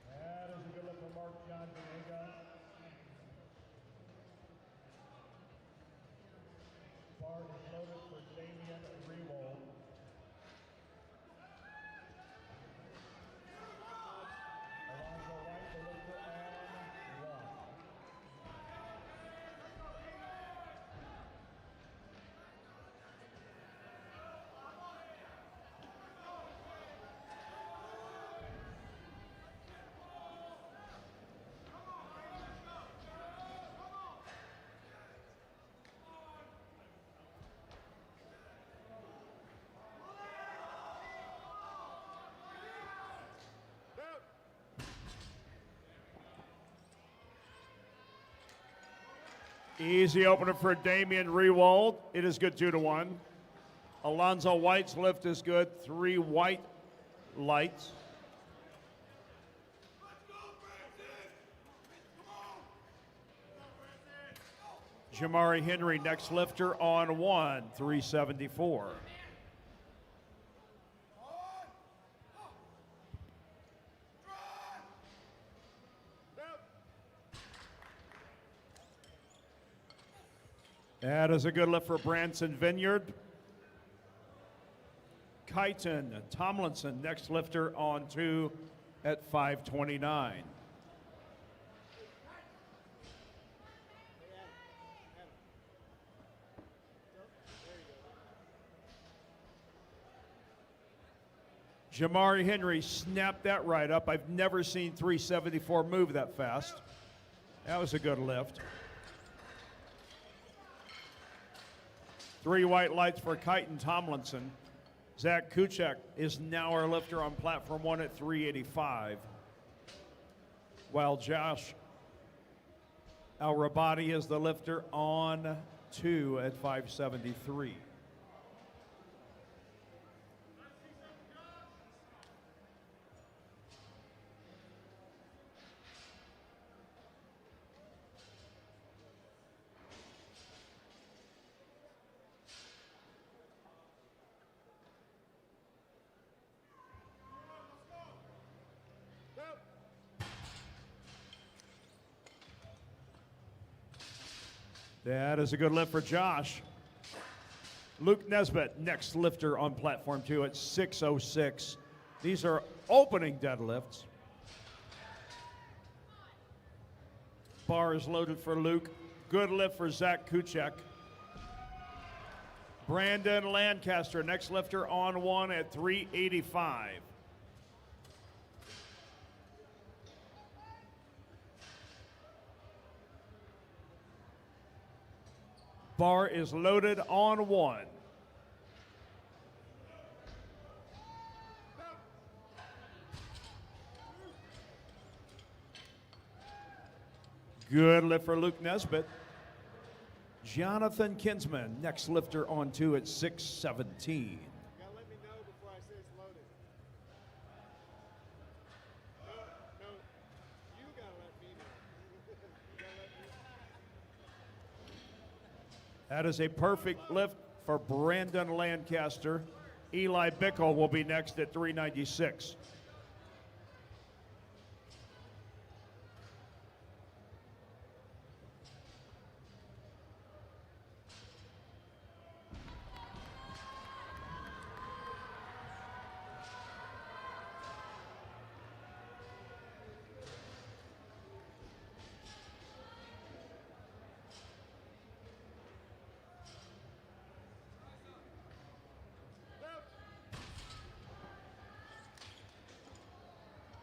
That is a good look for Mark John Denega. Bar is loaded for Damian Rewald. Alonzo White, the lifter on 1. Down. Easy opener for Damian Rewald. It is good 2-1. Alonzo White's lift is good. 3 white lights. Jamari Henry, next lifter on 1, 374. That is a good lift for Branson Vineyard. Kyton Tomlinson, next lifter on 2 at 529. Jamari Henry snapped that right up. I've never seen 374 move that fast. That was a good lift. 3 white lights for Kyton Tomlinson. Zach Kuchek is now our lifter on platform 1 at 385. While Josh Al-Rabadi is the lifter on 2 at 573. That is a good lift for Josh. Luke Nesbitt, next lifter on platform 2 at 606. These are opening deadlifts. Bar is loaded for Luke. Good lift for Zach Kuchek. Brandon Lancaster, next lifter on 1 at 385. Bar is loaded on 1. Good lift for Luke Nesbitt. Jonathan Kinsman, next lifter on 2 at 617. You gotta let me know before I say it's loaded. No, you gotta let me know. You gotta let me know. That is a perfect lift for Brandon Lancaster. Eli Bickle will be next at 396.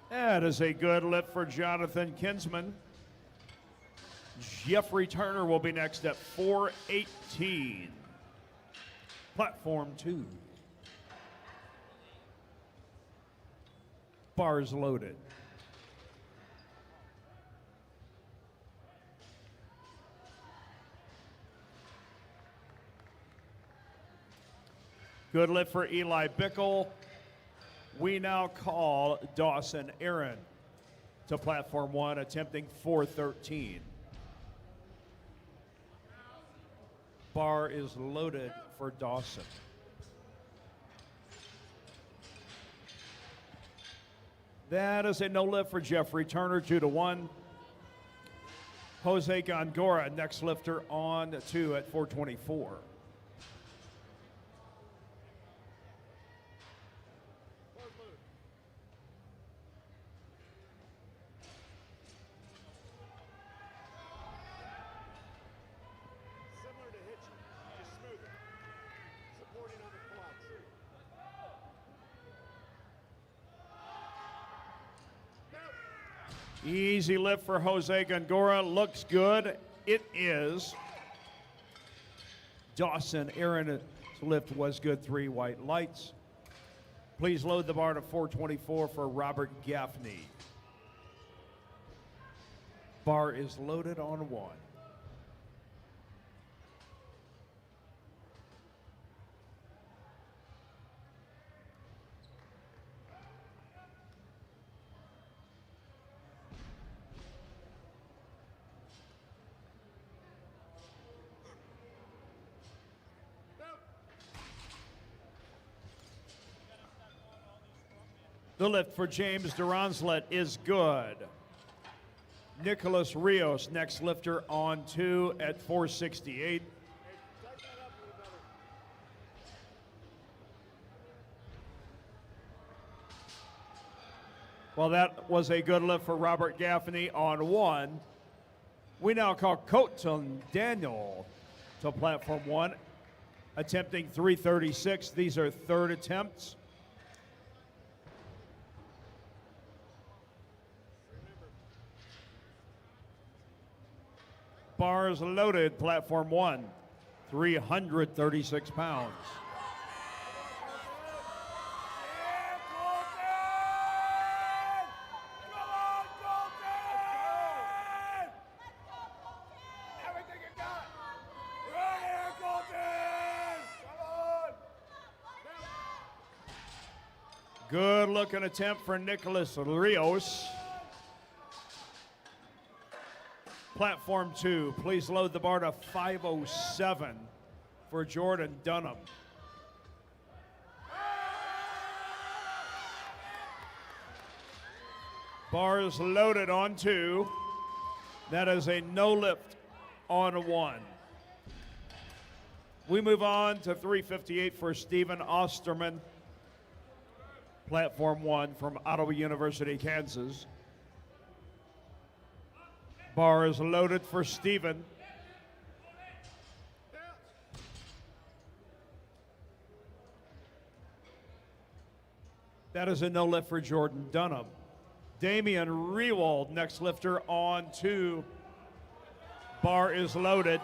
That is a good lift for Jonathan Kinsman. Jeffrey Turner will be next at 418. Platform 2. Bars loaded. Good lift for Eli Bickle. We now call Dawson Aaron to platform 1, attempting 413. Bar is loaded for Dawson. That is a no lift for Jeffrey Turner, 2-1. Jose Gongora, next lifter on 2 at 424. Similar to hitching, just smoother. Supporting on the quads. Easy lift for Jose Gongora. Looks good. It is. Dawson Aaron's lift was good. 3 white lights. Please load the bar to 424 for Robert Gaffney. Bar is loaded on 1. The lift for James Duronslet is good. Nicholas Rios, next lifter on 2 at 468. Tighten that up a little better. Well, that was a good lift for Robert Gaffney on 1. We now call Colton Daniel to platform 1, attempting 336. These are third attempts. bars loaded, platform 1, 336 pounds. Good looking attempt for Nicholas Rios. Platform 2, please load the bar to 507 for Jordan Dunham. Bars loaded on 2. That is a no lift on 1. We move on to 358 for Stephen Osterman. Platform 1 from Ottawa University, Kansas. Bar is loaded for Stephen. That is a no lift for Jordan Dunham. Damian Rewald, next lifter on 2. Bar is loaded.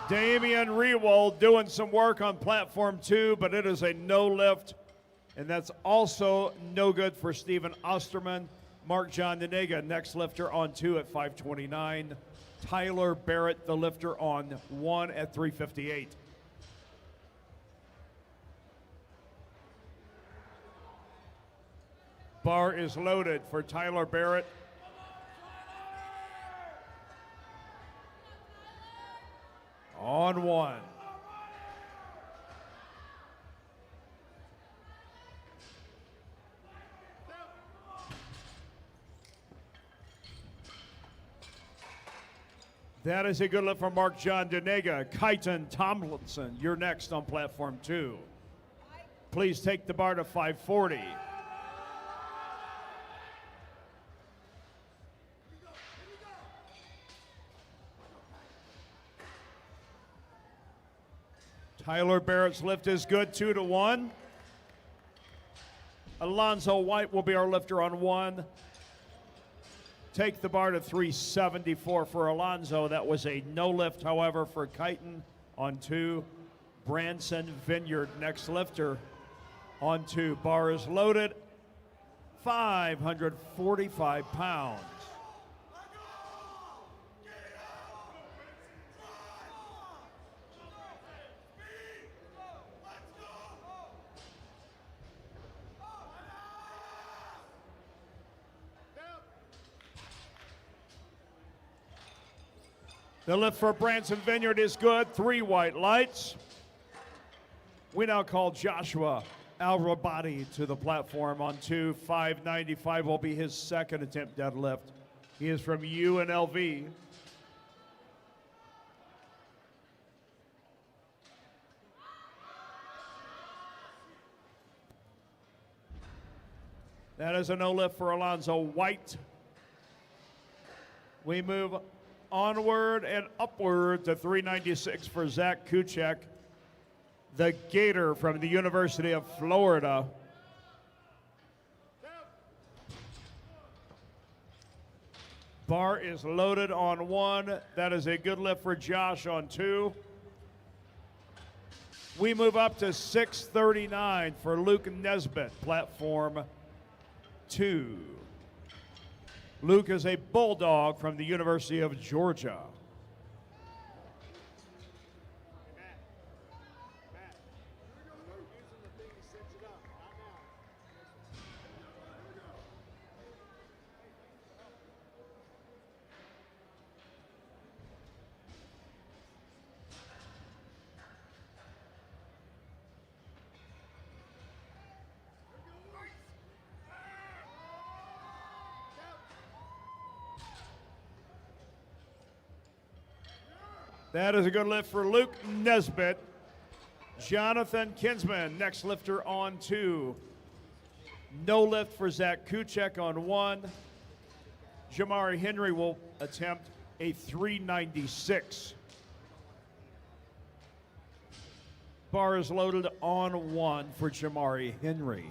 Damian Rewald doing some work on platform 2, but it is a no lift, and that's also no good for Stephen Osterman. Mark John Denega, next lifter on 2 at 529. Tyler Barrett, the lifter on 1 at 358. Bar is loaded for Tyler Barrett. On 1. That is a good lift from Mark John Denega. Kyton Tomlinson, you're next on platform 2. Please take the bar to 540. Tyler Barrett's lift is good, 2-1. Alonzo White will be our lifter on 1. Take the bar to 374 for Alonzo. That was a no lift, however, for Kyton on 2. Branson Vineyard, next lifter on 2. Bar is loaded, 545 pounds. The lift for Branson Vineyard is good, 3 white lights. We now call Joshua Alrabati to the platform on 2. 595 will be his second attempt deadlift. He is from UNLV. That is a no lift for Alonzo White. We move onward and upward to 396 for Zach Kuchek, the Gator from the University of Florida. Bar is loaded on 1. That is a good lift for Josh on 2. We move up to 639 for Luke Nesbitt, platform 2. Luke is a Bulldog from the University of Georgia. That is a good lift for Luke Nesbitt. Jonathan Kinsman, next lifter on 2. No lift for Zach Kuchek on 1. Jamari Henry will attempt a 396. Bar is loaded on 1 for Jamari Henry.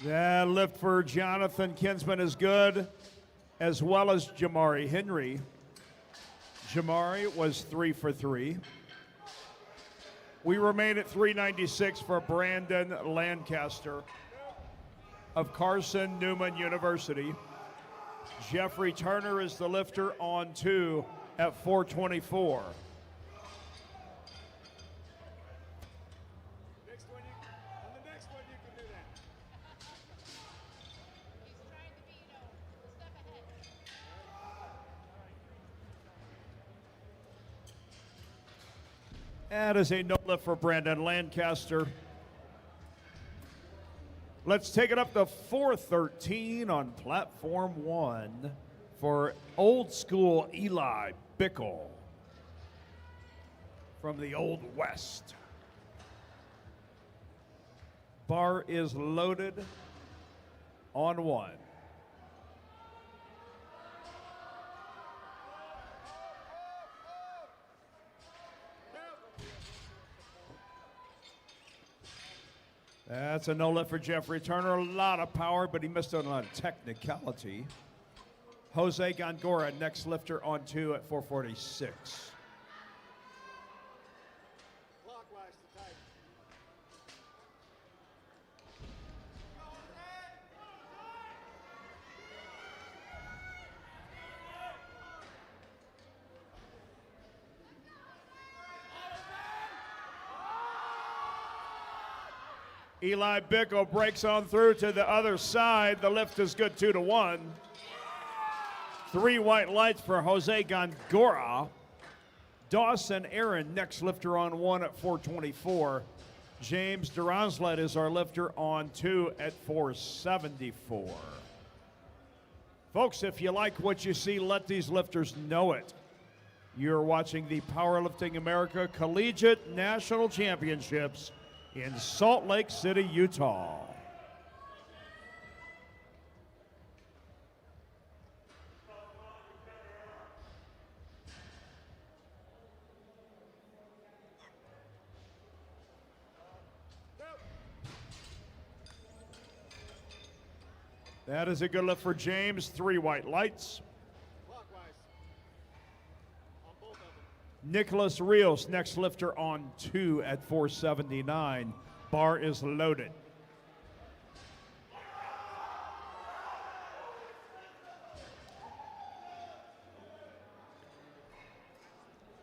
That lift for Jonathan Kinsman is good, as well as Jamari Henry. Jamari was 3 for 3. We remain at 396 for Brandon Lancaster of Carson Newman University. Jeffrey Turner is the lifter on 2 at 424. That is a no lift for Brandon Lancaster. Let's take it up to 413 on platform 1 for old school Eli Bickle from the Old West. Bar is loaded on 1. That's a no lift for Jeffrey Turner. A lot of power, but he missed on a technicality. Jose Gongora, next lifter on 2 at 446. Clockwise to tight. Eli Bickle breaks on through to the other side. The lift is good, 2-1. 3 white lights for Jose Gongora. Dawson Aaron, next lifter on 1 at 424. James Duronslet is our lifter on 2 at 474. Folks, if you like what you see, let these lifters know it. You're watching the Powerlifting America Collegiate National Championships in Salt Lake City, Utah. That is a good lift for James. 3 white lights. Clockwise. On both of them. Nicholas Rios, next lifter on 2 at 479. Bar is loaded.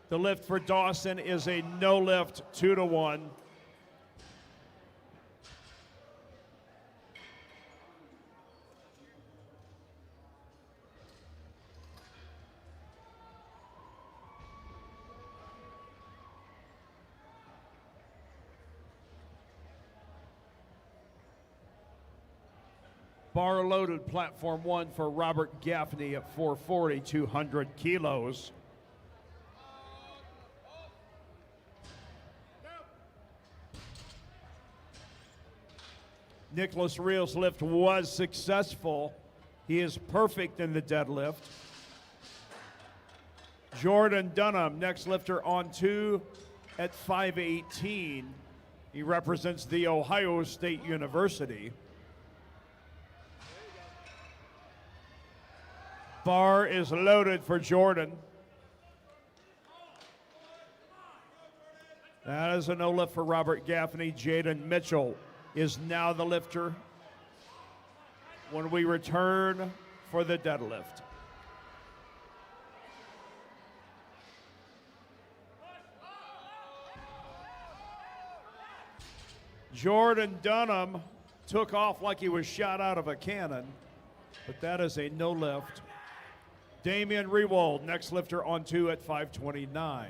The lift for Dawson is a no lift, 2-1. Bar loaded, platform 1 for Robert Gaffney at 440, 200 kilos. Nicholas Rios' lift was successful. He is perfect in the deadlift. Jordan Dunham, next lifter on 2 at 518. He represents the Ohio State University. Bar is loaded for Jordan. That is a no lift for Robert Gaffney. Jaden Mitchell is now the lifter. when we return for the deadlift. Jordan Dunham took off like he was shot out of a cannon, but that is a no lift. Damian Rewald, next lifter on 2 at 529.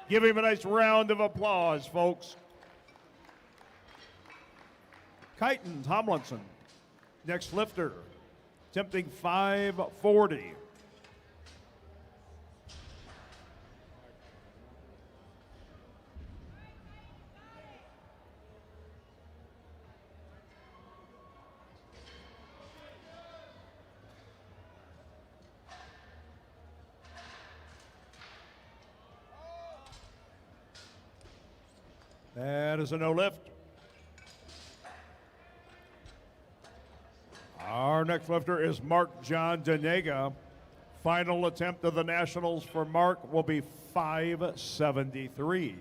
Give him a nice round of applause, folks. Kyton Tomlinson, next lifter, attempting 540. That is a no lift. Our next lifter is Mark John Denega. Final attempt of the Nationals for Mark will be 573.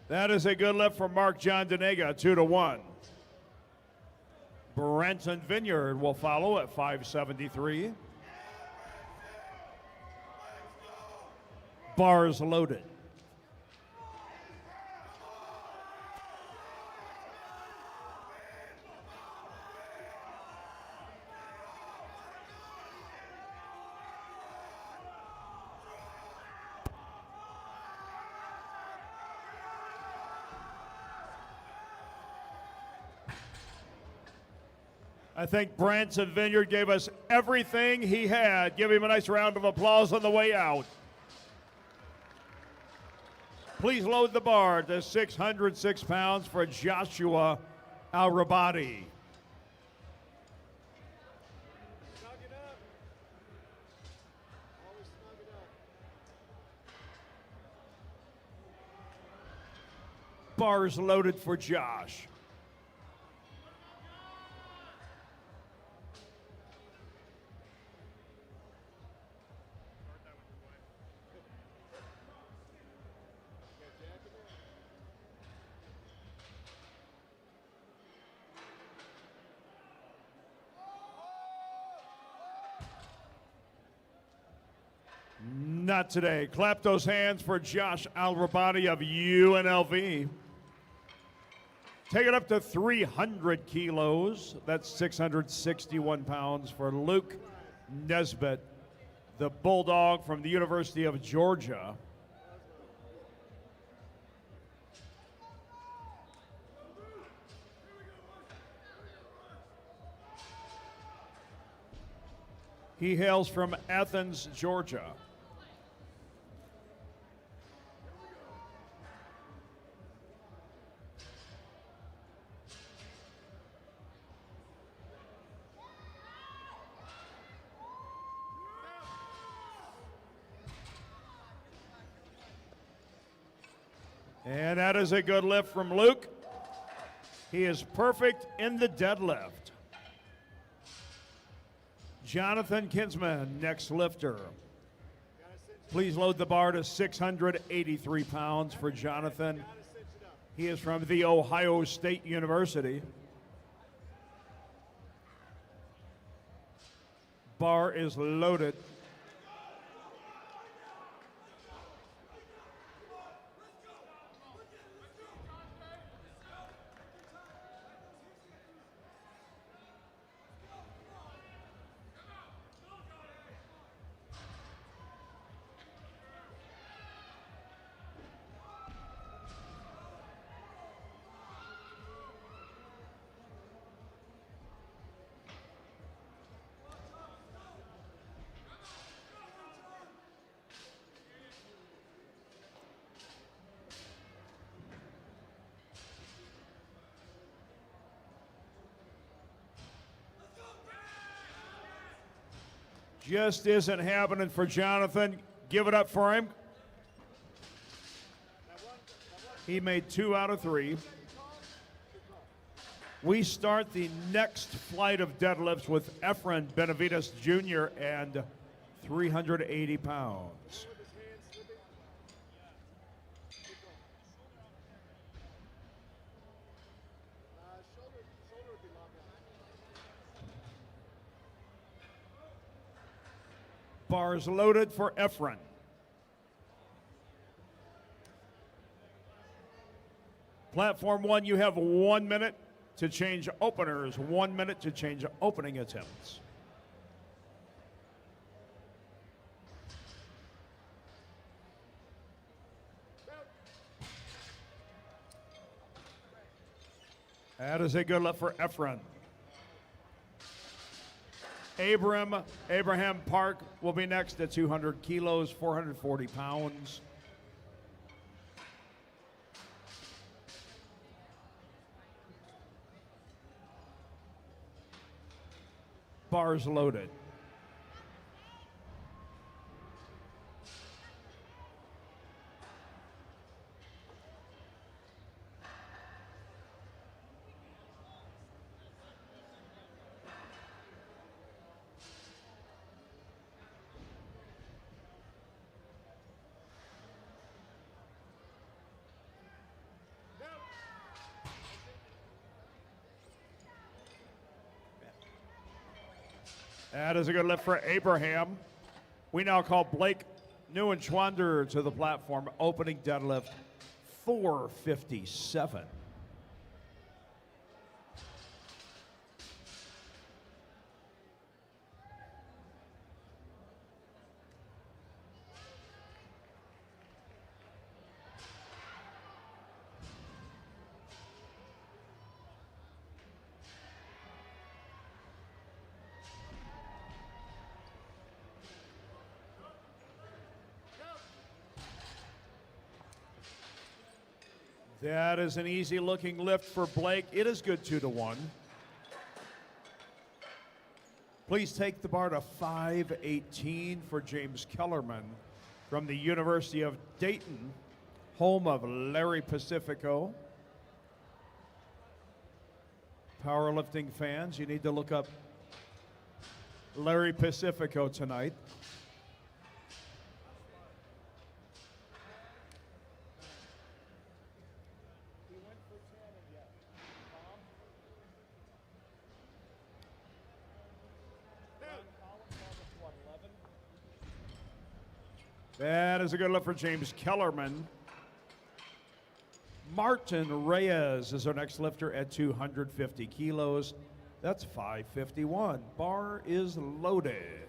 That is a good lift from Mark John Denega, 2-1. Brenton Vineyard will follow at 573. Bars loaded. I think Branson Vineyard gave us everything he had. Give him a nice round of applause on the way out. Please load the bar to 606 pounds for Joshua Al-Rabadi. Snug it up. Always snug it up. Bars loaded for Josh. Not today. Clap those hands for Josh Al-Rabadi of UNLV. Take it up to 300 kilos. That's 661 pounds for Luke Nesbitt, the Bulldog from the University of Georgia. He hails from Athens, Georgia. And that is a good lift from Luke. He is perfect in the deadlift. Jonathan Kinsman, next lifter. Please load the bar to 683 pounds for Jonathan. He is from The Ohio State University. Bar is loaded. Just isn't happening for Jonathan. Give it up for him. He made 2 out of 3. We start the next flight of deadlifts with Efren Benavides Jr. and 380 pounds. Shoulder would be locked out. Bars loaded for Efren. Platform 1, you have 1 minute to change openers, 1 minute to change opening attempts. That is a good lift for Efren. Abraham Park will be next at 200 kilos, 440 pounds. Bars loaded. That is a good lift for Abraham. We now call Blake Neuenschwander to the platform, opening deadlift 457. That is an easy looking lift for Blake. It is good 2-1. Please take the bar to 518 for James Kellerman from the University of Dayton, home of Larry Pacifico. Powerlifting fans, you need to look up Larry Pacifico tonight. That is a good lift for James Kellerman. Martin Reyes is our next lifter at 250 kilos. That's 551. Bar is loaded.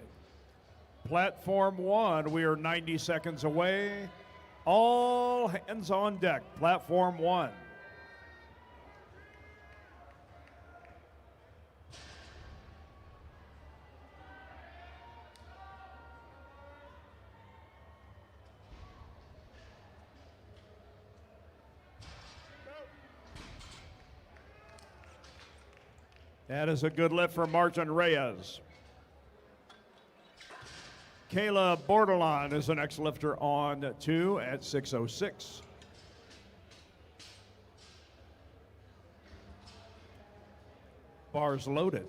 Platform 1, we are 90 seconds away. All hands on deck. Platform 1. That is a good lift for Martin Reyes. Kayla Bordelon is the next lifter on 2 at 606. Bars loaded.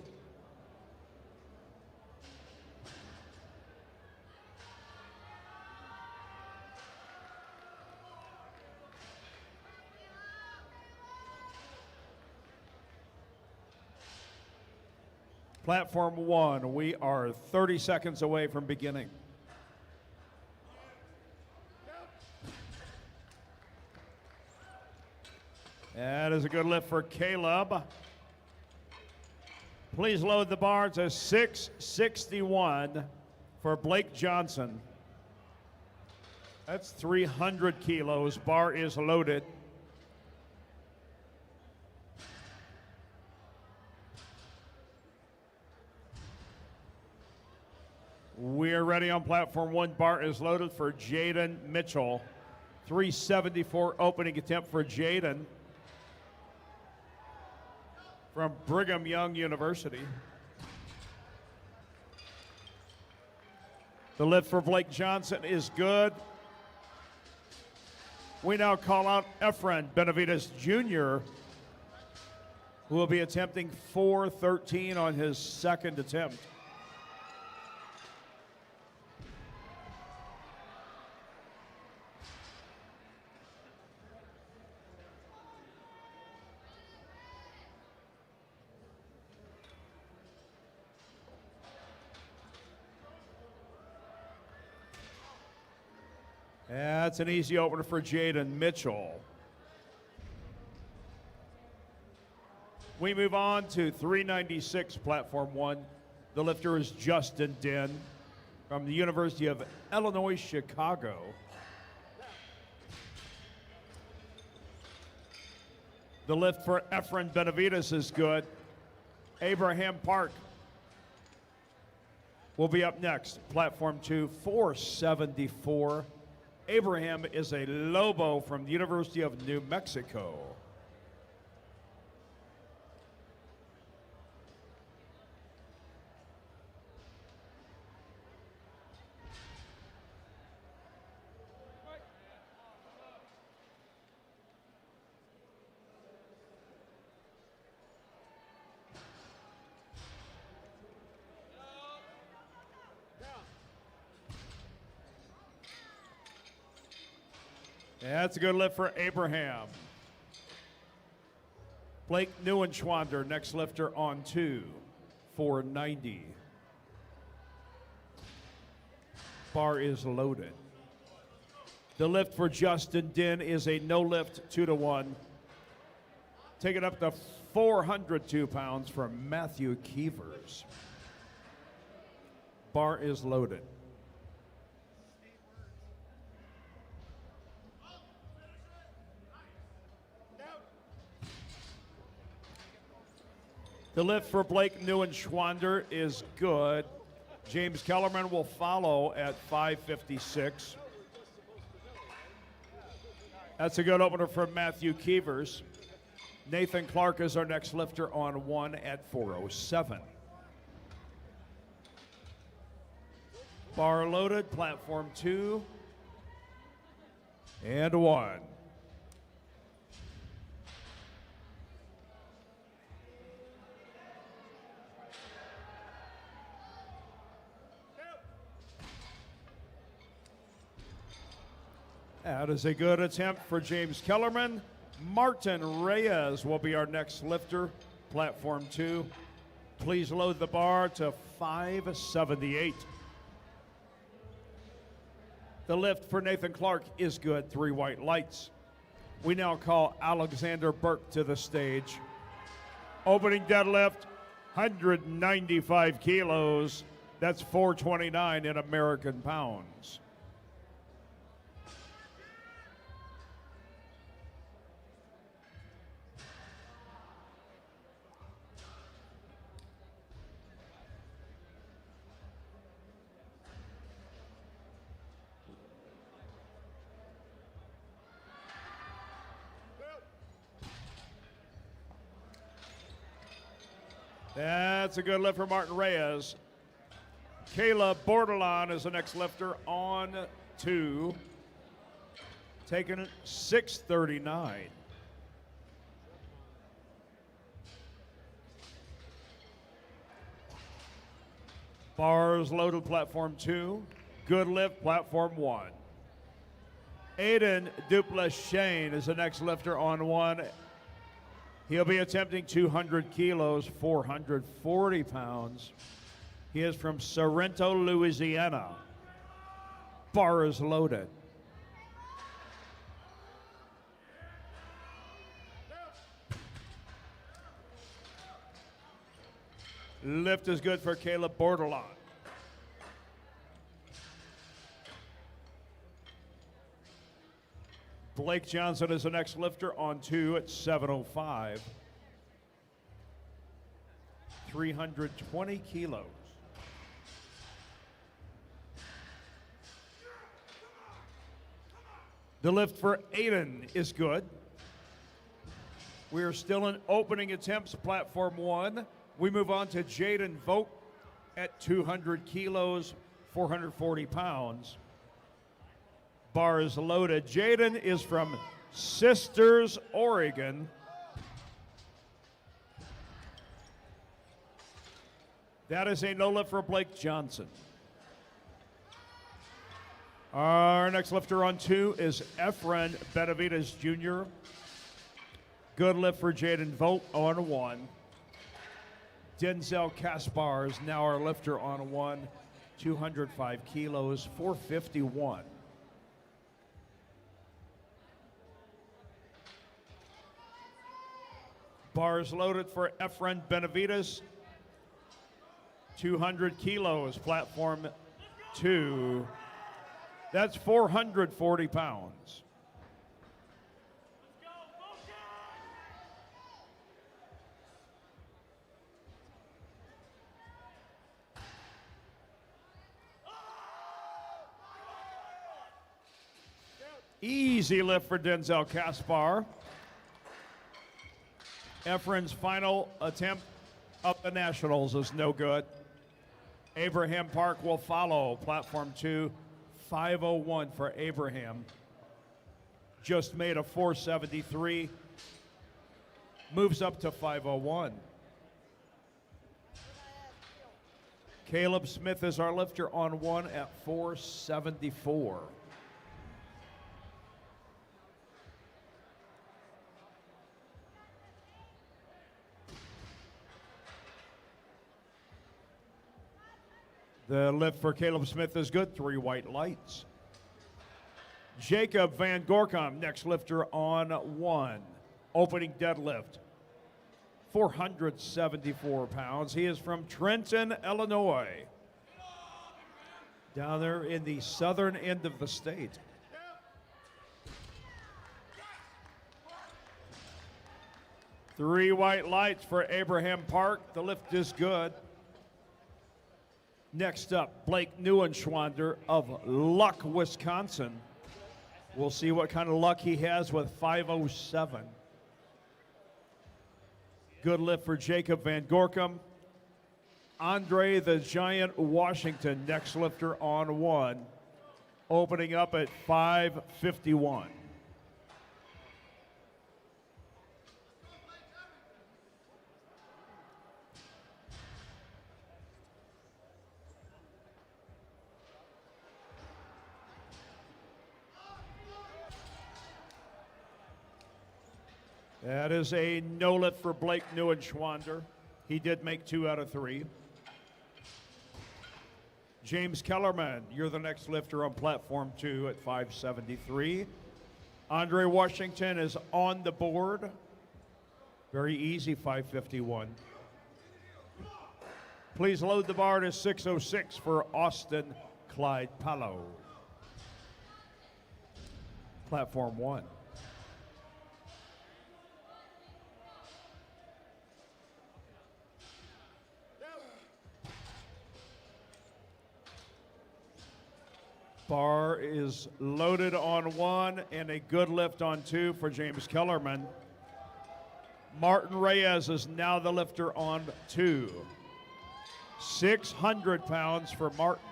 Platform 1, we are 30 seconds away from beginning. That is a good lift for Caleb. Please load the bar to 661 for Blake Johnson. That's 300 kilos. Bar is loaded. We're ready on platform 1. Bar is loaded for Jaden Mitchell. 374 opening attempt for Jaden from Brigham Young University. The lift for Blake Johnson is good. We now call out Efren Benavides Jr., who will be attempting 413 on his second attempt. That's an easy opener for Jaden Mitchell. We move on to 396, platform 1. The lifter is Justin Den from the University of Illinois, Chicago. The lift for Efren Benavides is good. Abraham Park will be up next. Platform 2, 474. Abraham is a Lobo from the University of New Mexico. That's a good lift for Abraham. Blake Neuenschwander, next lifter on 2, 490. Bar is loaded. The lift for Justin Den is a no lift 2-1. Take it up to 402 pounds from Matthew Keevers. Bar is loaded. The lift for Blake Neuenschwander is good. James Kellerman will follow at 556. That's a good opener from Matthew Keevers. Nathan Clark is our next lifter on 1 at 407. Bar loaded, platform 2 and 1. That is a good attempt for James Kellerman. Martin Reyes will be our next lifter, platform 2. Please load the bar to 578. The lift for Nathan Clark is good, 3 white lights. We now call Alexander Burke to the stage. Opening deadlift, 195 kilos. That's 429 in American pounds. That's a good lift for Martin Reyes. Kayla Bordelon is the next lifter on 2, taking 639. Bars loaded, platform 2. Good lift, platform 1. Aiden Duplessis is the next lifter on 1. He'll be attempting 200 kilos, 440 pounds. He is from Sorrento, Louisiana. Bar is loaded. Lift is good for Caleb Bordelon. Blake Johnson is the next lifter on 2 at 705. 320 kilos. The lift for Aiden is good. We are still in opening attempts, platform 1. We move on to Jaden Vogt at 200 kilos, 440 pounds. Bar is loaded. Jaden is from Sisters, Oregon. That is a no lift for Blake Johnson. Our next lifter on 2 is Efren Benavides Jr. Good lift for Jaden Vogt on 1. Denzel Kaspar is now our lifter on 1, 205 kilos, 451. Bars loaded for Efren Benavides, 200 kilos, platform 2. That's 440 pounds. Easy lift for Denzel Kaspar. Efren's final attempt up the Nationals is no good. Abraham Park will follow. Platform 2, 501 for Abraham. Just made a 473. Moves up to 501. Caleb Smith is our lifter on 1 at 474. The lift for Caleb Smith is good, 3 white lights. Jacob Van Gorkum, next lifter on 1. Opening deadlift, 474 pounds. He is from Trenton, Illinois. Down there in the southern end of the state. Three white lights for Abraham Park. The lift is good. Next up, Blake Neuenschwander of Luck, Wisconsin. We'll see what kind of luck he has with 507. Good lift for Jacob Van Gorkum. Andre the Giant Washington, next lifter on 1. Opening up at 551. That is a no lift for Blake Neuenschwander. He did make 2 out of 3. James Kellerman, you're the next lifter on platform 2 at 573. Andre Washington is on the board. Very easy, 551. Please load the bar to 606 for Austin Clyde Palo. Platform 1. Bar is loaded on 1 and a good lift on 2 for James Kellerman. Martin Reyes is now the lifter on 2. 600 pounds for Martin.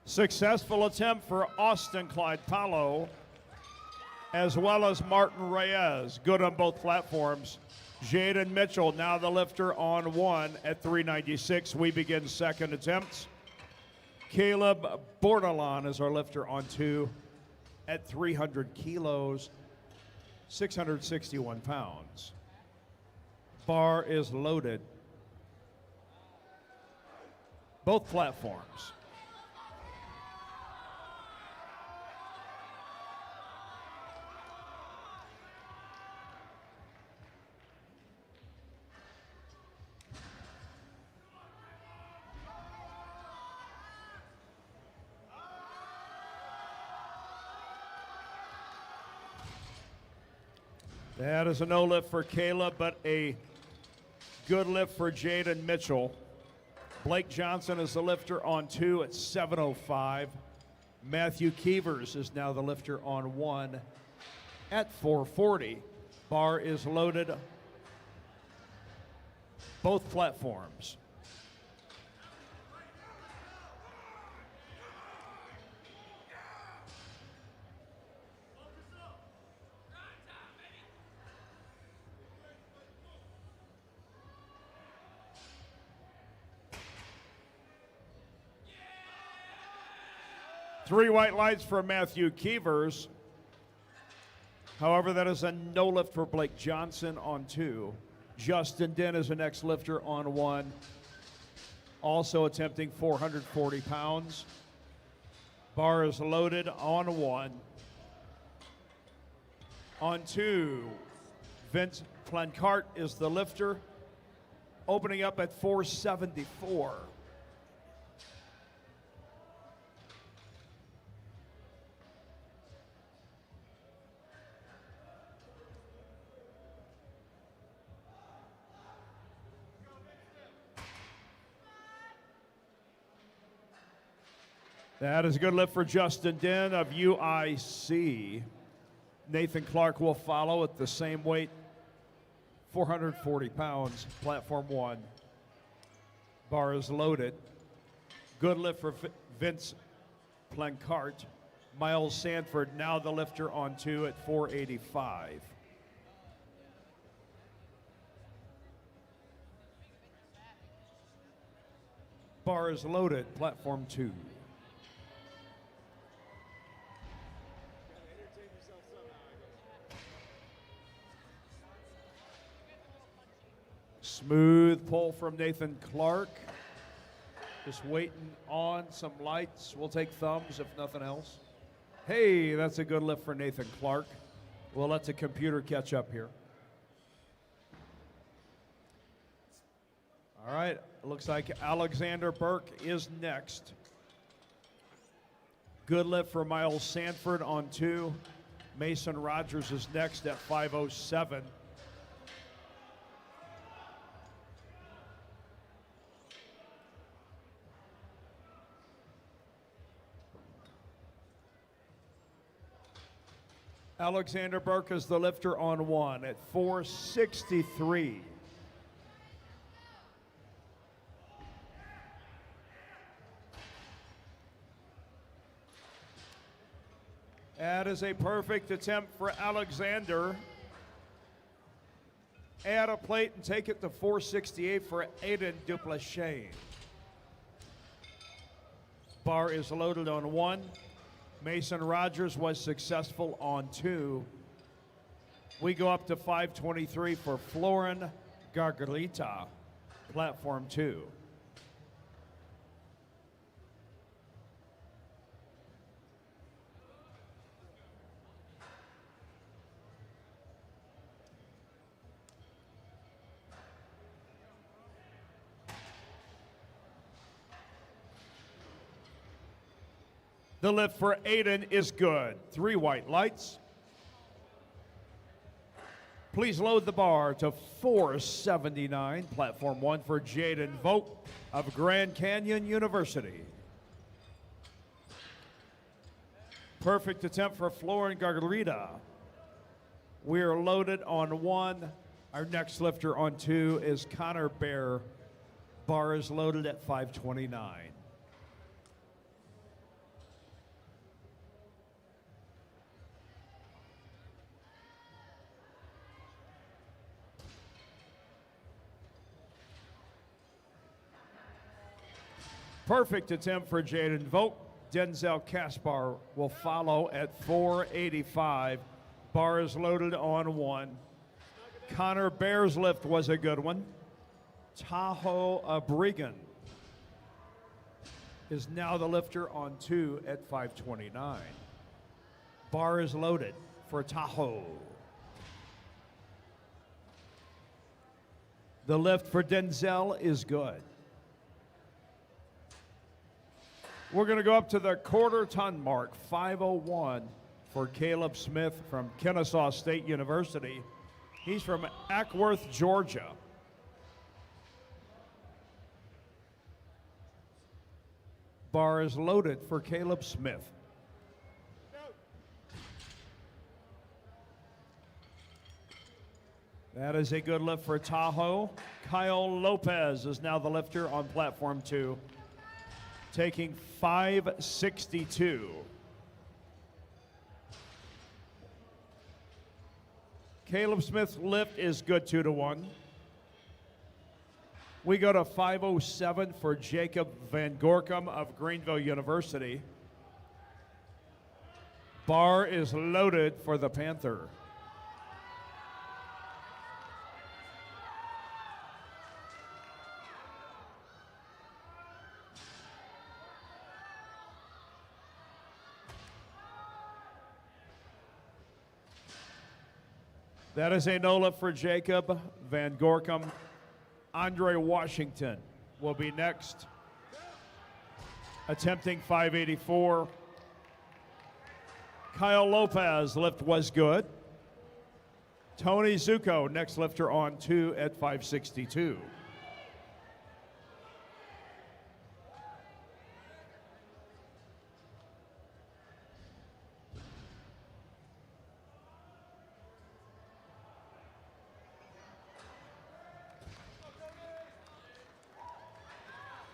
Successful attempt for Austin Clyde Palo, as well as Martin Reyes. Good on both platforms. Jaden Mitchell, now the lifter on 1 at 396. We begin second attempts. Caleb Bordelon is our lifter on 2 at 300 kilos, 661 pounds. Bar is loaded. Both platforms. That is a no lift for Caleb, but a good lift for Jaden Mitchell. Blake Johnson is the lifter on 2 at 705. Matthew Keevers is now the lifter on 1 at 440. Bar is loaded. Both platforms. Three white lights for Matthew Keevers. However, that is a no lift for Blake Johnson on 2. Justin Den is the next lifter on 1. Also attempting 440 pounds. Bar is loaded on 1. On 2, Vince Plancart is the lifter, opening up at 474. That is a good lift for Justin Den of UIC. Nathan Clark will follow at the same weight, 440 pounds, platform 1. Bar is loaded. Good lift for Vince Plancart. Miles Sanford, now the lifter on 2 at 485. Bar is loaded, platform 2. Smooth pull from Nathan Clark. Just waiting on some lights. We'll take thumbs if nothing else. Hey, that's a good lift for Nathan Clark. We'll let the computer catch up here. All right, it looks like Alexander Burke is next. Good lift for Miles Sanford on 2. Mason Rogers is next at 507. Alexander Burke is the lifter on 1 at 463. That is a perfect attempt for Alexander. Add a plate and take it to 468 for Aiden Duplessis. Bar is loaded on 1. Mason Rogers was successful on 2. We go up to 523 for Florin Gargarita, platform 2. The lift for Aiden is good. 3 white lights. Please load the bar to 479, platform 1 for Jaden Vogt of Grand Canyon University. Perfect attempt for Florin Gargarita. We're loaded on 1. Our next lifter on 2 is Connor Bear. Bar is loaded at 529. Perfect attempt for Jaden Vogt. Denzel Kaspar will follow at 485. Bar is loaded on 1. Connor Bear's lift was a good one. Tahoe Abrigan is now the lifter on 2 at 529. Bar is loaded for Tahoe. The lift for Denzel is good. We're going to go up to the quarter ton mark, 501 for Caleb Smith from Kennesaw State University. He's from Ackworth, Georgia. Bar is loaded for Caleb Smith. That is a good lift for Tahoe. Kyle Lopez is now the lifter on platform 2, taking 562. Caleb Smith's lift is good 2-1. We go to 507 for Jacob Van Gorkum of Greenville University. Bar is loaded for the Panther. That is a no lift for Jacob Van Gorkum. Andre Washington will be next, attempting 584. Kyle Lopez lift was good. Tony Zuko, next lifter on 2 at 562.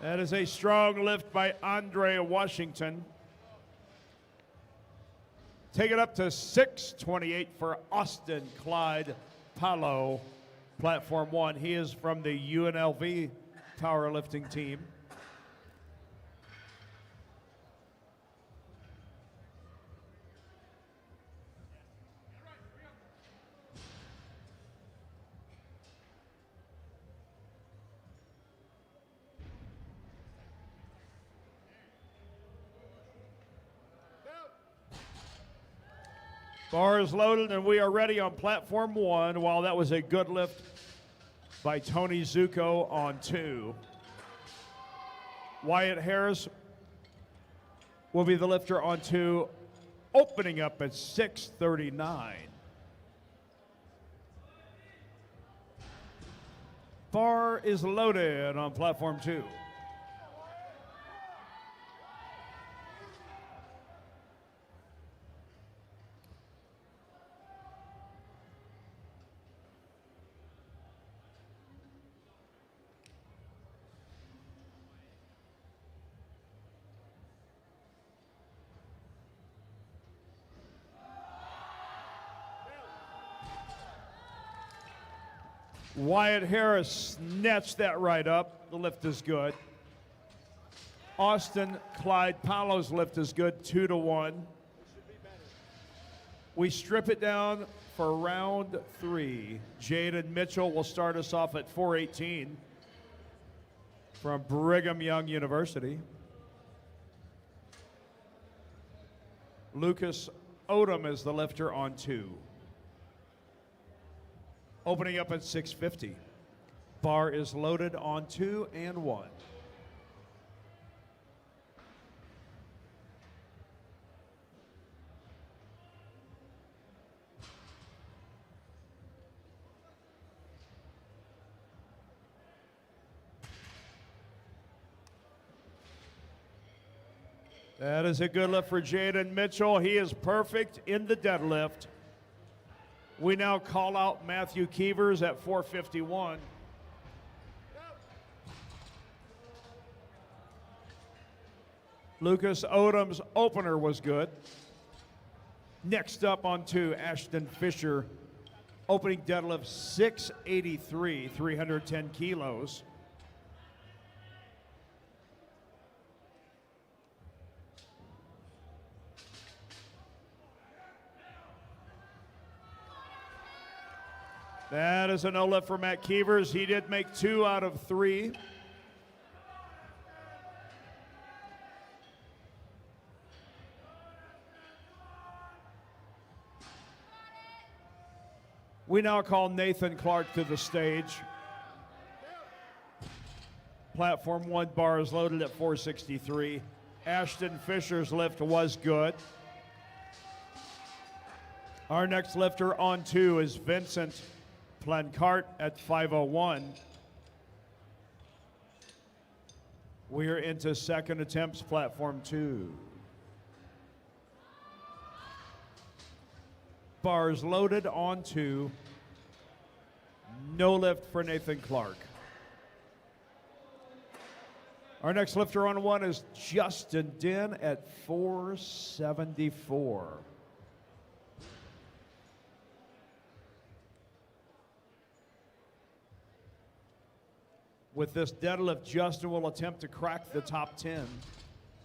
That is a strong lift by Andre Washington. Take it up to 628 for Austin Clyde Palo, platform 1. He is from the UNLV powerlifting team. Bar is loaded and we are ready on platform 1. While that was a good lift by Tony Zuko on 2. Wyatt Harris will be the lifter on 2, opening up at 639. Bar is loaded on platform 2. Wyatt Harris snatched that right up. The lift is good. Austin Clyde Palo's lift is good, 2-1. We strip it down for round 3. Jaden Mitchell will start us off at 418 from Brigham Young University. Lucas Odom is the lifter on 2. Opening up at 650. Bar is loaded on 2 and 1. That is a good lift for Jaden Mitchell. He is perfect in the deadlift. We now call out Matthew Keevers at 451. Lucas Odom's opener was good. Next up on 2, Ashton Fisher, opening deadlift 683, 310 kilos. That is a no lift for Matt Keevers. He did make 2 out of 3. We now call Nathan Clark to the stage. Platform 1 bar is loaded at 463. Ashton Fisher's lift was good. Our next lifter on 2 is Vincent Plancart at 501. We're into second attempts, platform 2. Bars loaded on 2. No lift for Nathan Clark. Our next lifter on 1 is Justin Din at 474. With this deadlift, Justin will attempt to crack the top 10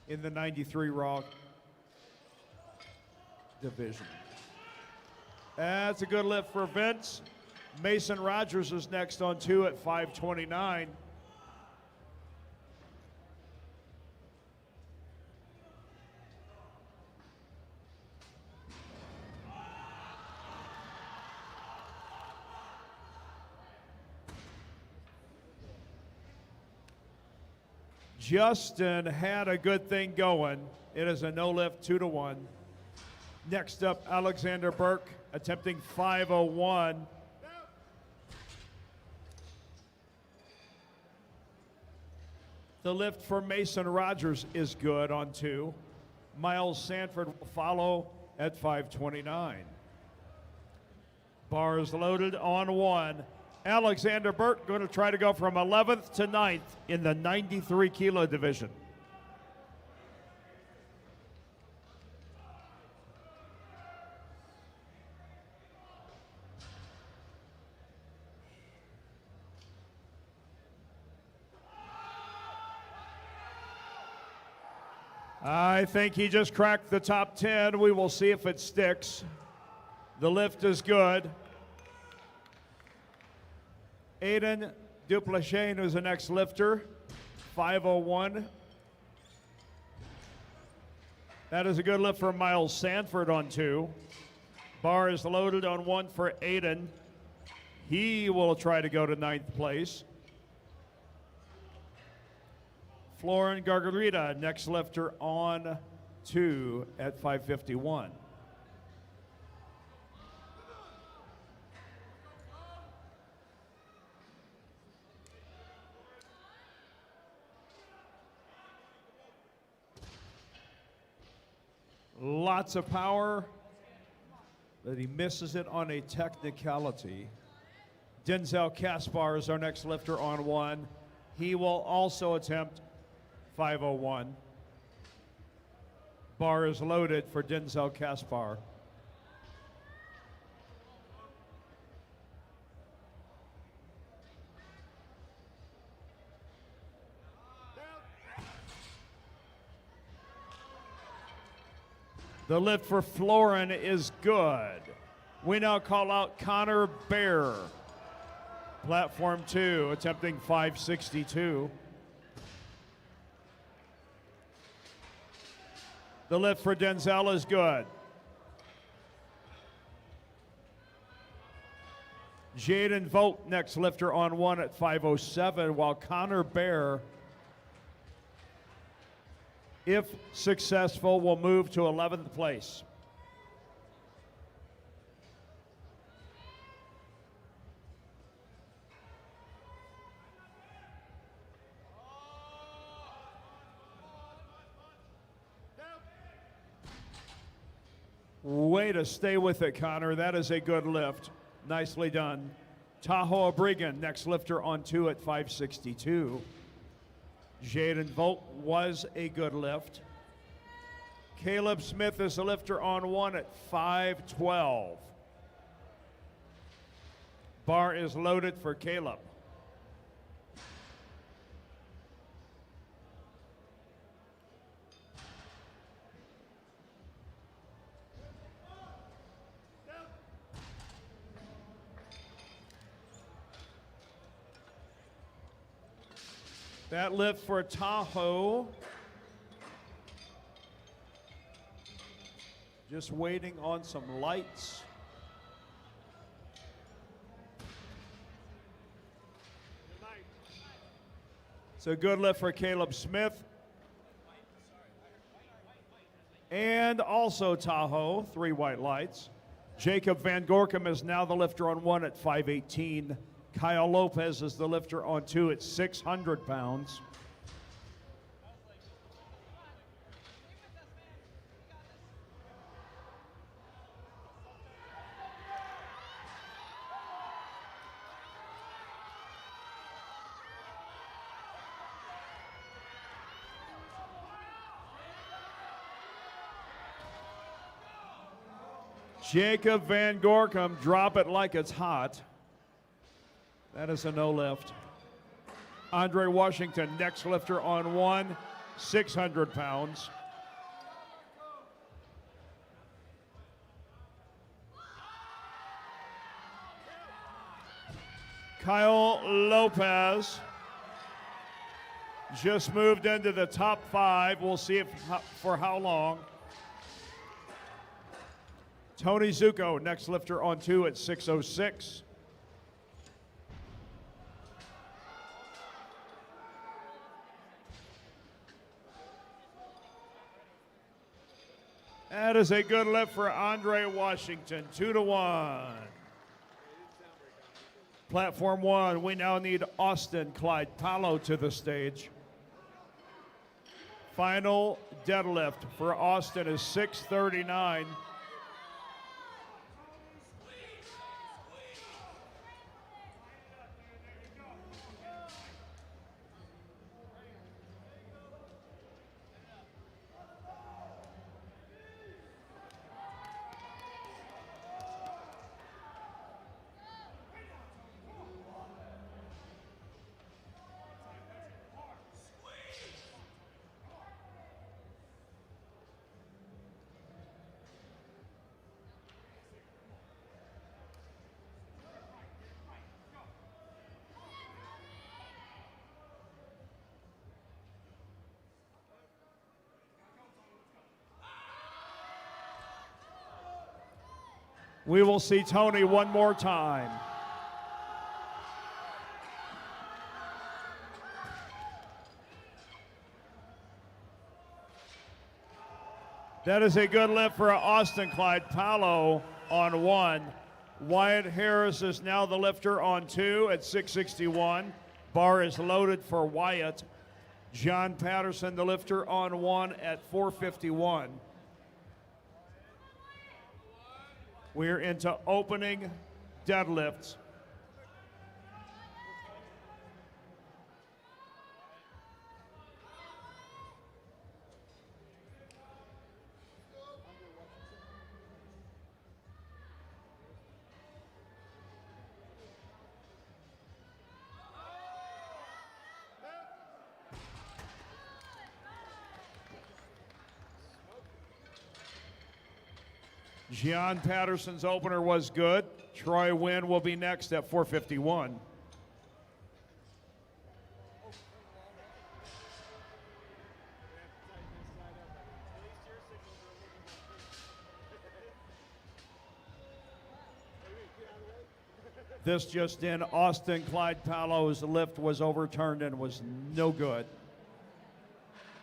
in the 93 Raw division. That's a good lift for Vince. Mason Rogers is next on 2 at 529. Justin had a good thing going. It is a no lift, 2-1. Next up, Alexander Burke attempting 501. The lift for Mason Rogers is good on 2. Miles Sanford will follow at 529. Bars loaded on 1. Alexander Burke going to try to go from 11th to 9th in the 93 kilo division. I think he just cracked the top 10. We will see if it sticks. The lift is good. Aiden Duplachane is the next lifter, 501. That is a good lift for Miles Sanford on 2. Bar is loaded on 1 for Aiden. He will try to go to 9th place. Florin Gargarita, next lifter on 2 at 551. Lots of power, but he misses it on a technicality. Denzel Kaspar is our next lifter on 1. He will also attempt 501. Bar is loaded for Denzel Kaspar. The lift for Florin is good. We now call out Connor Bear. Platform 2, attempting 562. The lift for Denzel is good. Jaden Vogt, next lifter on 1 at 507, while Connor Bear, if successful, will move to 11th place. Way to stay with it, Connor. That is a good lift. Nicely done. Tahoe Abrigan, next lifter on 2 at 562. Jaden Vogt was a good lift. Caleb Smith is a lifter on 1 at 512. Bar is loaded for Caleb. That lift for Tahoe. Just waiting on some lights. It's a good lift for Caleb Smith. And also Tahoe, 3 white lights. Jacob Van Gorkum is now the lifter on 1 at 518. Kyle Lopez is the lifter on 2 at 600 pounds. Jacob Van Gorkum, drop it like it's hot. That is a no lift. Andre Washington, next lifter on 1, 600 pounds. Kyle Lopez just moved into the top 5. We'll see for how long. Tony Zuko, next lifter on 2 at 606. That is a good lift for Andre Washington, 2-1. Platform 1, we now need Austin Clyde Palo to the stage. Final deadlift for Austin is 639. We will see Tony one more time. That is a good lift for Austin Clyde Palo on 1. Wyatt Harris is now the lifter on 2 at 661. Bar is loaded for Wyatt. John Patterson, the lifter on 1 at 451. We're into opening deadlifts. John Patterson's opener was good. Troy Wynn will be next at 451. This just in, Austin Clyde Palo's lift was overturned and was no good.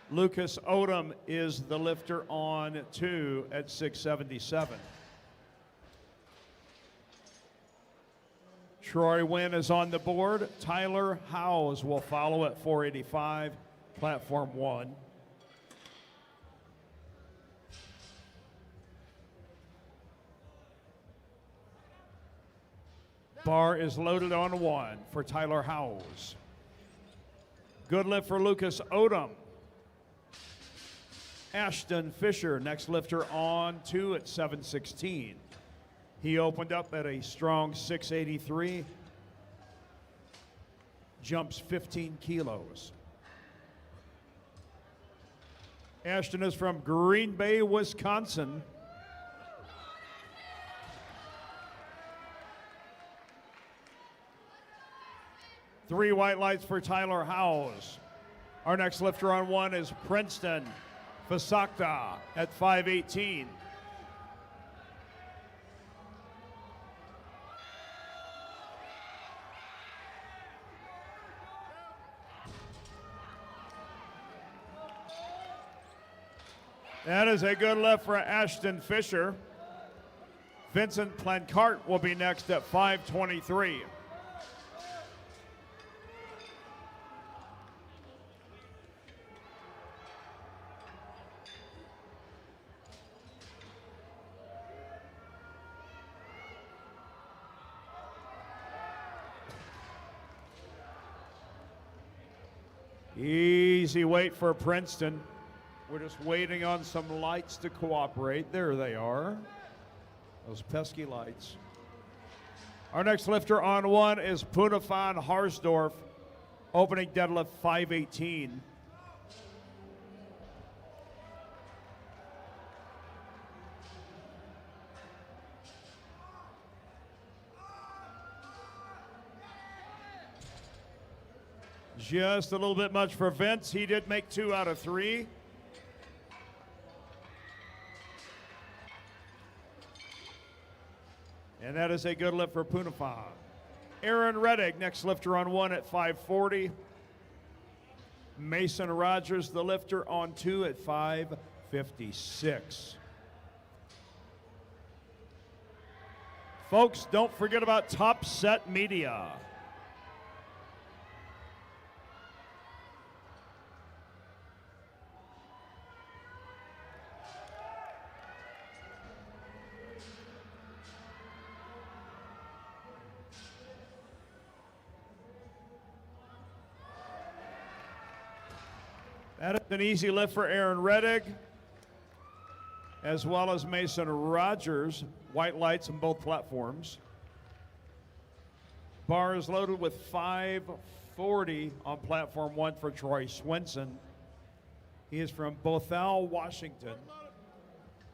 Lucas Odom is the lifter on 2 at 677. Troy Wynn is on the board. Tyler Howes will follow at 485, platform 1. Bar is loaded on 1 for Tyler Howes. Good lift for Lucas Odom. Ashton Fisher, next lifter on 2 at 716. He opened up at a strong 683. Jumps 15 kilos. Ashton is from Green Bay, Wisconsin. Three white lights for Tyler Howes. Our next lifter on one is Princeton Fasakta at 5'18". That is a good lift for Ashton Fisher. Vincent Plancart will be next at 5'23". Easy weight for Princeton. We're just waiting on some lights to cooperate. There they are. Those pesky lights. Our next lifter on one is Punafan Harsdorf, opening deadlift 5'18". Just a little bit much for Vince. He did make 2 out of 3. And that is a good lift for Punafan. Aaron Reddick, next lifter on one at 5'40". Mason Rogers, the lifter on 2 at 5'56". Folks, don't forget about Top Set Media. That is an easy lift for Aaron Reddick, as well as Mason Rogers. White lights on both platforms. Bar is loaded with 540 on platform 1 for Troy Swenson. He is from Bothell, Washington.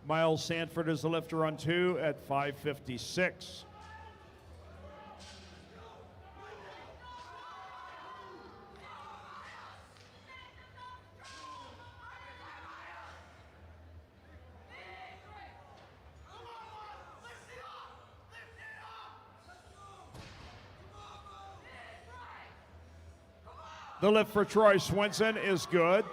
Miles Sanford is the lifter on 2 at 556. The lift for Troy Swenson is good.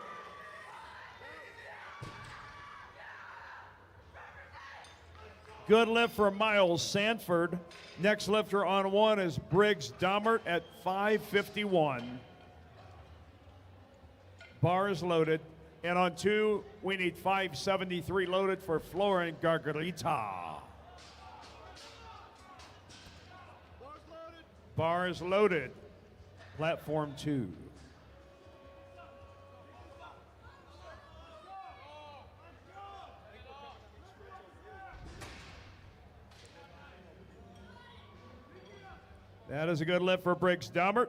Good lift for Miles Sanford. Next lifter on one is Briggs Domert at 551. Bar is loaded. And on 2, we need 573 loaded for Florin Gargarita. Bar is loaded. Platform 2. That is a good lift for Briggs Domert.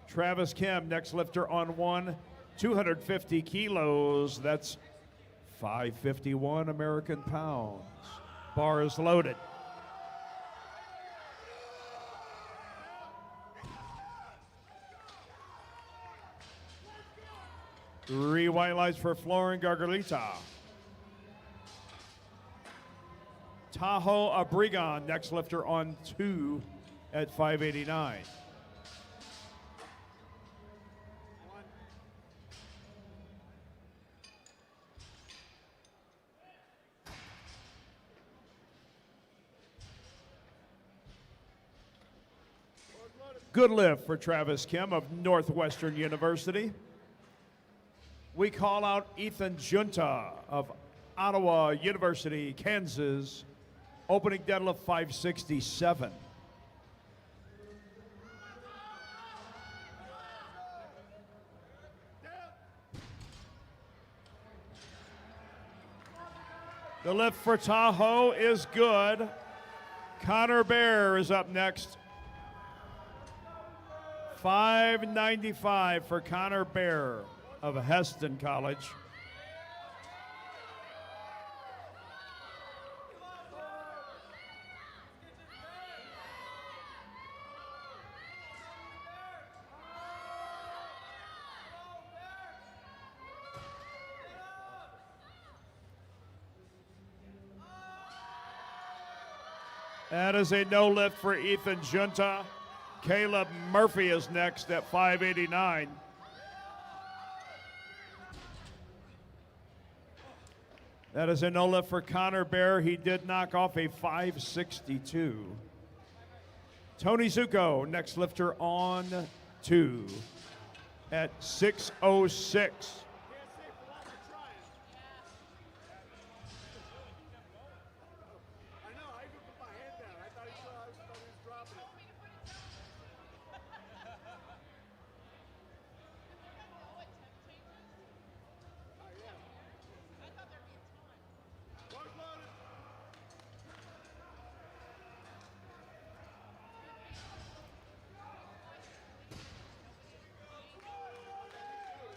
Travis Kim, next lifter on one, 250 kilos. That's 551 American pounds. Bar is loaded. Three white lights for Florin Gargarita. Tahoe Abrigon, next lifter on 2 at 589. Good lift for Travis Kim of Northwestern University. We call out Ethan Junta of Ottawa University, Kansas, opening deadlift 567. The lift for Tahoe is good. Connor Bear is up next. 595 for Connor Bear of Heston College. That is a no lift for Ethan Junta. Caleb Murphy is next at 589. That is a no lift for Connor Bear. He did knock off a 562. Tony Zuko, next lifter on 2 at 606.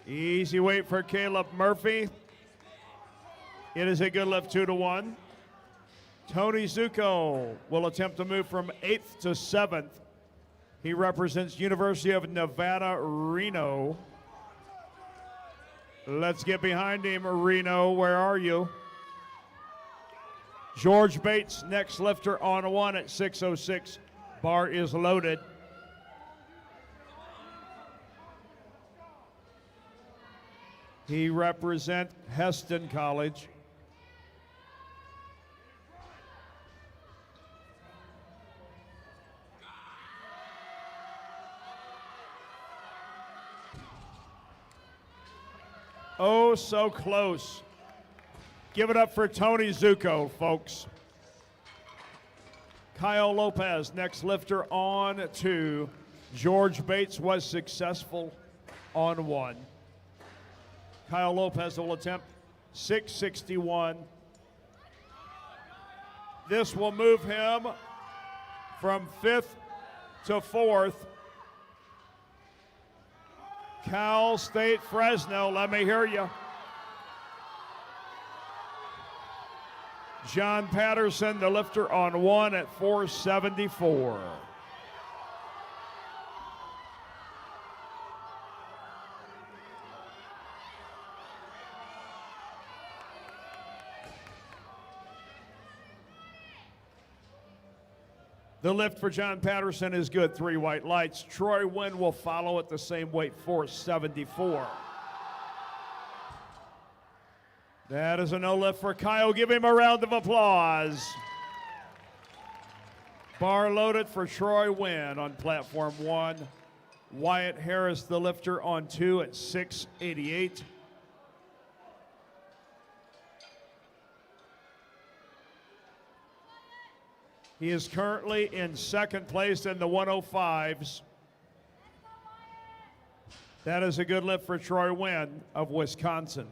Easy weight for Caleb Murphy. It is a good lift, 2-1. Tony Zuko will attempt to move from 8th to 7th. He represents University of Nevada, Reno. Let's get behind him, Reno. Where are you? George Bates, next lifter on 1 at 606. Bar is loaded. He represents Heston College. Oh, so close. Give it up for Tony Zuko, folks. Kyle Lopez, next lifter on 2. George Bates was successful on 1. Kyle Lopez will attempt 661. This will move him from 5th to 4th. Cal State Fresno, let me hear you. John Patterson, the lifter on 1 at 474. The lift for John Patterson is good, 3 white lights. Troy Wynn will follow at the same weight, 474. That is a no lift for Kyle. Give him a round of applause. Bar loaded for Troy Wynn on platform 1. Wyatt Harris, the lifter, on 2 at 688. He is currently in 2nd place in the 105s. That is a good lift for Troy Wynn of Wisconsin.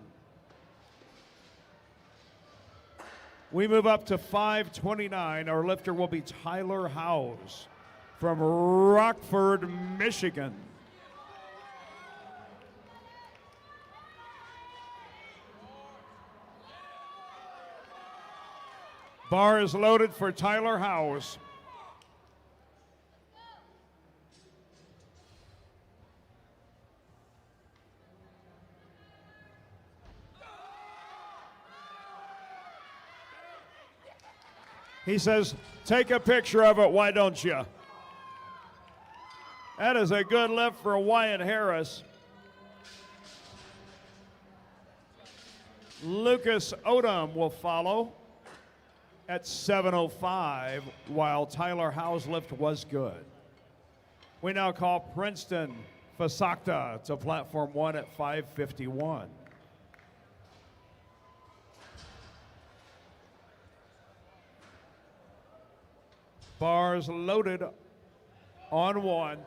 We move up to 529. Our lifter will be Tyler Howes from Rockford, Michigan. Bar is loaded for Tyler Howes. He says, take a picture of it, why don't you? That is a good lift for Wyatt Harris. Lucas Odom will follow at 705, while Tyler Howes' lift was good. We now call Princeton Fasakta to platform 1 at 551. Bars loaded on 1.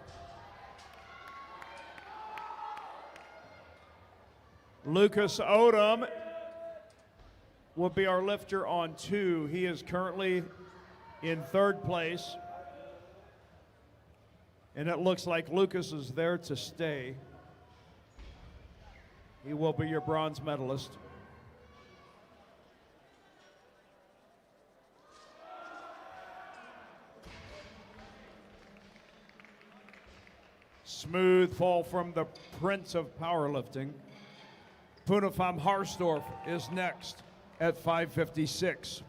Lucas Odom will be our lifter on 2. He is currently in 3rd place. And it looks like Lucas is there to stay. He will be your bronze medalist. Smooth fall from the Prince of Powerlifting. Punafam Harsdorf is next at 556.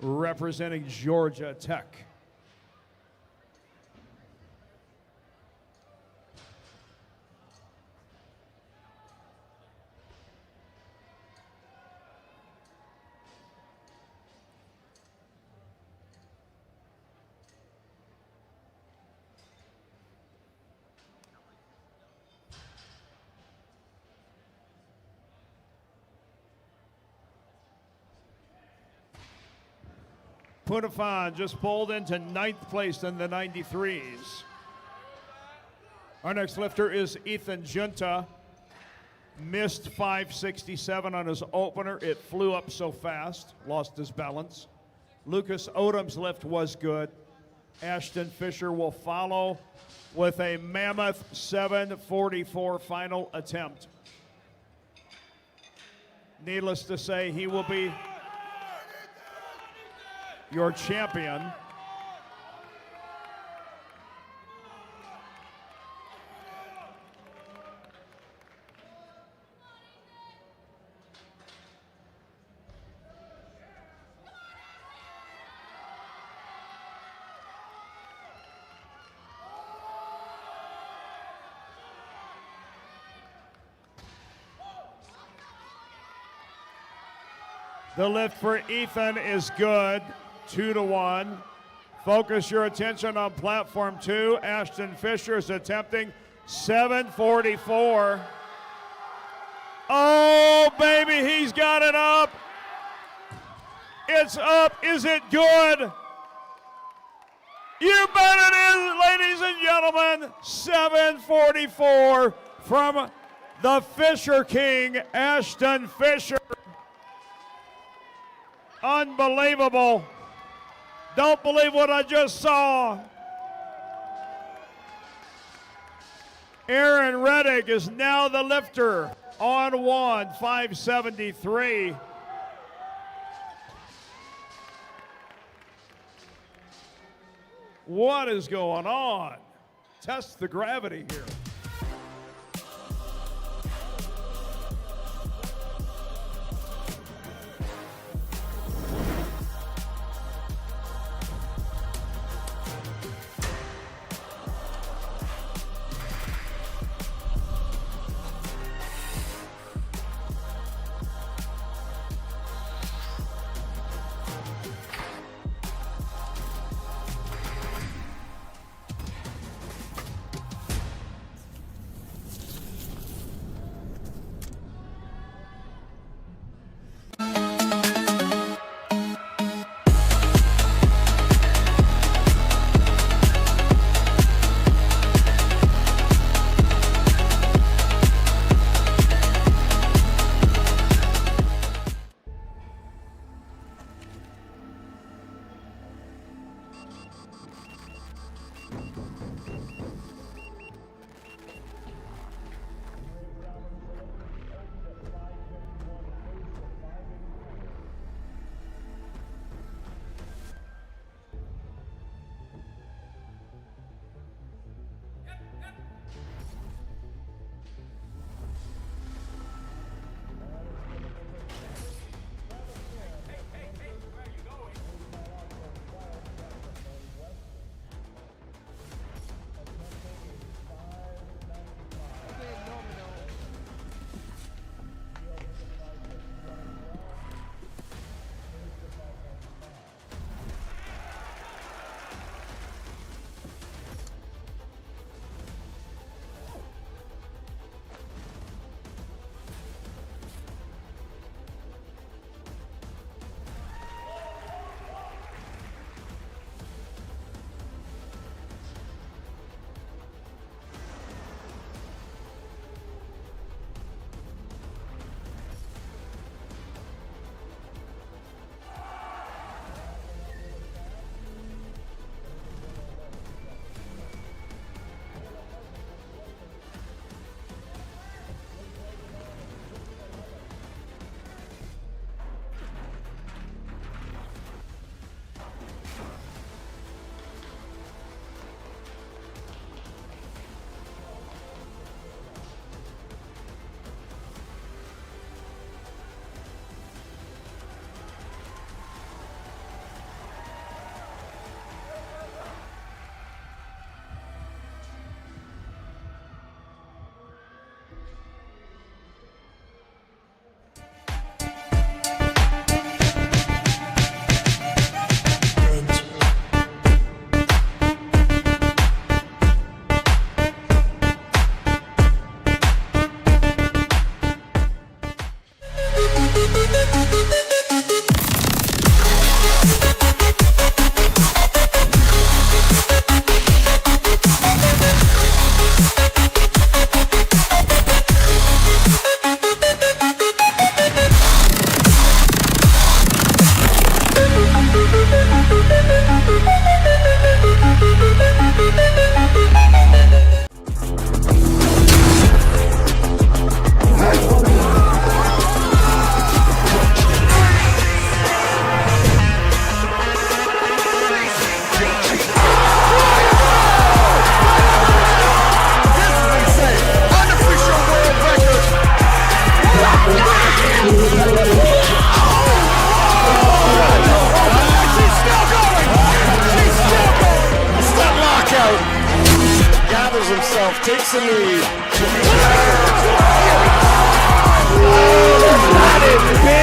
representing Georgia Tech. Punafan just pulled into 9th place in the 93s. Our next lifter is Ethan Junta. Missed 567 on his opener. It flew up so fast, lost his balance. Lucas Odom's lift was good. Ashton Fisher will follow with a mammoth 744 final attempt. Needless to say, he will be your champion. The lift for Ethan is good, 2-1. Focus your attention on platform 2. Ashton Fisher is attempting 744. Oh, baby, he's got it up. It's up. Is it good? You bet it is, ladies and gentlemen. 744 from the Fisher King, Ashton Fisher. Unbelievable. Don't believe what I just saw. Aaron Reddick is now the lifter on 573. What is going on? Test the gravity here. Ralph takes the lead. That is big.